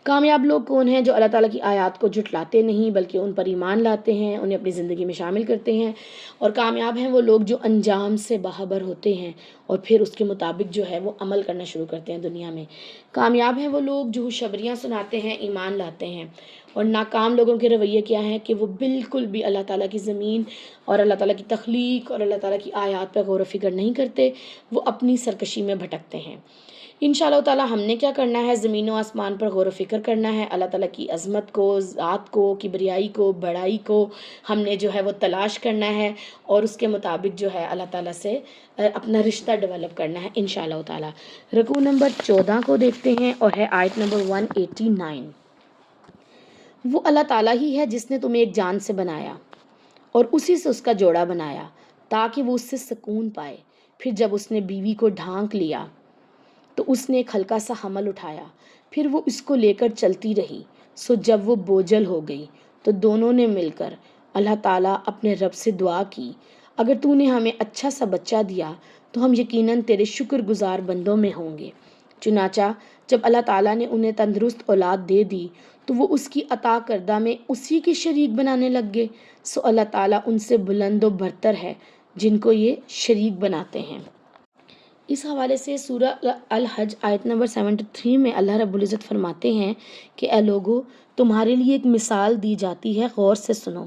کامیاب لوگ کون ہیں؟ جو اللہ تعالیٰ کی آیات کو جھٹلاتے نہیں بلکہ ان پر ایمان لاتے ہیں، انہیں اپنی زندگی میں شامل کرتے ہیں۔ اور کامیاب ہیں وہ لوگ جو انجام سے باخبر ہوتے ہیں اور پھر اس کے مطابق جو ہے وہ عمل کرنا شروع کرتے ہیں دنیا میں۔ کامیاب ہیں وہ لوگ جو خوشخبریاں سناتے ہیں، ایمان لاتے ہیں۔ اور ناکام لوگوں کے رویے کیا ہیں کہ وہ بالکل بھی اللہ تعالیٰ کی زمین اور اللہ تعالیٰ کی تخلیق اور اللہ تعالیٰ کی آیات پہ غور و فکر نہیں کرتے، وہ اپنی سرکشی میں بھٹکتے ہیں۔ انشاءاللہ تعالیٰ ہم نے کیا کرنا ہے؟ زمین و آسمان پر غور و فکر کرنا ہے، اللہ تعالیٰ کی عظمت کو، ذات کو، کبریائی کو، بڑائی کو ہم نے جو ہے وہ تلاش کرنا ہے، اور اس کے مطابق جو ہے اللہ تعالیٰ سے اپنا رشتہ ڈیولپ کرنا ہے انشاءاللہ تعالیٰ۔ رکوع نمبر 14 کو دیکھتے ہیں، اور ہے آیت نمبر 189۔ وہ اللہ تعالیٰ ہی ہے جس نے تمہیں ایک جان سے بنایا اور اسی سے اس کا جوڑا بنایا تاکہ وہ اس سے سکون پائے۔ پھر جب اس نے بیوی کو ڈھانک لیا تو اس نے ایک ہلکا سا حمل اٹھایا، پھر وہ اس کو لے کر چلتی رہی۔ سو جب وہ بوجھل ہو گئی تو دونوں نے مل کر اللہ تعالیٰ اپنے رب سے دعا کی، اگر تو نے ہمیں اچھا سا بچہ دیا تو ہم یقیناً تیرے شکر گزار بندوں میں ہوں گے۔ چنانچہ جب اللہ تعالیٰ نے انہیں تندرست اولاد دے دی تو وہ اس کی عطا کردہ میں اسی کے شریک بنانے لگ گئے۔ سو اللہ تعالیٰ ان سے بلند و برتر ہے جن کو یہ شریک بناتے ہیں۔ اس حوالے سے سورہ الحج آیت نمبر 73 میں اللہ رب العزت فرماتے ہیں کہ اے لوگو، تمہارے لیے ایک مثال دی جاتی ہے، غور سے سنو۔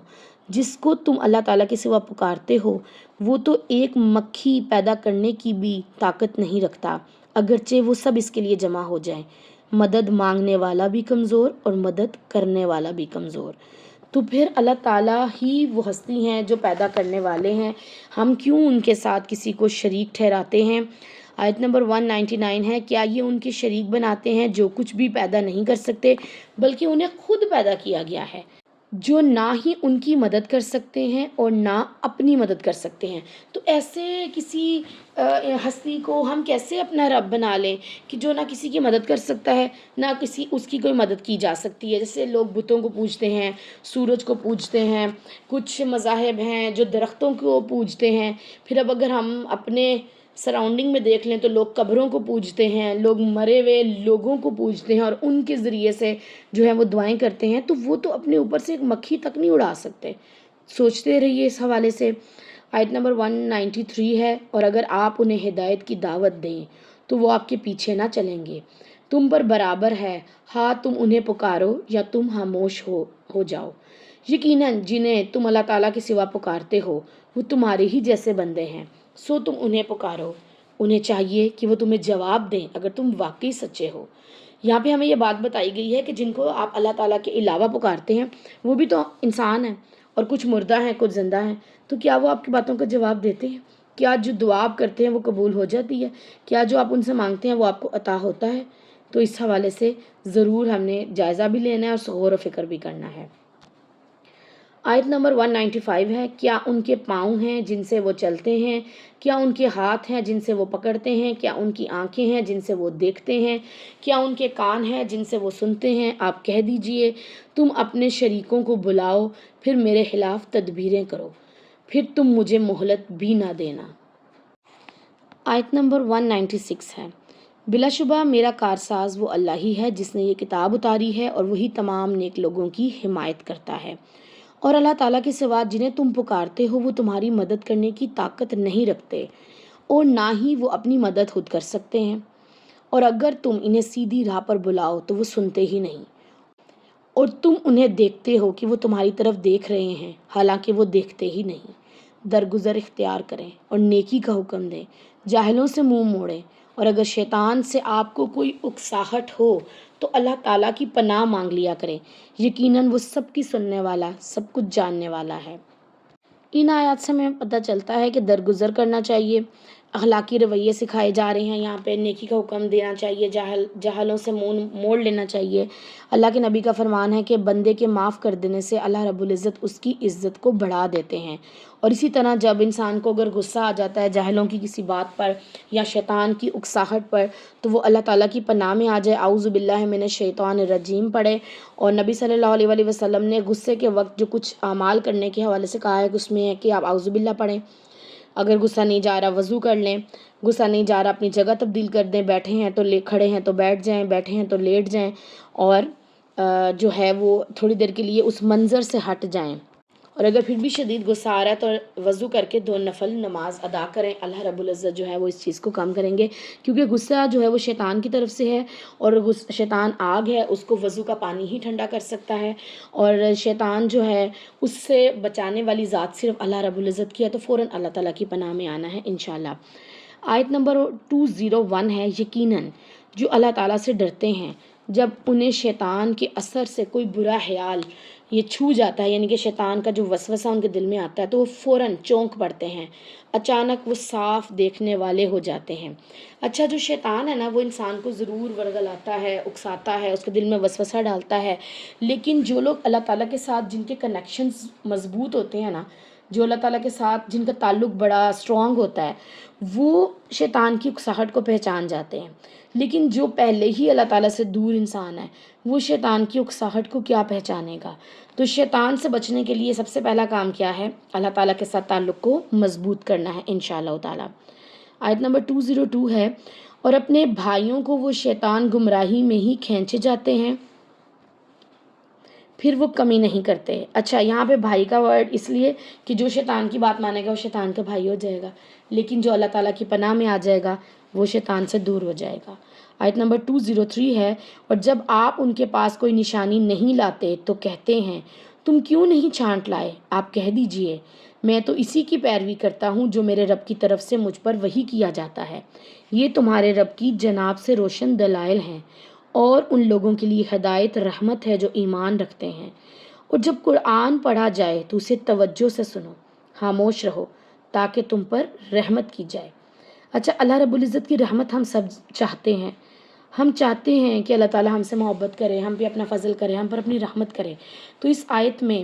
جس کو تم اللہ تعالیٰ کے سوا پکارتے ہو وہ تو ایک مکھی پیدا کرنے کی بھی طاقت نہیں رکھتا، اگرچہ وہ سب اس کے لیے جمع ہو جائیں۔ مدد مانگنے والا بھی کمزور اور مدد کرنے والا بھی کمزور۔ تو پھر اللہ تعالیٰ ہی وہ ہستی ہیں جو پیدا کرنے والے ہیں، ہم کیوں ان کے ساتھ کسی کو شریک ٹھہراتے ہیں؟ آیت نمبر 199 ہے، کیا یہ ان کے شریک بناتے ہیں جو کچھ بھی پیدا نہیں کر سکتے بلکہ انہیں خود پیدا کیا گیا ہے؟ جو نہ ہی ان کی مدد کر سکتے ہیں اور نہ اپنی مدد کر سکتے ہیں۔ تو ایسے کسی ہستی کو ہم کیسے اپنا رب بنا لیں کہ جو نہ کسی کی مدد کر سکتا ہے، نہ کسی اس کی کوئی مدد کی جا سکتی ہے؟ جیسے لوگ بتوں کو پوجتے ہیں، سورج کو پوجتے ہیں، کچھ مذاہب ہیں جو درختوں کو پوجتے ہیں۔ پھر اب اگر ہم اپنے سراؤنڈنگ میں دیکھ لیں تو لوگ قبروں کو پوجتے ہیں، لوگ مرے ہوئے لوگوں کو پوجتے ہیں اور ان کے ذریعے سے جو ہے وہ دعائیں کرتے ہیں۔ تو وہ تو اپنے اوپر سے ایک مکھی تک نہیں اڑا سکتے۔ سوچتے رہیے اس حوالے سے۔ آیت نمبر 193 ہے، اور اگر آپ انہیں ہدایت کی دعوت دیں تو وہ آپ کے پیچھے نہ چلیں گے، تم پر برابر ہے، ہاں تم انہیں پکارو یا تم خاموش ہو جاؤ۔ یقیناً جنہیں تم اللہ تعالیٰ کے سوا پکارتے ہو وہ تمہارے ہی جیسے بندے ہیں، سو تم انہیں پکارو، انہیں چاہیے کہ وہ تمہیں جواب دیں اگر تم واقعی سچے ہو۔ یہاں پہ ہمیں یہ بات بتائی گئی ہے کہ جن کو آپ اللہ تعالیٰ کے علاوہ پکارتے ہیں وہ بھی تو انسان ہیں، اور کچھ مردہ ہیں کچھ زندہ ہیں، تو کیا وہ آپ کی باتوں کا جواب دیتے ہیں؟ کیا جو دعا آپ کرتے ہیں وہ قبول ہو جاتی ہے؟ کیا جو آپ ان سے مانگتے ہیں وہ آپ کو عطا ہوتا ہے؟ تو اس حوالے سے ضرور ہم نے جائزہ بھی لینا ہے اور غور و فکر بھی کرنا ہے۔ آیت نمبر 195 ہے، کیا ان کے پاؤں ہیں جن سے وہ چلتے ہیں؟ کیا ان کے ہاتھ ہیں جن سے وہ پکڑتے ہیں؟ کیا ان کی آنکھیں ہیں جن سے وہ دیکھتے ہیں؟ کیا ان کے کان ہیں جن سے وہ سنتے ہیں؟ آپ کہہ دیجئے تم اپنے شریکوں کو بلاؤ، پھر میرے خلاف تدبیریں کرو، پھر تم مجھے مہلت بھی نہ دینا۔ آیت نمبر 196 ہے، بلا شبہ میرا کارساز وہ اللہ ہی ہے جس نے یہ کتاب اتاری ہے، اور وہی تمام نیک لوگوں کی حمایت کرتا ہے۔ اور اللہ تعالیٰ کے سوا جنہیں تم پکارتے ہو وہ تمہاری مدد کرنے کی طاقت نہیں رکھتے، اور نہ ہی وہ اپنی مدد خود کر سکتے ہیں، اور اگر تم انہیں سیدھی راہ پر بلاؤ تو وہ سنتے ہی نہیں، اور تم انہیں دیکھتے ہو کہ وہ تمہاری طرف دیکھ رہے ہیں حالانکہ وہ دیکھتے ہی نہیں۔ درگزر اختیار کریں اور نیکی کا حکم دیں، جاہلوں سے منہ موڑیں، اور اگر شیطان سے آپ کو کوئی اکساہٹ ہو تو اللہ تعالیٰ کی پناہ مانگ لیا کریں، یقیناً وہ سب کی سننے والا، سب کچھ جاننے والا ہے۔ ان آیات سے ہمیں پتہ چلتا ہے کہ درگزر کرنا چاہیے، اخلاقی رویے سکھائے جا رہے ہیں یہاں پہ، نیکی کا حکم دینا چاہیے، جاہلوں سے منہ موڑ لینا چاہیے۔ اللہ کے نبی کا فرمان ہے کہ بندے کے معاف کر دینے سے اللہ رب العزت اس کی عزت کو بڑھا دیتے ہیں، اور اسی طرح جب انسان کو اگر غصہ آ جاتا ہے جاہلوں کی کسی بات پر یا شیطان کی اکساہٹ پر تو وہ اللہ تعالیٰ کی پناہ میں آ جائے، اعوذ باللہ من الشیطان الرجیم پڑھے۔ اور نبی صلی اللہ علیہ وآلہ وسلم نے غصے کے وقت جو کچھ اعمال کرنے کے حوالے سے کہا ہے کہ اس میں ہے کہ آپ اعوذ باللہ پڑھیں، اگر غصہ نہیں جا رہا وضو کر لیں، غصہ نہیں جا رہا اپنی جگہ تبدیل کر دیں، بیٹھے ہیں تو کھڑے ہیں تو بیٹھ جائیں، بیٹھے ہیں تو لیٹ جائیں، اور جو ہے وہ تھوڑی دیر کے لیے اس منظر سے ہٹ جائیں، اور اگر پھر بھی شدید غصہ آ رہا ہے تو وضو کر کے 2 نفل نماز ادا کریں۔ اللہ رب العزت جو ہے وہ اس چیز کو کم کریں گے، کیونکہ غصہ جو ہے وہ شیطان کی طرف سے ہے، اور شیطان آگ ہے، اس کو وضو کا پانی ہی ٹھنڈا کر سکتا ہے، اور شیطان جو ہے اس سے بچانے والی ذات صرف اللہ رب العزت کی ہے، تو فوراً اللہ تعالیٰ کی پناہ میں آنا ہے انشاءاللہ۔ آیت نمبر 201 ہے، یقیناً جو اللہ تعالیٰ سے ڈرتے ہیں جب انہیں شیطان کے اثر سے کوئی برا خیال یہ چھو جاتا ہے، یعنی کہ شیطان کا جو وسوسہ ان کے دل میں آتا ہے تو وہ فوراً چونک پڑتے ہیں، اچانک وہ صاف دیکھنے والے ہو جاتے ہیں۔ اچھا، جو شیطان ہے نا وہ انسان کو ضرور ورغلاتا ہے، اکساتا ہے، اس کے دل میں وسوسہ ڈالتا ہے، لیکن جو لوگ اللہ تعالیٰ کے ساتھ جن کے کنیکشنز مضبوط ہوتے ہیں نا، جو اللہ تعالیٰ کے ساتھ جن کا تعلق بڑا اسٹرانگ ہوتا ہے، وہ شیطان کی اکساہٹ کو پہچان جاتے ہیں، لیکن جو پہلے ہی اللہ تعالیٰ سے دور انسان ہے وہ شیطان کی اکساہٹ کو کیا پہچانے گا؟ تو شیطان سے بچنے کے لیے سب سے پہلا کام کیا ہے؟ اللہ تعالیٰ کے ساتھ تعلق کو مضبوط کرنا ہے انشاءاللہ تعالیٰ۔ آیت نمبر 202 ہے، اور اپنے بھائیوں کو وہ شیطان گمراہی میں ہی کھینچے جاتے ہیں، پھر وہ کمی نہیں کرتے۔ اچھا، یہاں پہ بھائی کا ورڈ اس لیے کہ جو شیطان کی بات مانے گا وہ شیطان کا بھائی ہو جائے گا، لیکن جو اللہ تعالیٰ کی پناہ میں آ جائے گا وہ شیطان سے دور ہو جائے گا۔ آیت نمبر 203 ہے، اور جب آپ ان کے پاس کوئی نشانی نہیں لاتے تو کہتے ہیں تم کیوں نہیں چھانٹ لائے؟ آپ کہہ دیجئے میں تو اسی کی پیروی کرتا ہوں جو میرے رب کی طرف سے مجھ پر وحی کیا جاتا ہے، یہ تمہارے رب کی جناب سے روشن دلائل ہیں، اور ان لوگوں کے لیے ہدایت رحمت ہے جو ایمان رکھتے ہیں۔ اور جب قرآن پڑھا جائے تو اسے توجہ سے سنو، خاموش رہو تاکہ تم پر رحمت کی جائے۔ اچھا، اللہ رب العزت کی رحمت ہم سب چاہتے ہیں، ہم چاہتے ہیں کہ اللہ تعالیٰ ہم سے محبت کرے، ہم پہ اپنا فضل کرے، ہم پر اپنی رحمت کرے، تو اس آیت میں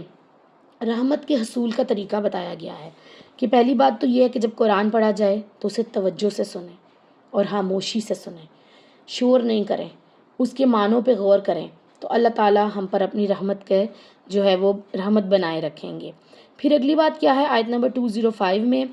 رحمت کے حصول کا طریقہ بتایا گیا ہے کہ پہلی بات تو یہ ہے کہ جب قرآن پڑھا جائے تو اسے توجہ سے سنیں اور خاموشی سے سنیں، شور نہیں کریں، اس کے معنوں پہ غور کریں، تو اللہ تعالیٰ ہم پر اپنی رحمت کے جو ہے وہ رحمت بنائے رکھیں گے۔ پھر اگلی بات کیا ہے، آیت نمبر 205 میں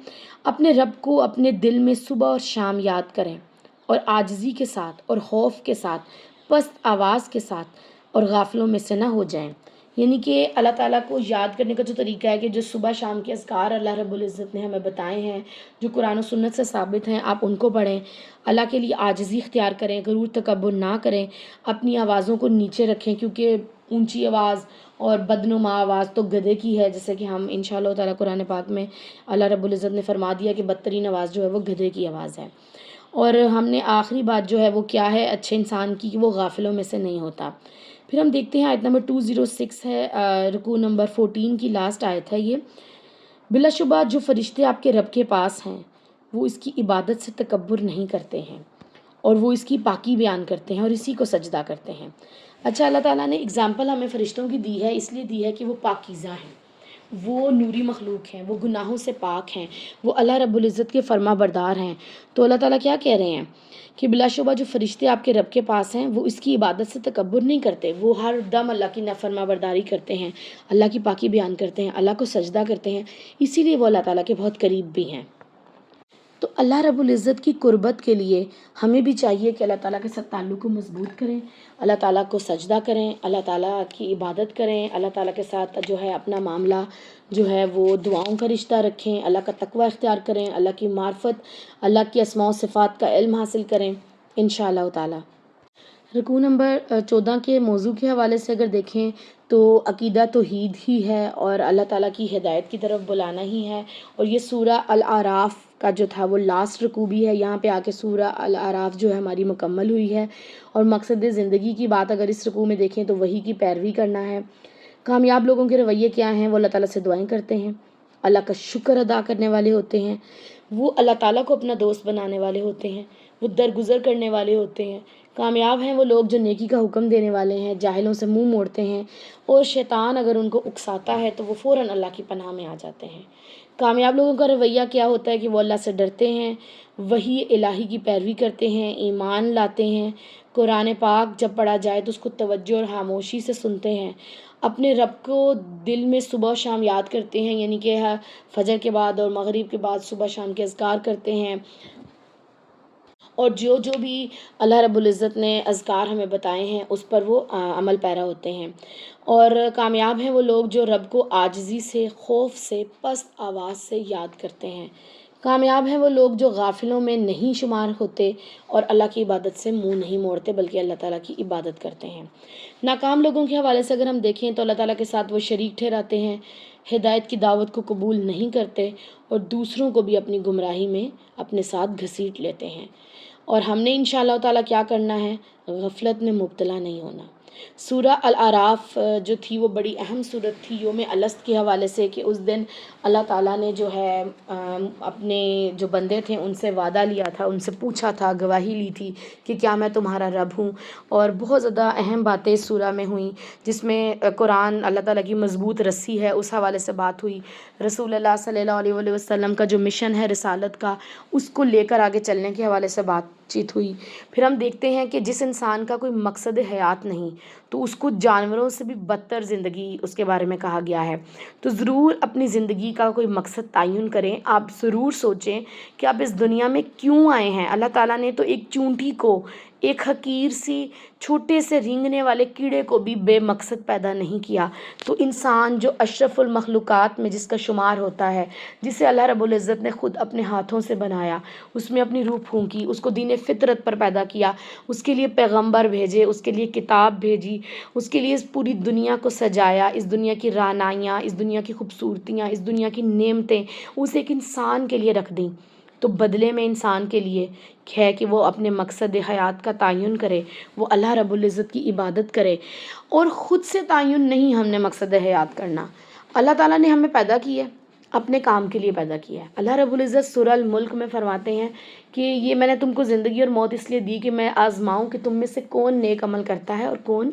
اپنے رب کو اپنے دل میں صبح اور شام یاد کریں اور عاجزی کے ساتھ اور خوف کے ساتھ، پست آواز کے ساتھ، اور غافلوں میں سے نہ ہو جائیں۔ یعنی کہ اللہ تعالیٰ کو یاد کرنے کا جو طریقہ ہے کہ جو صبح شام کے اذکار اللہ رب العزت نے ہمیں بتائے ہیں، جو قرآن و سنت سے ثابت ہیں، آپ ان کو پڑھیں، اللہ کے لیے عاجزی اختیار کریں، غرور تکبر نہ کریں، اپنی آوازوں کو نیچے رکھیں، کیونکہ اونچی آواز اور بدنما آواز تو گدھے کی ہے، جیسے کہ ہم انشاءاللہ تعالیٰ قرآن پاک میں اللہ رب العزت نے فرما دیا کہ بدترین آواز جو ہے وہ گدھے کی آواز ہے۔ اور ہم نے آخری بات جو ہے وہ کیا ہے اچھے انسان کی، کہ وہ غافلوں میں سے نہیں ہوتا۔ پھر ہم دیکھتے ہیں آیت نمبر 206 ہے، رکوع نمبر 14 کی لاسٹ آیت ہے یہ، بلا شبہ جو فرشتے آپ کے رب کے پاس ہیں وہ اس کی عبادت سے تکبر نہیں کرتے ہیں اور وہ اس کی پاکی بیان کرتے ہیں اور اسی کو سجدہ کرتے ہیں۔ اچھا، اللہ تعالیٰ نے اگزامپل ہمیں فرشتوں کی دی ہے، اس لیے دی ہے کہ وہ پاکیزہ ہیں، وہ نوری مخلوق ہیں، وہ گناہوں سے پاک ہیں، وہ اللہ رب العزت کے فرما بردار ہیں۔ تو اللہ تعالیٰ کیا کہہ رہے ہیں کہ بلا شبہ جو فرشتے آپ کے رب کے پاس ہیں وہ اس کی عبادت سے تکبر نہیں کرتے، وہ ہر دم اللہ کی فرما برداری کرتے ہیں، اللہ کی پاکی بیان کرتے ہیں، اللہ کو سجدہ کرتے ہیں، اسی لیے وہ اللہ تعالیٰ کے بہت قریب بھی ہیں۔ تو اللہ رب العزت کی قربت کے لیے ہمیں بھی چاہیے کہ اللہ تعالیٰ کے ساتھ تعلق کو مضبوط کریں، اللہ تعالیٰ کو سجدہ کریں، اللہ تعالیٰ کی عبادت کریں، اللہ تعالیٰ کے ساتھ جو ہے اپنا معاملہ جو ہے وہ دعاؤں کا رشتہ رکھیں، اللہ کا تقوی اختیار کریں، اللہ کی معرفت، اللہ کی اسماء و صفات کا علم حاصل کریں انشاءاللہ تعالیٰ۔ رکوع نمبر 14 کے موضوع کے حوالے سے اگر دیکھیں تو عقیدہ توحید ہی ہے اور اللہ تعالیٰ کی ہدایت کی طرف بلانا ہی ہے، اور یہ سورہ الاعراف کا جو تھا وہ لاسٹ رکوع بھی ہے، یہاں پہ آ کے سورہ الاعراف جو ہے ہماری مکمل ہوئی ہے، اور مقصد زندگی کی بات اگر اس رکوع میں دیکھیں تو وہی کی پیروی کرنا ہے۔ کامیاب لوگوں کے رویے کیا ہیں؟ وہ اللہ تعالیٰ سے دعائیں کرتے ہیں، اللہ کا شکر ادا کرنے والے ہوتے ہیں، وہ اللہ تعالیٰ کو اپنا دوست بنانے والے ہوتے ہیں، وہ درگزر کرنے والے ہوتے ہیں۔ کامیاب ہیں وہ لوگ جو نیکی کا حکم دینے والے ہیں، جاہلوں سے منہ موڑتے ہیں، اور شیطان اگر ان کو اکساتا ہے تو وہ فوراً اللہ کی پناہ میں آ جاتے ہیں۔ کامیاب لوگوں کا رویہ کیا ہوتا ہے کہ وہ اللہ سے ڈرتے ہیں، وحی الہی کی پیروی کرتے ہیں، ایمان لاتے ہیں، قرآن پاک جب پڑھا جائے تو اس کو توجہ اور خاموشی سے سنتے ہیں، اپنے رب کو دل میں صبح و شام یاد کرتے ہیں، یعنی کہ فجر کے بعد اور مغرب کے بعد صبح شام کے اذکار کرتے ہیں، اور جو بھی اللہ رب العزت نے اذکار ہمیں بتائے ہیں اس پر وہ عمل پیرا ہوتے ہیں۔ اور کامیاب ہیں وہ لوگ جو رب کو عاجزی سے، خوف سے، پست آواز سے یاد کرتے ہیں۔ کامیاب ہیں وہ لوگ جو غافلوں میں نہیں شمار ہوتے اور اللہ کی عبادت سے منہ نہیں موڑتے بلکہ اللہ تعالیٰ کی عبادت کرتے ہیں۔ ناکام لوگوں کے حوالے سے اگر ہم دیکھیں تو اللہ تعالیٰ کے ساتھ وہ شریک ٹھہراتے ہیں، ہدایت کی دعوت کو قبول نہیں کرتے اور دوسروں کو بھی اپنی گمراہی میں اپنے ساتھ گھسیٹ لیتے ہیں۔ اور ہم نے انشاءاللہ تعالیٰ کیا کرنا ہے؟ غفلت میں مبتلا نہیں ہونا۔ سورہ الاعراف جو تھی وہ بڑی اہم سورت تھی یوم الست کے حوالے سے، کہ اس دن اللہ تعالیٰ نے جو ہے اپنے جو بندے تھے ان سے وعدہ لیا تھا، ان سے پوچھا تھا، گواہی لی تھی کہ کیا میں تمہارا رب ہوں، اور بہت زیادہ اہم باتیں اس سورہ میں ہوئیں، جس میں قرآن اللہ تعالیٰ کی مضبوط رسی ہے اس حوالے سے بات ہوئی، رسول اللہ صلی اللہ علیہ وسلم کا جو مشن ہے رسالت کا اس کو لے کر آگے چلنے کے حوالے سے بات چیت ہوئی۔ پھر ہم دیکھتے ہیں کہ جس انسان کا کوئی مقصد حیات نہیں تو اس کو جانوروں سے بھی بدتر زندگی اس کے بارے میں کہا گیا ہے۔ تو ضرور اپنی زندگی کا کوئی مقصد تعین کریں، آپ ضرور سوچیں کہ آپ اس دنیا میں کیوں آئے ہیں۔ اللہ تعالیٰ نے تو ایک چونٹی کو، ایک حقیر سی چھوٹے سے رینگنے والے کیڑے کو بھی بے مقصد پیدا نہیں کیا، تو انسان جو اشرف المخلوقات میں جس کا شمار ہوتا ہے، جسے اللہ رب العزت نے خود اپنے ہاتھوں سے بنایا، اس میں اپنی روح پھونکی، اس کو دین فطرت پر پیدا کیا، اس کے لیے پیغمبر بھیجے، اس کے لیے کتاب بھیجی، اس کے لیے اس پوری دنیا کو سجایا، اس دنیا کی رعنائیاں، اس دنیا کی خوبصورتیاں، اس دنیا کی نعمتیں اس ایک انسان کے لیے رکھ دیں، تو بدلے میں انسان کے لیے ہے کہ وہ اپنے مقصد حیات کا تعین کرے، وہ اللہ رب العزت کی عبادت کرے، اور خود سے تعین نہیں ہم نے مقصد حیات کرنا، اللہ تعالیٰ نے ہمیں پیدا کی ہے، اپنے کام کے لیے پیدا کیا ہے۔ اللہ رب العزت سورہ الملک میں فرماتے ہیں کہ یہ میں نے تم کو زندگی اور موت اس لیے دی کہ میں آزماؤں کہ تم میں سے کون نیک عمل کرتا ہے اور کون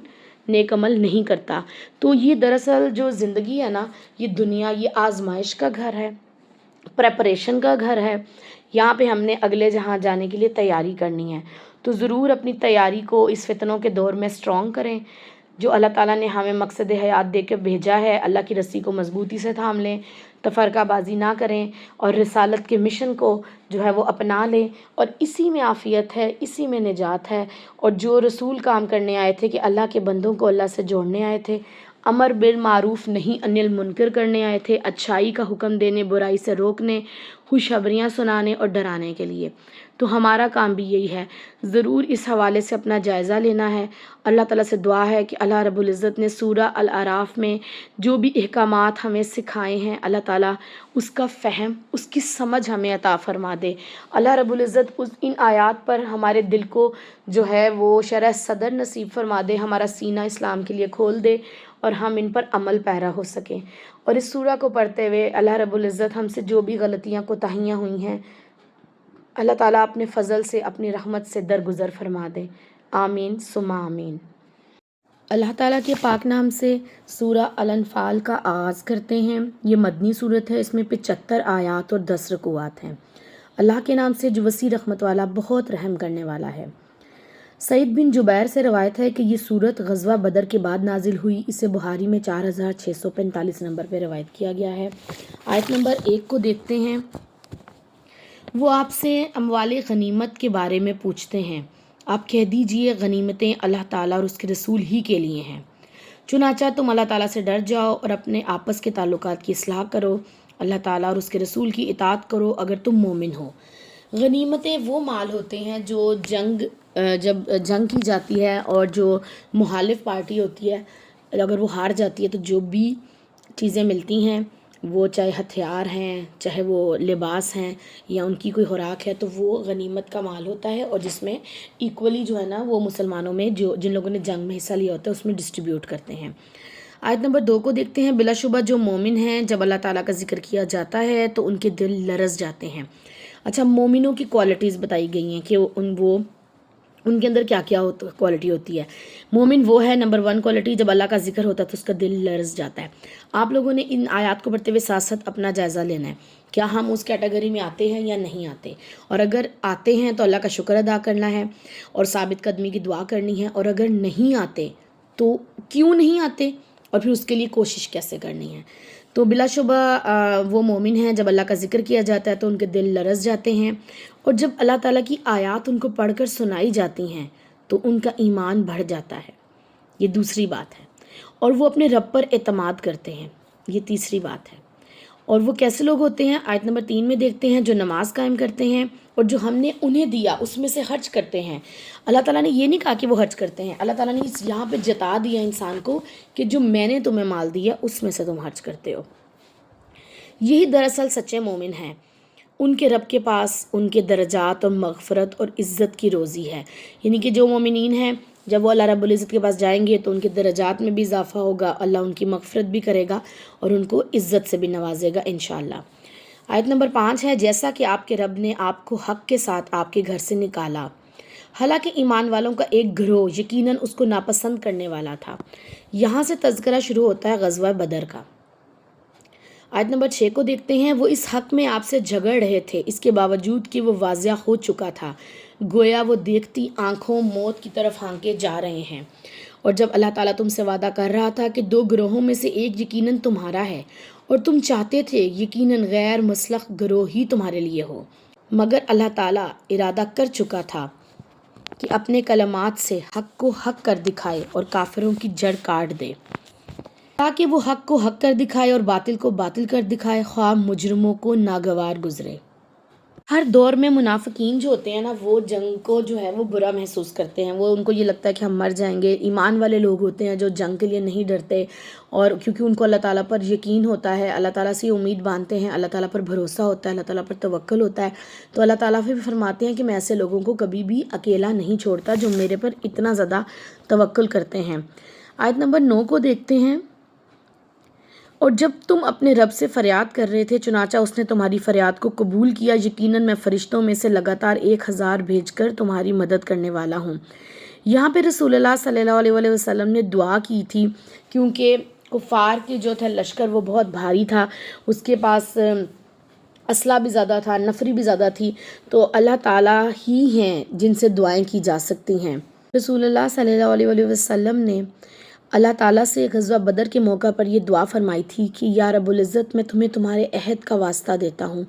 نیک عمل نہیں کرتا۔ تو یہ دراصل جو زندگی ہے نا، یہ دنیا، یہ آزمائش کا گھر ہے، پریپریشن کا گھر ہے۔ یہاں پہ ہم نے اگلے جہاں جانے کے لیے تیاری کرنی ہے، تو ضرور اپنی تیاری کو اس فتنوں کے دور میں اسٹرانگ کریں۔ جو اللہ تعالیٰ نے ہمیں مقصد حیات دے کے بھیجا ہے، اللہ کی رسی کو مضبوطی سے تھام لیں، تفرقہ بازی نہ کریں، اور رسالت کے مشن کو جو ہے وہ اپنا لیں، اور اسی میں عافیت ہے، اسی میں نجات ہے۔ اور جو رسول کام کرنے آئے تھے کہ اللہ کے بندوں کو اللہ سے جوڑنے آئے تھے، امر بالمعروف نہیں عن المنکر کرنے آئے تھے، اچھائی کا حکم دینے، برائی سے روکنے، خوشخبریاں سنانے اور ڈرانے کے لیے، تو ہمارا کام بھی یہی ہے۔ ضرور اس حوالے سے اپنا جائزہ لینا ہے۔ اللہ تعالیٰ سے دعا ہے کہ اللہ رب العزت نے سورہ الاعراف میں جو بھی احکامات ہمیں سکھائے ہیں، اللہ تعالیٰ اس کا فہم، اس کی سمجھ ہمیں عطا فرما دے۔ اللہ رب العزت ان آیات پر ہمارے دل کو جو ہے وہ شرح صدر نصیب فرما دے، ہمارا سینہ اسلام کے لیے کھول دے، اور ہم ان پر عمل پیرا ہو سکیں۔ اور اس سورہ کو پڑھتے ہوئے اللہ رب العزت ہم سے جو بھی غلطیاں کوتاہیاں ہوئی ہیں، اللہ تعالیٰ اپنے فضل سے، اپنی رحمت سے درگزر فرما دے۔ آمین ثم آمین۔ اللہ تعالیٰ کے پاک نام سے سورہ الانفال کا آغاز کرتے ہیں۔ یہ مدنی صورت ہے، اس میں 75 آیات اور 10 رکوعات ہیں۔ اللہ کے نام سے جو وسیع رحمت والا، بہت رحم کرنے والا ہے۔ سعید بن جبیر سے روایت ہے کہ یہ سورت غزوہ بدر کے بعد نازل ہوئی۔ اسے بخاری میں 4645 نمبر پہ روایت کیا گیا ہے۔ آیت نمبر 1 کو دیکھتے ہیں۔ وہ آپ سے اموال غنیمت کے بارے میں پوچھتے ہیں، آپ کہہ دیجئے غنیمتیں اللہ تعالیٰ اور اس کے رسول ہی کے لیے ہیں، چنانچہ تم اللہ تعالیٰ سے ڈر جاؤ اور اپنے آپس کے تعلقات کی اصلاح کرو، اللہ تعالیٰ اور اس کے رسول کی اطاعت کرو اگر تم مومن ہو۔ غنیمتیں وہ مال ہوتے ہیں جو جب جنگ کی جاتی ہے اور جو مخالف پارٹی ہوتی ہے، اگر وہ ہار جاتی ہے تو جو بھی چیزیں ملتی ہیں، وہ چاہے ہتھیار ہیں، چاہے وہ لباس ہیں، یا ان کی کوئی خوراک ہے، تو وہ غنیمت کا مال ہوتا ہے، اور جس میں ایکولی جو ہے نا وہ مسلمانوں میں جن لوگوں نے جنگ میں حصہ لیا ہوتا ہے اس میں ڈسٹریبیوٹ کرتے ہیں۔ آیت نمبر 2 کو دیکھتے ہیں۔ بلا شبہ جو مومن ہیں، جب اللہ تعالیٰ کا ذکر کیا جاتا ہے تو ان کے دل لرز جاتے ہیں۔ اچھا، مومنوں کی کوالٹیز بتائی گئی ہیں کہ ان کے اندر کیا کیا کوالٹی ہوتی ہے۔ مومن وہ ہے، نمبر 1 کوالٹی، جب اللہ کا ذکر ہوتا ہے تو اس کا دل لرز جاتا ہے۔ آپ لوگوں نے ان آیات کو پڑھتے ہوئے ساتھ ساتھ اپنا جائزہ لینا ہے، کیا ہم اس کیٹیگری میں آتے ہیں یا نہیں آتے، اور اگر آتے ہیں تو اللہ کا شکر ادا کرنا ہے اور ثابت قدمی کی دعا کرنی ہے، اور اگر نہیں آتے تو کیوں نہیں آتے، اور پھر اس کے لیے کوشش کیسے کرنی ہے۔ تو بلا شبہ وہ مومن ہیں، جب اللہ کا ذکر کیا جاتا ہے تو ان کے دل لرز جاتے ہیں، اور جب اللہ تعالیٰ کی آیات ان کو پڑھ کر سنائی جاتی ہیں تو ان کا ایمان بڑھ جاتا ہے، یہ دوسری بات ہے، اور وہ اپنے رب پر اعتماد کرتے ہیں، یہ تیسری بات ہے۔ اور وہ کیسے لوگ ہوتے ہیں، آیت نمبر 3 میں دیکھتے ہیں، جو نماز قائم کرتے ہیں اور جو ہم نے انہیں دیا اس میں سے خرچ کرتے ہیں۔ اللہ تعالیٰ نے یہ نہیں کہا کہ وہ خرچ کرتے ہیں، اللہ تعالیٰ نے یہاں پہ جتا دیا انسان کو کہ جو میں نے تمہیں مال دیا اس میں سے تم خرچ کرتے ہو۔ یہی دراصل سچے مومن ہیں، ان کے رب کے پاس ان کے درجات اور مغفرت اور عزت کی روزی ہے، یعنی کہ جو مومنین ہیں جب وہ اللہ رب العزت کے پاس جائیں گے تو ان کے درجات میں بھی اضافہ ہوگا، اللہ ان کی مغفرت بھی کرے گا اور ان کو عزت سے بھی نوازے گا انشاءاللہ۔ آیت نمبر 5 ہے، جیسا کہ آپ کے رب نے آپ کو حق کے ساتھ آپ کے گھر سے نکالا، حالانکہ ایمان والوں کا ایک گروہ یقیناً اس کو ناپسند کرنے والا تھا۔ یہاں سے تذکرہ شروع ہوتا ہے غزوہ بدر کا۔ آیت نمبر 6 کو دیکھتے ہیں۔ وہ اس حق میں آپ سے جھگڑ رہے تھے، اس کے باوجود کہ وہ واضح ہو چکا تھا، گویا وہ دیکھتی آنکھوں موت کی طرف ہانکے جا رہے ہیں۔ اور جب اللہ تعالیٰ تم سے وعدہ کر رہا تھا کہ 2 گروہوں میں سے ایک یقیناً تمہارا ہے، اور تم چاہتے تھے یقیناً غیر مسلح گروہ ہی تمہارے لیے ہو، مگر اللہ تعالیٰ ارادہ کر چکا تھا کہ اپنے کلمات سے حق کو حق کر دکھائے اور کافروں کی جڑ کاٹ دے، تاکہ وہ حق کو حق کر دکھائے اور باطل کو باطل کر دکھائے، خواہ مجرموں کو ناگوار گزرے۔ ہر دور میں منافقین جو ہوتے ہیں نا، وہ جنگ کو جو ہے وہ برا محسوس کرتے ہیں، وہ ان کو یہ لگتا ہے کہ ہم مر جائیں گے۔ ایمان والے لوگ ہوتے ہیں جو جنگ کے لیے نہیں ڈرتے، اور کیونکہ ان کو اللہ تعالیٰ پر یقین ہوتا ہے، اللہ تعالیٰ سے امید باندھتے ہیں، اللہ تعالیٰ پر بھروسہ ہوتا ہے، اللہ تعالیٰ پر توکل ہوتا ہے، تو اللہ تعالیٰ پھر فرماتے ہیں کہ میں ایسے لوگوں کو کبھی بھی اکیلا نہیں چھوڑتا جو میرے پر اتنا زیادہ توکل کرتے ہیں۔ آیت نمبر 9 کو دیکھتے ہیں۔ اور جب تم اپنے رب سے فریاد کر رہے تھے چنانچہ اس نے تمہاری فریاد کو قبول کیا، یقیناً میں فرشتوں میں سے لگاتار 1000 بھیج کر تمہاری مدد کرنے والا ہوں۔ یہاں پہ رسول اللہ صلی اللہ علیہ وسلم نے دعا کی تھی، کیونکہ کفار کے جو تھا لشکر وہ بہت بھاری تھا، اس کے پاس اسلحہ بھی زیادہ تھا، نفری بھی زیادہ تھی، تو اللہ تعالیٰ ہی ہیں جن سے دعائیں کی جا سکتی ہیں۔ رسول اللہ صلی اللہ علیہ وسلم نے اللہ تعالیٰ سے غزوہ بدر کے موقع پر یہ دعا فرمائی تھی کہ یا رب العزت، میں تمہیں تمہارے عہد کا واسطہ دیتا ہوں،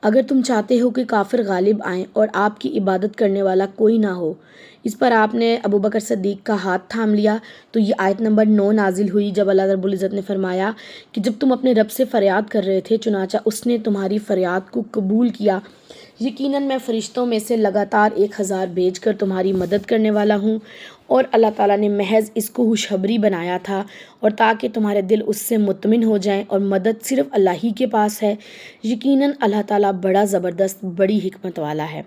اگر تم چاہتے ہو کہ کافر غالب آئیں اور آپ کی عبادت کرنے والا کوئی نہ ہو۔ اس پر آپ نے ابو بکر صدیق کا ہاتھ تھام لیا تو یہ آیت نمبر 9 نازل ہوئی، جب اللہ رب العزت نے فرمایا کہ جب تم اپنے رب سے فریاد کر رہے تھے چنانچہ اس نے تمہاری فریاد کو قبول کیا، یقیناً میں فرشتوں میں سے لگاتار 1000 بھیج کر تمہاری مدد کرنے والا ہوں۔ اور اللہ تعالیٰ نے محض اس کو خوشخبری بنایا تھا اور تاکہ تمہارے دل اس سے مطمئن ہو جائیں، اور مدد صرف اللہ ہی کے پاس ہے، یقیناً اللہ تعالیٰ بڑا زبردست بڑی حکمت والا ہے۔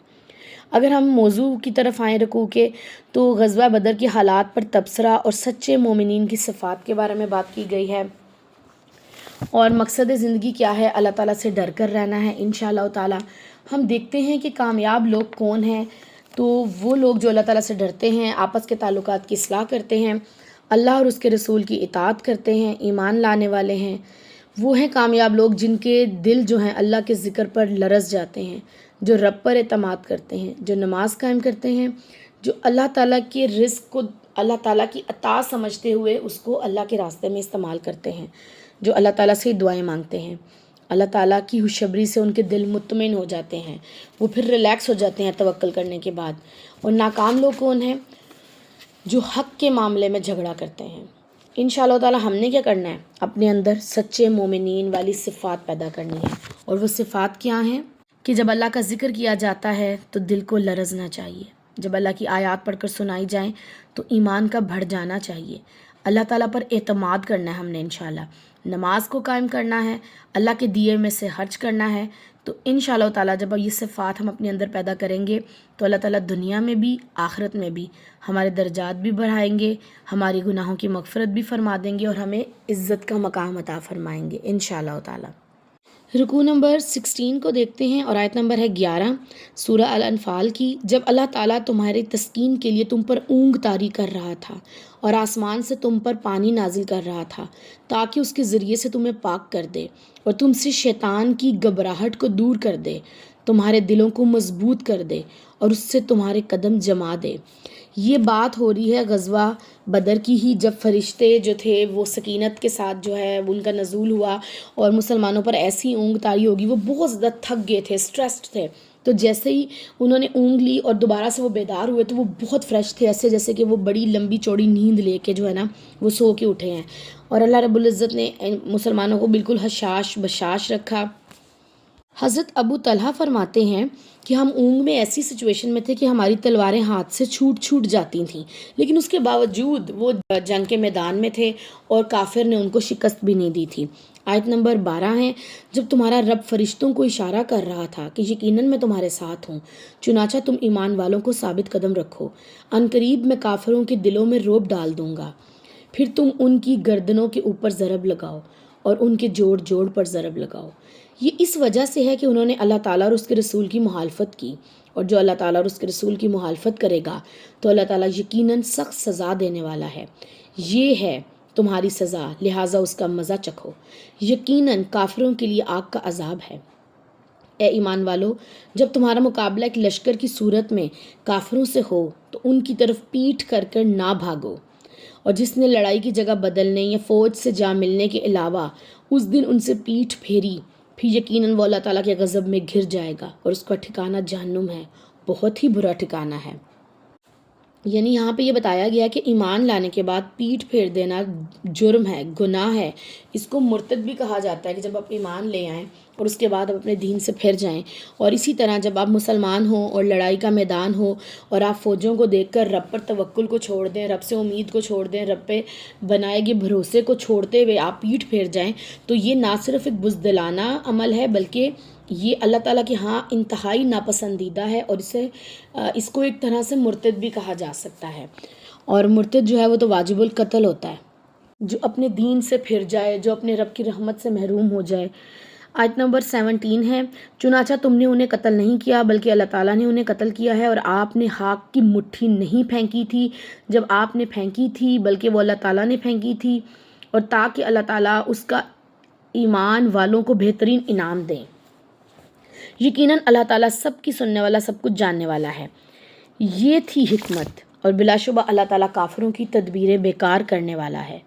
اگر ہم موضوع کی طرف آئیں رکوع کے، تو غزوہ بدر کے حالات پر تبصرہ اور سچے مومنین کی صفات کے بارے میں بات کی گئی ہے، اور مقصد زندگی کیا ہے، اللہ تعالیٰ سے ڈر کر رہنا ہے انشاءاللہ تعالیٰ۔ ہم دیکھتے ہیں کہ کامیاب لوگ کون ہیں، تو وہ لوگ جو اللہ تعالیٰ سے ڈرتے ہیں، آپس کے تعلقات کی اصلاح کرتے ہیں، اللہ اور اس کے رسول کی اطاعت کرتے ہیں، ایمان لانے والے ہیں، وہ ہیں کامیاب لوگ جن کے دل جو ہیں اللہ کے ذکر پر لرز جاتے ہیں، جو رب پر اعتماد کرتے ہیں، جو نماز قائم کرتے ہیں، جو اللہ تعالیٰ کے رزق کو اللہ تعالیٰ کی عطا سمجھتے ہوئے اس کو اللہ کے راستے میں استعمال کرتے ہیں، جو اللہ تعالیٰ سے دعائیں مانگتے ہیں۔ اللہ تعالیٰ کی خوشخبری سے ان کے دل مطمئن ہو جاتے ہیں، وہ پھر ریلیکس ہو جاتے ہیں توکل کرنے کے بعد۔ اور ناکام لوگ کون ہیں؟ جو حق کے معاملے میں جھگڑا کرتے ہیں۔ انشاءاللہ تعالیٰ ہم نے کیا کرنا ہے؟ اپنے اندر سچے مومنین والی صفات پیدا کرنی ہے، اور وہ صفات کیا ہیں؟ کہ جب اللہ کا ذکر کیا جاتا ہے تو دل کو لرزنا چاہیے، جب اللہ کی آیات پڑھ کر سنائی جائیں تو ایمان کا بڑھ جانا چاہیے، اللہ تعالیٰ پر اعتماد کرنا ہے ہم نے انشاءاللہ، نماز کو قائم کرنا ہے، اللہ کے دیے میں سے خرچ کرنا ہے۔ تو انشاءاللہ تعالیٰ جب یہ صفات ہم اپنے اندر پیدا کریں گے تو اللہ تعالیٰ دنیا میں بھی آخرت میں بھی ہمارے درجات بھی بڑھائیں گے، ہماری گناہوں کی مغفرت بھی فرما دیں گے، اور ہمیں عزت کا مقام عطا فرمائیں گے انشاءاللہ تعالیٰ۔ رکوع نمبر 16 کو دیکھتے ہیں، اور آیت نمبر ہے 11 سورہ الانفال کی۔ جب اللہ تعالیٰ تمہارے تسکین کے لیے تم پر اونگ طاری کر رہا تھا اور آسمان سے تم پر پانی نازل کر رہا تھا تاکہ اس کے ذریعے سے تمہیں پاک کر دے اور تم سے شیطان کی گھبراہٹ کو دور کر دے، تمہارے دلوں کو مضبوط کر دے اور اس سے تمہارے قدم جما دے۔ یہ بات ہو رہی ہے غزوہ بدر کی ہی، جب فرشتے جو تھے وہ سکینت کے ساتھ جو ہے ان کا نزول ہوا اور مسلمانوں پر ایسی اونگ طاری ہوگی، وہ بہت زیادہ تھک گئے تھے، سٹریسڈ تھے، تو جیسے ہی انہوں نے اونگ لی اور دوبارہ سے وہ بیدار ہوئے تو وہ بہت فریش تھے، ایسے جیسے کہ وہ بڑی لمبی چوڑی نیند لے کے جو ہے نا وہ سو کے اٹھے ہیں، اور اللہ رب العزت نے مسلمانوں کو بالکل حشاش بشاش رکھا۔ حضرت ابو طلحہ فرماتے ہیں کہ ہم اونگ میں ایسی سچویشن میں تھے کہ ہماری تلواریں ہاتھ سے چھوٹ جاتی تھیں، لیکن اس کے باوجود وہ جنگ کے میدان میں تھے اور کافر نے ان کو شکست بھی نہیں دی تھی۔ آیت نمبر 12 ہے، جب تمہارا رب فرشتوں کو اشارہ کر رہا تھا کہ یقیناً میں تمہارے ساتھ ہوں، چنانچہ تم ایمان والوں کو ثابت قدم رکھو، عنقریب میں کافروں کے دلوں میں رعب ڈال دوں گا، پھر تم ان کی گردنوں کے اوپر ضرب لگاؤ اور ان کے جوڑ پر ضرب لگاؤ۔ یہ اس وجہ سے ہے کہ انہوں نے اللہ تعالیٰ اور اس کے رسول کی مخالفت کی، اور جو اللہ تعالیٰ اور اس کے رسول کی مخالفت کرے گا تو اللہ تعالیٰ یقیناً سخت سزا دینے والا ہے۔ یہ ہے تمہاری سزا، لہٰذا اس کا مزہ چکھو، یقیناً کافروں کے لیے آگ کا عذاب ہے۔ اے ایمان والو، جب تمہارا مقابلہ ایک لشکر کی صورت میں کافروں سے ہو تو ان کی طرف پیٹھ کر نہ بھاگو، اور جس نے لڑائی کی جگہ بدلنے یا فوج سے جا ملنے کے علاوہ اس دن ان سے پیٹھ پھیری، پھر یقیناً وہ اللہ تعالیٰ کے غضب میں گر جائے گا اور اس کا ٹھکانہ جہنم ہے، بہت ہی برا ٹھکانہ ہے۔ یعنی یہاں پہ یہ بتایا گیا کہ ایمان لانے کے بعد پیٹھ پھیر دینا جرم ہے، گناہ ہے، اس کو مرتد بھی کہا جاتا ہے کہ جب آپ ایمان لے آئیں اور اس کے بعد آپ اپنے دین سے پھر جائیں۔ اور اسی طرح جب آپ مسلمان ہوں اور لڑائی کا میدان ہو اور آپ فوجوں کو دیکھ کر رب پر توکل کو چھوڑ دیں، رب سے امید کو چھوڑ دیں، رب پہ بنائے گئے بھروسے کو چھوڑتے ہوئے آپ پیٹھ پھیر جائیں، تو یہ نہ صرف ایک بزدلانہ عمل ہے بلکہ یہ اللہ تعالیٰ کے ہاں انتہائی ناپسندیدہ ہے، اور اس کو ایک طرح سے مرتد بھی کہا جا سکتا ہے، اور مرتد جو ہے وہ تو واجب القتل ہوتا ہے۔ جو اپنے دین سے پھر جائے، جو اپنے رب کی رحمت سے محروم ہو جائے۔ آیت نمبر 17 ہے، چنانچہ تم نے انہیں قتل نہیں کیا بلکہ اللہ تعالیٰ نے انہیں قتل کیا ہے، اور آپ نے خاک کی مٹھی نہیں پھینکی تھی جب آپ نے پھینکی تھی، بلکہ وہ اللہ تعالیٰ نے پھینکی تھی، اور تاکہ اللہ تعالیٰ اس کا ایمان والوں کو بہترین انعام دیں۔ یقیناً اللہ تعالیٰ سب کی سننے والا، سب کچھ جاننے والا ہے۔ یہ تھی حکمت، اور بلا شبہ اللہ تعالیٰ کافروں کی تدبیریں بیکار کرنے والا ہے۔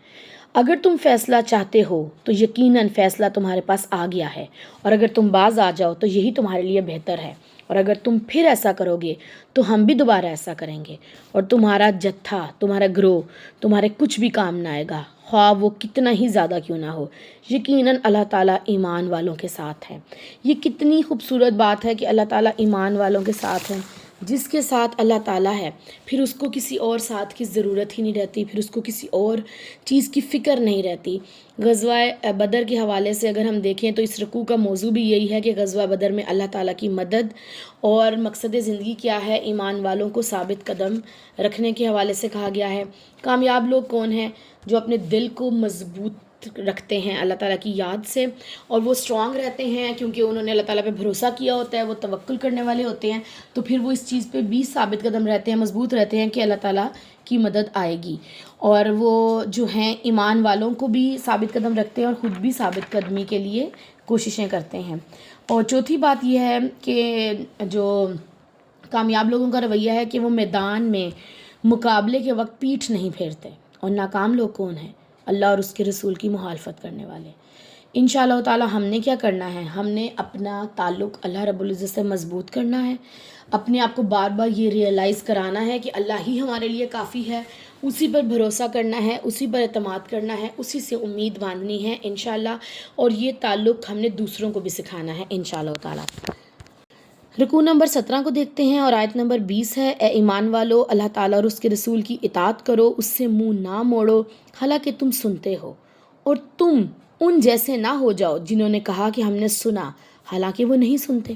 اگر تم فیصلہ چاہتے ہو تو یقیناً فیصلہ تمہارے پاس آ گیا ہے، اور اگر تم باز آ جاؤ تو یہی تمہارے لیے بہتر ہے، اور اگر تم پھر ایسا کرو گے تو ہم بھی دوبارہ ایسا کریں گے، اور تمہارا جتھا، تمہارا گروہ تمہارے کچھ بھی کام نہ آئے گا، خواہ وہ کتنا ہی زیادہ کیوں نہ ہو۔ یقیناً اللہ تعالیٰ ایمان والوں کے ساتھ ہے۔ یہ کتنی خوبصورت بات ہے کہ اللہ تعالیٰ ایمان والوں کے ساتھ ہے۔ جس کے ساتھ اللہ تعالیٰ ہے، پھر اس کو کسی اور ساتھ کی ضرورت ہی نہیں رہتی، پھر اس کو کسی اور چیز کی فکر نہیں رہتی۔ غزوہ بدر کے حوالے سے اگر ہم دیکھیں تو اس رکوع کا موضوع بھی یہی ہے کہ غزوہ بدر میں اللہ تعالیٰ کی مدد اور مقصد زندگی کیا ہے، ایمان والوں کو ثابت قدم رکھنے کے حوالے سے کہا گیا ہے۔ کامیاب لوگ کون ہیں؟ جو اپنے دل کو مضبوط رکھتے ہیں اللہ تعالیٰ کی یاد سے، اور وہ اسٹرانگ رہتے ہیں کیونکہ انہوں نے اللہ تعالیٰ پہ بھروسہ کیا ہوتا ہے، وہ توکل کرنے والے ہوتے ہیں، تو پھر وہ اس چیز پہ بھی ثابت قدم رہتے ہیں، مضبوط رہتے ہیں کہ اللہ تعالیٰ کی مدد آئے گی، اور وہ جو ہیں ایمان والوں کو بھی ثابت قدم رکھتے ہیں اور خود بھی ثابت قدمی کے لیے کوششیں کرتے ہیں۔ اور چوتھی بات یہ ہے کہ جو کامیاب لوگوں کا رویہ ہے کہ وہ میدان میں مقابلے کے وقت پیٹھ نہیں پھیرتے۔ اور ناکام لوگ کون ہیں؟ اللہ اور اس کے رسول کی مخالفت کرنے والے۔ انشاءاللہ تعالی ہم نے کیا کرنا ہے؟ ہم نے اپنا تعلق اللہ رب العزت سے مضبوط کرنا ہے، اپنے آپ کو بار بار یہ ریئلائز کرانا ہے کہ اللہ ہی ہمارے لیے کافی ہے، اسی پر بھروسہ کرنا ہے، اسی پر اعتماد کرنا ہے، اسی سے امید باندھنی ہے انشاءاللہ، اور یہ تعلق ہم نے دوسروں کو بھی سکھانا ہے انشاءاللہ تعالی۔ رکوع نمبر 17 کو دیکھتے ہیں، اور آیت نمبر 20 ہے، اے ایمان والو، اللہ تعالیٰ اور اس کے رسول کی اطاعت کرو، اس سے منہ نہ موڑو، حالانکہ تم سنتے ہو، اور تم ان جیسے نہ ہو جاؤ جنہوں نے کہا کہ ہم نے سنا، حالانکہ وہ نہیں سنتے۔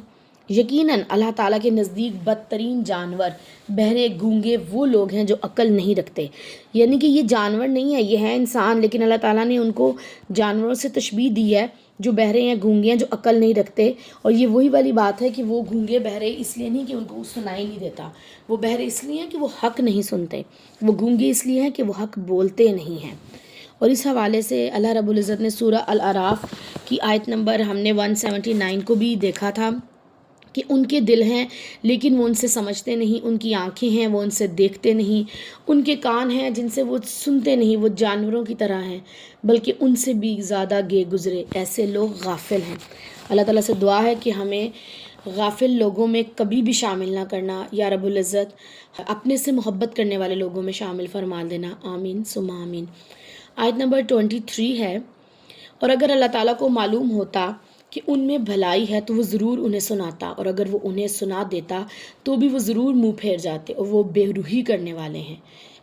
یقیناً اللہ تعالیٰ کے نزدیک بدترین جانور بہرے گونگے وہ لوگ ہیں جو عقل نہیں رکھتے، یعنی کہ یہ جانور نہیں ہے، یہ ہے انسان، لیکن اللہ تعالیٰ نے ان کو جانوروں سے تشبیہ دی ہے جو بہرے ہیں، گونگے ہیں، جو عقل نہیں رکھتے۔ اور یہ وہی والی بات ہے کہ وہ گونگے بہرے اس لیے نہیں کہ ان کو سنائی نہیں دیتا، وہ بہرے اس لیے ہیں کہ وہ حق نہیں سنتے، وہ گونگے اس لیے ہیں کہ وہ حق بولتے نہیں ہیں۔ اور اس حوالے سے اللہ رب العزت نے سورہ الاعراف کی آیت نمبر ہم نے 179 کو بھی دیکھا تھا کہ ان کے دل ہیں لیکن وہ ان سے سمجھتے نہیں، ان کی آنکھیں ہیں وہ ان سے دیکھتے نہیں، ان کے کان ہیں جن سے وہ سنتے نہیں، وہ جانوروں کی طرح ہیں بلکہ ان سے بھی زیادہ گے گزرے، ایسے لوگ غافل ہیں۔ اللہ تعالیٰ سے دعا ہے کہ ہمیں غافل لوگوں میں کبھی بھی شامل نہ کرنا، یا رب العزت اپنے سے محبت کرنے والے لوگوں میں شامل فرما دینا، آمین ثم آمین۔ آیت نمبر 23 ہے، اور اگر اللہ تعالیٰ کو معلوم ہوتا کہ ان میں بھلائی ہے تو وہ ضرور انہیں سناتا، اور اگر وہ انہیں سنا دیتا تو بھی وہ ضرور منہ پھیر جاتے، اور وہ بے روحی کرنے والے ہیں۔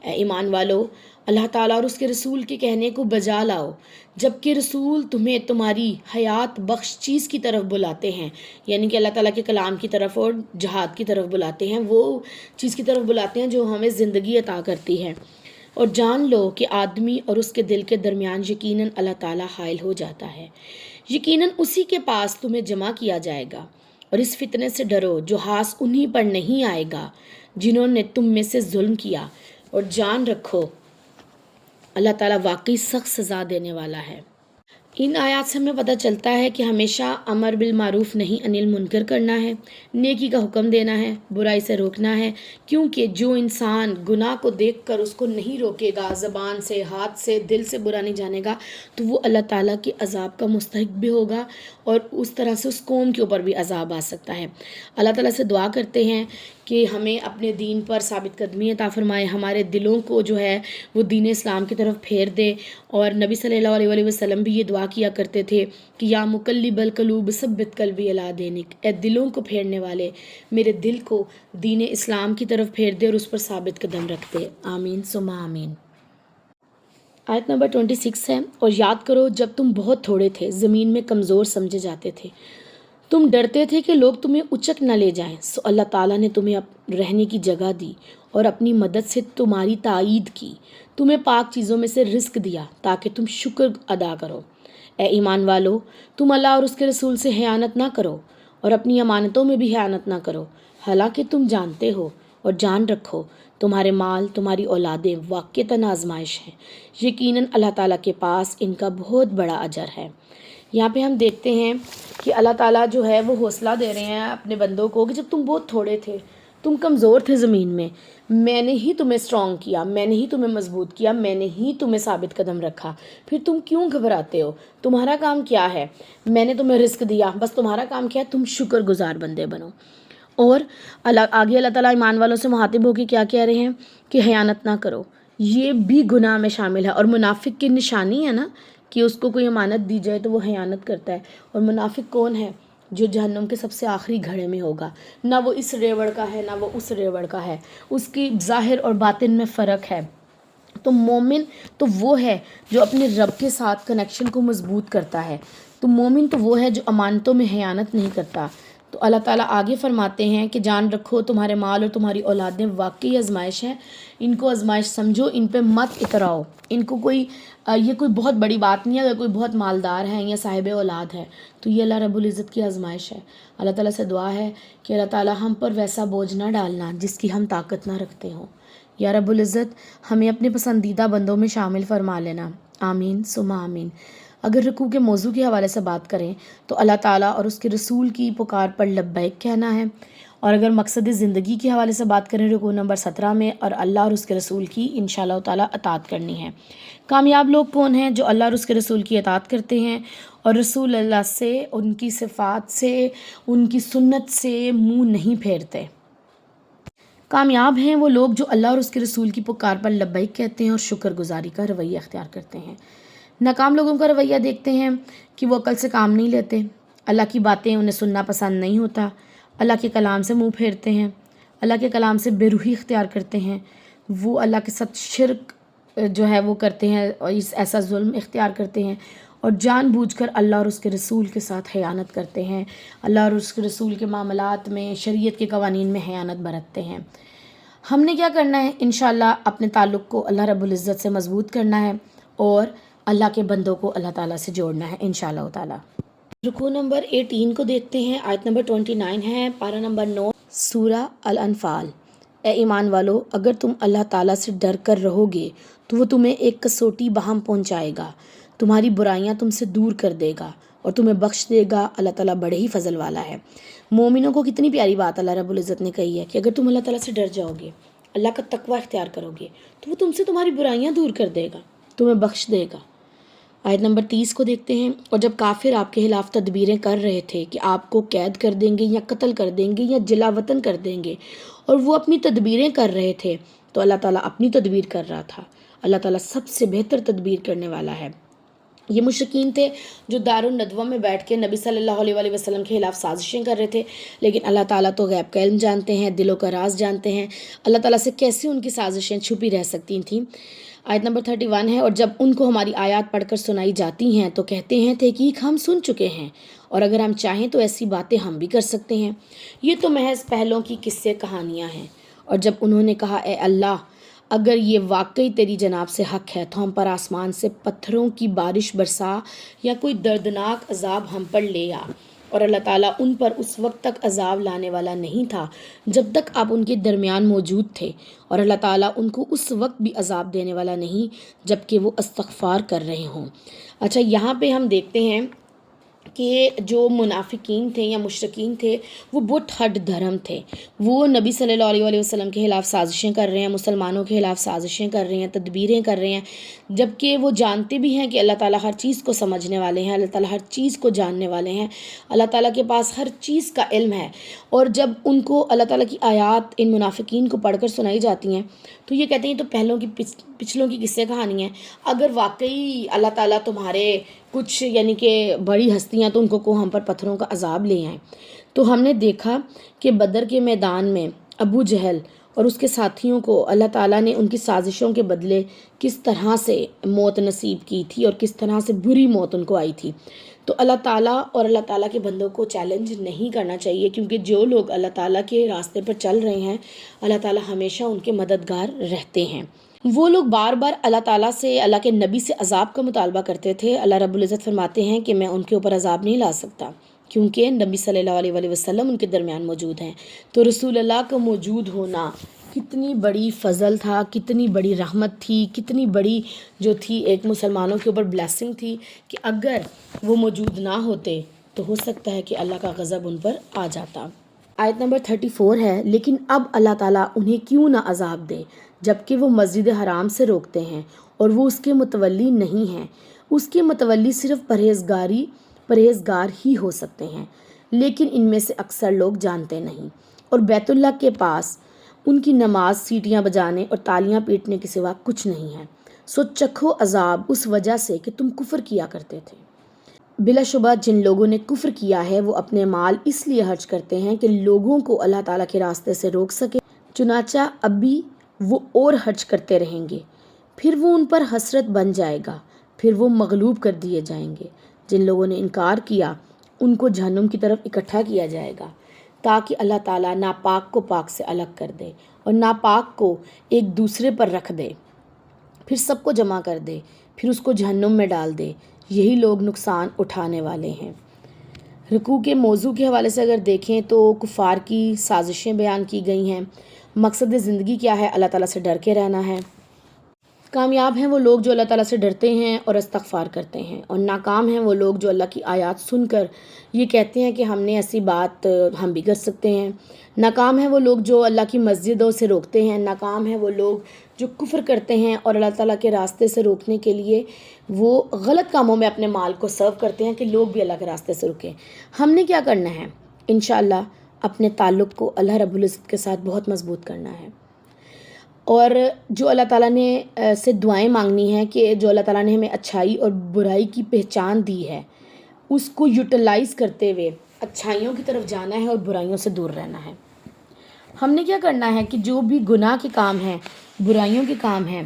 اے ایمان والو، اللہ تعالیٰ اور اس کے رسول کے کہنے کو بجا لاؤ، جبکہ رسول تمہیں تمہاری حیات بخش چیز کی طرف بلاتے ہیں، یعنی کہ اللہ تعالیٰ کے کلام کی طرف اور جہاد کی طرف بلاتے ہیں، وہ چیز کی طرف بلاتے ہیں جو ہمیں زندگی عطا کرتی ہے۔ اور جان لو کہ آدمی اور اس کے دل کے درمیان یقیناً اللہ تعالیٰ حائل ہو جاتا ہے، یقیناً اسی کے پاس تمہیں جمع کیا جائے گا، اور اس فتنے سے ڈرو جو خاص انہی پر نہیں آئے گا جنہوں نے تم میں سے ظلم کیا، اور جان رکھو اللہ تعالیٰ واقعی سخت سزا دینے والا ہے۔ ان آیات سے ہمیں پتہ چلتا ہے کہ ہمیشہ امر بالمعروف نہیں انل منکر کرنا ہے، نیکی کا حکم دینا ہے، برائی سے روکنا ہے، کیونکہ جو انسان گناہ کو دیکھ کر اس کو نہیں روکے گا، زبان سے، ہاتھ سے، دل سے برا نہیں جانے گا، تو وہ اللہ تعالیٰ کے عذاب کا مستحق بھی ہوگا، اور اس طرح سے اس قوم کے اوپر بھی عذاب آ سکتا ہے۔ اللہ تعالیٰ سے دعا کرتے ہیں کہ ہمیں اپنے دین پر ثابت قدمی عطا فرمائے، ہمارے دلوں کو جو ہے وہ دین اسلام کی طرف پھیر دے، اور نبی صلی اللہ علیہ وسلم بھی یہ دعا کیا کرتے تھے کہ یا مقلب القلوب ثبت قلبی علی دینک، اے دلوں کو پھیرنے والے میرے دل کو دین اسلام کی طرف پھیر دے اور اس پر ثابت قدم رکھ دے، آمین ثم آمین۔ آیت نمبر 26 ہے، اور یاد کرو جب تم بہت تھوڑے تھے، زمین میں کمزور سمجھے جاتے تھے، تم ڈرتے تھے کہ لوگ تمہیں اچک نہ لے جائیں، سو اللہ تعالیٰ نے تمہیں رہنے کی جگہ دی اور اپنی مدد سے تمہاری تائید کی، تمہیں پاک چیزوں میں سے رزق دیا تاکہ تم شکر ادا کرو۔ اے ایمان والو، تم اللہ اور اس کے رسول سے خیانت نہ کرو اور اپنی امانتوں میں بھی خیانت نہ کرو، حالانکہ تم جانتے ہو اور جان رکھو تمہارے مال، تمہاری اولادیں واقعتاً آزمائش ہیں، یقیناً اللہ تعالیٰ کے پاس ان کا بہت بڑا اجر ہے۔ یہاں پہ ہم دیکھتے ہیں کہ اللہ تعالیٰ جو ہے وہ حوصلہ دے رہے ہیں اپنے بندوں کو کہ جب تم بہت تھوڑے تھے، تم کمزور تھے زمین میں نے ہی تمہیں اسٹرانگ کیا، میں نے ہی تمہیں مضبوط کیا، میں نے ہی تمہیں ثابت قدم رکھا، پھر تم کیوں گھبراتے ہو؟ تمہارا کام کیا ہے؟ میں نے تمہیں رزق دیا، بس تمہارا کام کیا ہے؟ تم شکر گزار بندے بنو۔ اور آگے اللہ تعالیٰ ایمان والوں سے مخاطب ہو کے کیا کہہ رہے ہیں کہ خیانت نہ کرو، یہ بھی گناہ میں شامل ہے، اور منافق کی نشانی ہے نا کہ اس کو کوئی امانت دی جائے تو وہ خیانت کرتا ہے۔ اور منافق کون ہے؟ جو جہنم کے سب سے آخری گھڑے میں ہوگا، نہ وہ اس ریوڑ کا ہے نہ وہ اس ریوڑ کا ہے، اس کی ظاہر اور باطن میں فرق ہے۔ تو مومن تو وہ ہے جو اپنے رب کے ساتھ کنیکشن کو مضبوط کرتا ہے، تو مومن تو وہ ہے جو امانتوں میں خیانت نہیں کرتا۔ تو اللہ تعالیٰ آگے فرماتے ہیں کہ جان رکھو تمہارے مال اور تمہاری اولادیں واقعی آزمائش ہیں، ان کو آزمائش سمجھو، ان پہ مت اتراؤ، ان کو یہ کوئی بہت بڑی بات نہیں ہے اگر کوئی بہت مالدار ہے یا صاحب اولاد ہے، تو یہ اللہ رب العزت کی آزمائش ہے۔ اللہ تعالیٰ سے دعا ہے کہ اللہ تعالیٰ ہم پر ویسا بوجھ نہ ڈالنا جس کی ہم طاقت نہ رکھتے ہوں۔ یا رب العزت ہمیں اپنے پسندیدہ بندوں میں شامل فرما لینا، آمین ثم آمین۔ اگر رکوع کے موضوع کے حوالے سے بات کریں تو اللہ تعالیٰ اور اس کے رسول کی پکار پر لبیک کہنا ہے، اور اگر مقصد زندگی کے حوالے سے بات کریں رکوع نمبر 17 میں، اور اللہ اور اس کے رسول کی انشاءاللہ تعالیٰ اطاعت کرنی ہے۔ کامیاب لوگ کون ہیں؟ جو اللہ اور اس کے رسول کی اطاعت کرتے ہیں اور رسول اللہ سے، ان کی صفات سے، ان کی سنت سے منہ نہیں پھیرتے۔ کامیاب ہیں وہ لوگ جو اللہ اور اس کے رسول کی پکار پر لبیک کہتے ہیں اور شکر گزاری کا رویہ اختیار کرتے ہیں۔ ناکام لوگوں کا رویہ دیکھتے ہیں کہ وہ عقل سے کام نہیں لیتے، اللہ کی باتیں انہیں سننا پسند نہیں ہوتا، اللہ کے کلام سے منہ پھیرتے ہیں، اللہ کے کلام سے بے روحی اختیار کرتے ہیں، وہ اللہ کے ساتھ شرک جو ہے وہ کرتے ہیں اور ایسا ظلم اختیار کرتے ہیں، اور جان بوجھ کر اللہ اور اس کے رسول کے ساتھ خیانت کرتے ہیں، اللہ اور اس کے رسول کے معاملات میں، شریعت کے قوانین میں خیانت برتتے ہیں۔ ہم نے کیا کرنا ہے؟ انشاءاللہ اپنے تعلق کو اللہ رب العزت سے مضبوط کرنا ہے اور اللہ کے بندوں کو اللہ تعالیٰ سے جوڑنا ہے انشاءاللہ تعالیٰ۔ رکوع نمبر 18 کو دیکھتے ہیں، آیت نمبر 29 ہے، پارہ نمبر 9، سورہ الانفال۔ اے ایمان والو، اگر تم اللہ تعالیٰ سے ڈر کر رہو گے تو وہ تمہیں ایک کسوٹی بہم پہنچائے گا، تمہاری برائیاں تم سے دور کر دے گا اور تمہیں بخش دے گا، اللہ تعالیٰ بڑے ہی فضل والا ہے۔ مومنوں کو کتنی پیاری بات اللہ رب العزت نے کہی ہے کہ اگر تم اللہ تعالیٰ سے ڈر جاؤ گے، اللہ کا تقوی اختیار کرو گے تو وہ تم سے تمہاری برائیاں دور کر دے گا، تمہیں بخش دے گا۔ آیت نمبر 30 کو دیکھتے ہیں، اور جب کافر آپ کے خلاف تدبیریں کر رہے تھے کہ آپ کو قید کر دیں گے یا قتل کر دیں گے یا جلا وطن کر دیں گے، اور وہ اپنی تدبیریں کر رہے تھے، تو اللہ تعالیٰ اپنی تدبیر کر رہا تھا۔ اللہ تعالیٰ سب سے بہتر تدبیر کرنے والا ہے۔ یہ مشرکین تھے جو دارالندوہ میں بیٹھ کے نبی صلی اللہ علیہ وسلم کے خلاف سازشیں کر رہے تھے، لیکن اللہ تعالیٰ تو غیب کا علم جانتے ہیں، دلوں کا راز جانتے ہیں، اللہ تعالیٰ سے کیسے ان کی سازشیں چھپی رہ سکتی تھیں۔ آیت نمبر 31 ہے، اور جب ان کو ہماری آیات پڑھ کر سنائی جاتی ہیں تو کہتے ہیں تحقیق ہم سن چکے ہیں، اور اگر ہم چاہیں تو ایسی باتیں ہم بھی کر سکتے ہیں، یہ تو محض پہلوں کی قصے کہانیاں ہیں۔ اور جب انہوں نے کہا اے اللہ، اگر یہ واقعی تیری جناب سے حق ہے تو ہم پر آسمان سے پتھروں کی بارش برسا یا کوئی دردناک عذاب ہم پر لے آ، اور اللہ تعالیٰ ان پر اس وقت تک عذاب لانے والا نہیں تھا جب تک آپ ان کے درمیان موجود تھے، اور اللہ تعالیٰ ان کو اس وقت بھی عذاب دینے والا نہیں جب کہ وہ استغفار کر رہے ہوں۔ اچھا، یہاں پہ ہم دیکھتے ہیں کہ جو منافقین تھے یا مشرکین تھے وہ بت ہٹ دھرم تھے، وہ نبی صلی اللہ علیہ وسلم کے خلاف سازشیں کر رہے ہیں، مسلمانوں کے خلاف سازشیں کر رہے ہیں، تدبیریں کر رہے ہیں، جبکہ وہ جانتے بھی ہیں کہ اللہ تعالیٰ ہر چیز کو سمجھنے والے ہیں، اللہ تعالیٰ ہر چیز کو جاننے والے ہیں، اللہ تعالیٰ کے پاس ہر چیز کا علم ہے۔ اور جب ان کو اللہ تعالیٰ کی آیات ان منافقین کو پڑھ کر سنائی جاتی ہیں تو یہ کہتے ہیں تو پہلوں کی پچھلوں کی قصے کہانی ہیں، اگر واقعی اللہ تعالیٰ تمہارے کچھ یعنی کہ بڑی ہستیاں تو ان کو ہم پر پتھروں کا عذاب لے آئیں۔ تو ہم نے دیکھا کہ بدر کے میدان میں ابو جہل اور اس کے ساتھیوں کو اللہ تعالیٰ نے ان کی سازشوں کے بدلے کس طرح سے موت نصیب کی تھی اور کس طرح سے بری موت ان کو آئی تھی۔ تو اللہ تعالیٰ اور اللہ تعالیٰ کے بندوں کو چیلنج نہیں کرنا چاہیے، کیونکہ جو لوگ اللہ تعالیٰ کے راستے پر چل رہے ہیں اللہ تعالیٰ ہمیشہ ان کے مددگار رہتے ہیں۔ وہ لوگ بار بار اللہ تعالیٰ سے، اللہ کے نبی سے عذاب کا مطالبہ کرتے تھے۔ اللہ رب العزت فرماتے ہیں کہ میں ان کے اوپر عذاب نہیں لا سکتا، کیونکہ نبی صلی اللہ علیہ وآلہ وسلم ان کے درمیان موجود ہیں۔ تو رسول اللہ کا موجود ہونا کتنی بڑی فضل تھا، کتنی بڑی رحمت تھی، کتنی بڑی جو تھی ایک مسلمانوں کے اوپر بلیسنگ تھی کہ اگر وہ موجود نہ ہوتے تو ہو سکتا ہے کہ اللہ کا غضب ان پر آ جاتا۔ آیت نمبر 34 ہے، لیکن اب اللہ تعالیٰ انہیں کیوں نہ عذاب دے جبکہ وہ مسجد حرام سے روکتے ہیں اور وہ اس کے متولی نہیں ہیں۔ اس کے متولی صرف پرہیزگار ہی ہو سکتے ہیں، لیکن ان میں سے اکثر لوگ جانتے نہیں۔ اور بیت اللہ کے پاس ان کی نماز سیٹیاں بجانے اور تالیاں پیٹنے کے سوا کچھ نہیں ہے، سو چکھو عذاب اس وجہ سے کہ تم کفر کیا کرتے تھے۔ بلا شبہ جن لوگوں نے کفر کیا ہے وہ اپنے مال اس لیے خرچ کرتے ہیں کہ لوگوں کو اللہ تعالیٰ کے راستے سے روک سکے، چنانچہ اب بھی وہ اور خرچ کرتے رہیں گے، پھر وہ ان پر حسرت بن جائے گا، پھر وہ مغلوب کر دیے جائیں گے۔ جن لوگوں نے انکار کیا ان کو جہنم کی طرف اکٹھا کیا جائے گا، تاکہ اللہ تعالیٰ ناپاک کو پاک سے الگ کر دے اور ناپاک کو ایک دوسرے پر رکھ دے، پھر سب کو جمع کر دے، پھر اس کو جہنم میں ڈال دے۔ یہی لوگ نقصان اٹھانے والے ہیں۔ رکوع کے موضوع کے حوالے سے اگر دیکھیں تو کفار کی سازشیں بیان کی گئی ہیں۔ مقصد زندگی کیا ہے؟ اللہ تعالیٰ سے ڈر کے رہنا ہے۔ کامیاب ہیں وہ لوگ جو اللہ تعالیٰ سے ڈرتے ہیں اور استغفار کرتے ہیں، اور ناکام ہیں وہ لوگ جو اللہ کی آیات سن کر یہ کہتے ہیں کہ ہم نے ایسی بات ہم بھی کر سکتے ہیں۔ ناکام ہیں وہ لوگ جو اللہ کی مسجدوں سے روکتے ہیں۔ ناکام ہیں وہ لوگ جو کفر کرتے ہیں اور اللہ تعالیٰ کے راستے سے روکنے کے لیے وہ غلط کاموں میں اپنے مال کو سرو کرتے ہیں کہ لوگ بھی اللہ کے راستے سے رکیں۔ ہم نے کیا کرنا ہے؟ انشاءاللہ اپنے تعلق کو اللہ رب العزت کے ساتھ بہت مضبوط کرنا ہے، اور جو اللہ تعالیٰ نے سے دعائیں مانگنی ہیں کہ جو اللہ تعالیٰ نے ہمیں اچھائی اور برائی کی پہچان دی ہے اس کو یوٹیلائز کرتے ہوئے اچھائیوں کی طرف جانا ہے اور برائیوں سے دور رہنا ہے۔ ہم نے کیا کرنا ہے کہ جو بھی گناہ کے کام ہیں، برائیوں کے کام ہیں،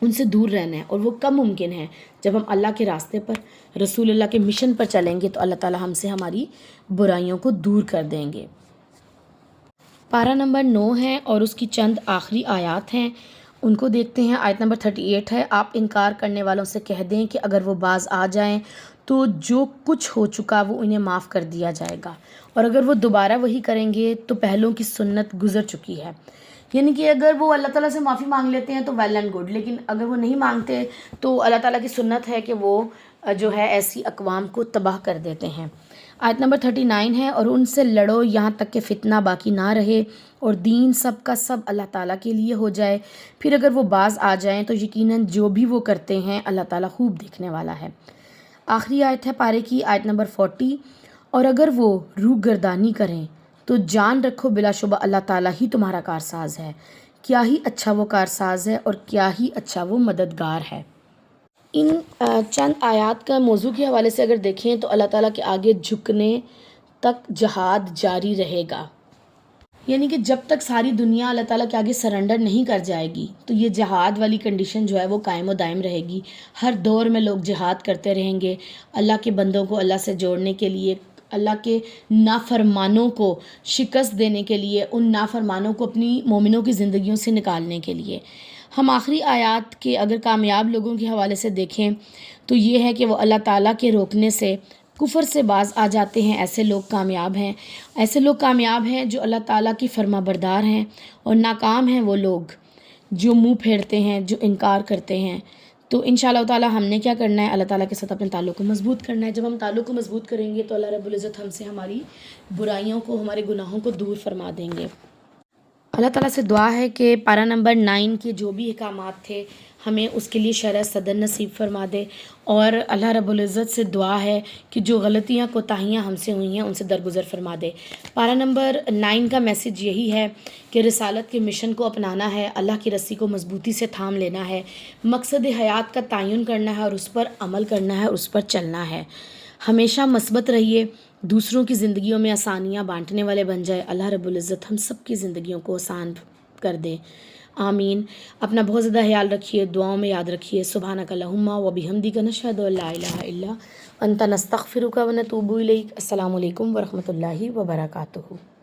ان سے دور رہنا ہے، اور وہ کب ممکن ہے؟ جب ہم اللہ کے راستے پر، رسول اللہ کے مشن پر چلیں گے تو اللہ تعالیٰ ہم سے ہماری برائیوں کو دور کر دیں گے۔ پارہ نمبر 9 ہے اور اس کی چند آخری آیات ہیں، ان کو دیکھتے ہیں۔ آیت نمبر 38 ہے، آپ انکار کرنے والوں سے کہہ دیں کہ اگر وہ باز آ جائیں تو جو کچھ ہو چکا وہ انہیں معاف کر دیا جائے گا، اور اگر وہ دوبارہ وہی کریں گے تو پہلوں کی سنت گزر چکی ہے۔ یعنی کہ اگر وہ اللہ تعالیٰ سے معافی مانگ لیتے ہیں تو ویل اینڈ گڈ، لیکن اگر وہ نہیں مانگتے تو اللہ تعالیٰ کی سنت ہے کہ وہ جو ہے ایسی اقوام کو تباہ کر دیتے ہیں۔ آیت نمبر 39 ہے، اور ان سے لڑو یہاں تک کہ فتنہ باقی نہ رہے اور دین سب کا سب اللہ تعالیٰ کے لیے ہو جائے، پھر اگر وہ باز آ جائیں تو یقیناً جو بھی وہ کرتے ہیں اللہ تعالیٰ خوب دیکھنے والا ہے۔ آخری آیت ہے پارے کی، آیت نمبر 40، اور اگر وہ روح گردانی کریں تو جان رکھو بلا شبہ اللہ تعالیٰ ہی تمہارا کارساز ہے، کیا ہی اچھا وہ کارساز ہے اور کیا ہی اچھا وہ مددگار ہے۔ ان چند آیات کا موضوع کے حوالے سے اگر دیکھیں تو اللہ تعالیٰ کے آگے جھکنے تک جہاد جاری رہے گا، یعنی کہ جب تک ساری دنیا اللہ تعالیٰ کے آگے سرنڈر نہیں کر جائے گی تو یہ جہاد والی کنڈیشن جو ہے وہ قائم و دائم رہے گی۔ ہر دور میں لوگ جہاد کرتے رہیں گے اللہ کے بندوں کو اللہ سے جوڑنے کے لیے، اللہ کے نافرمانوں کو شکست دینے کے لیے، ان نافرمانوں کو اپنی مومنوں کی زندگیوں سے نکالنے کے لیے۔ ہم آخری آیات کے اگر کامیاب لوگوں کے حوالے سے دیکھیں تو یہ ہے کہ وہ اللہ تعالیٰ کے روکنے سے، کفر سے باز آ جاتے ہیں۔ ایسے لوگ کامیاب ہیں، ایسے لوگ کامیاب ہیں جو اللہ تعالیٰ کی فرما بردار ہیں، اور ناکام ہیں وہ لوگ جو منہ پھیرتے ہیں، جو انکار کرتے ہیں۔ تو انشاءاللہ تعالیٰ ہم نے کیا کرنا ہے؟ اللہ تعالیٰ کے ساتھ اپنے تعلق کو مضبوط کرنا ہے۔ جب ہم تعلق کو مضبوط کریں گے تو اللہ رب العزت ہم سے ہماری برائیوں کو، ہمارے گناہوں کو دور فرما دیں گے۔ اللہ تعالیٰ سے دعا ہے کہ پارہ نمبر 9 کے جو بھی احکامات تھے ہمیں اس کے لیے شرح صدر نصیب فرما دے، اور اللہ رب العزت سے دعا ہے کہ جو غلطیاں کوتاہیاں ہم سے ہوئی ہیں ان سے درگزر فرما دے۔ پارہ نمبر 9 کا میسج یہی ہے کہ رسالت کے مشن کو اپنانا ہے، اللہ کی رسی کو مضبوطی سے تھام لینا ہے، مقصد حیات کا تعین کرنا ہے اور اس پر عمل کرنا ہے، اس پر چلنا ہے۔ ہمیشہ مثبت رہیے، دوسروں کی زندگیوں میں آسانیاں بانٹنے والے بن جائے۔ اللہ رب العزت ہم سب کی زندگیوں کو آسان کر دے، آمین۔ اپنا بہت زیادہ خیال رکھیے، دعاؤں میں یاد رکھیے۔ سبحانک اللہم و بحمدک نشہد ان لا الہ الا انت نستغفرک و نتوب الیک۔ السلام علیکم ورحمۃ اللہ وبرکاتہ۔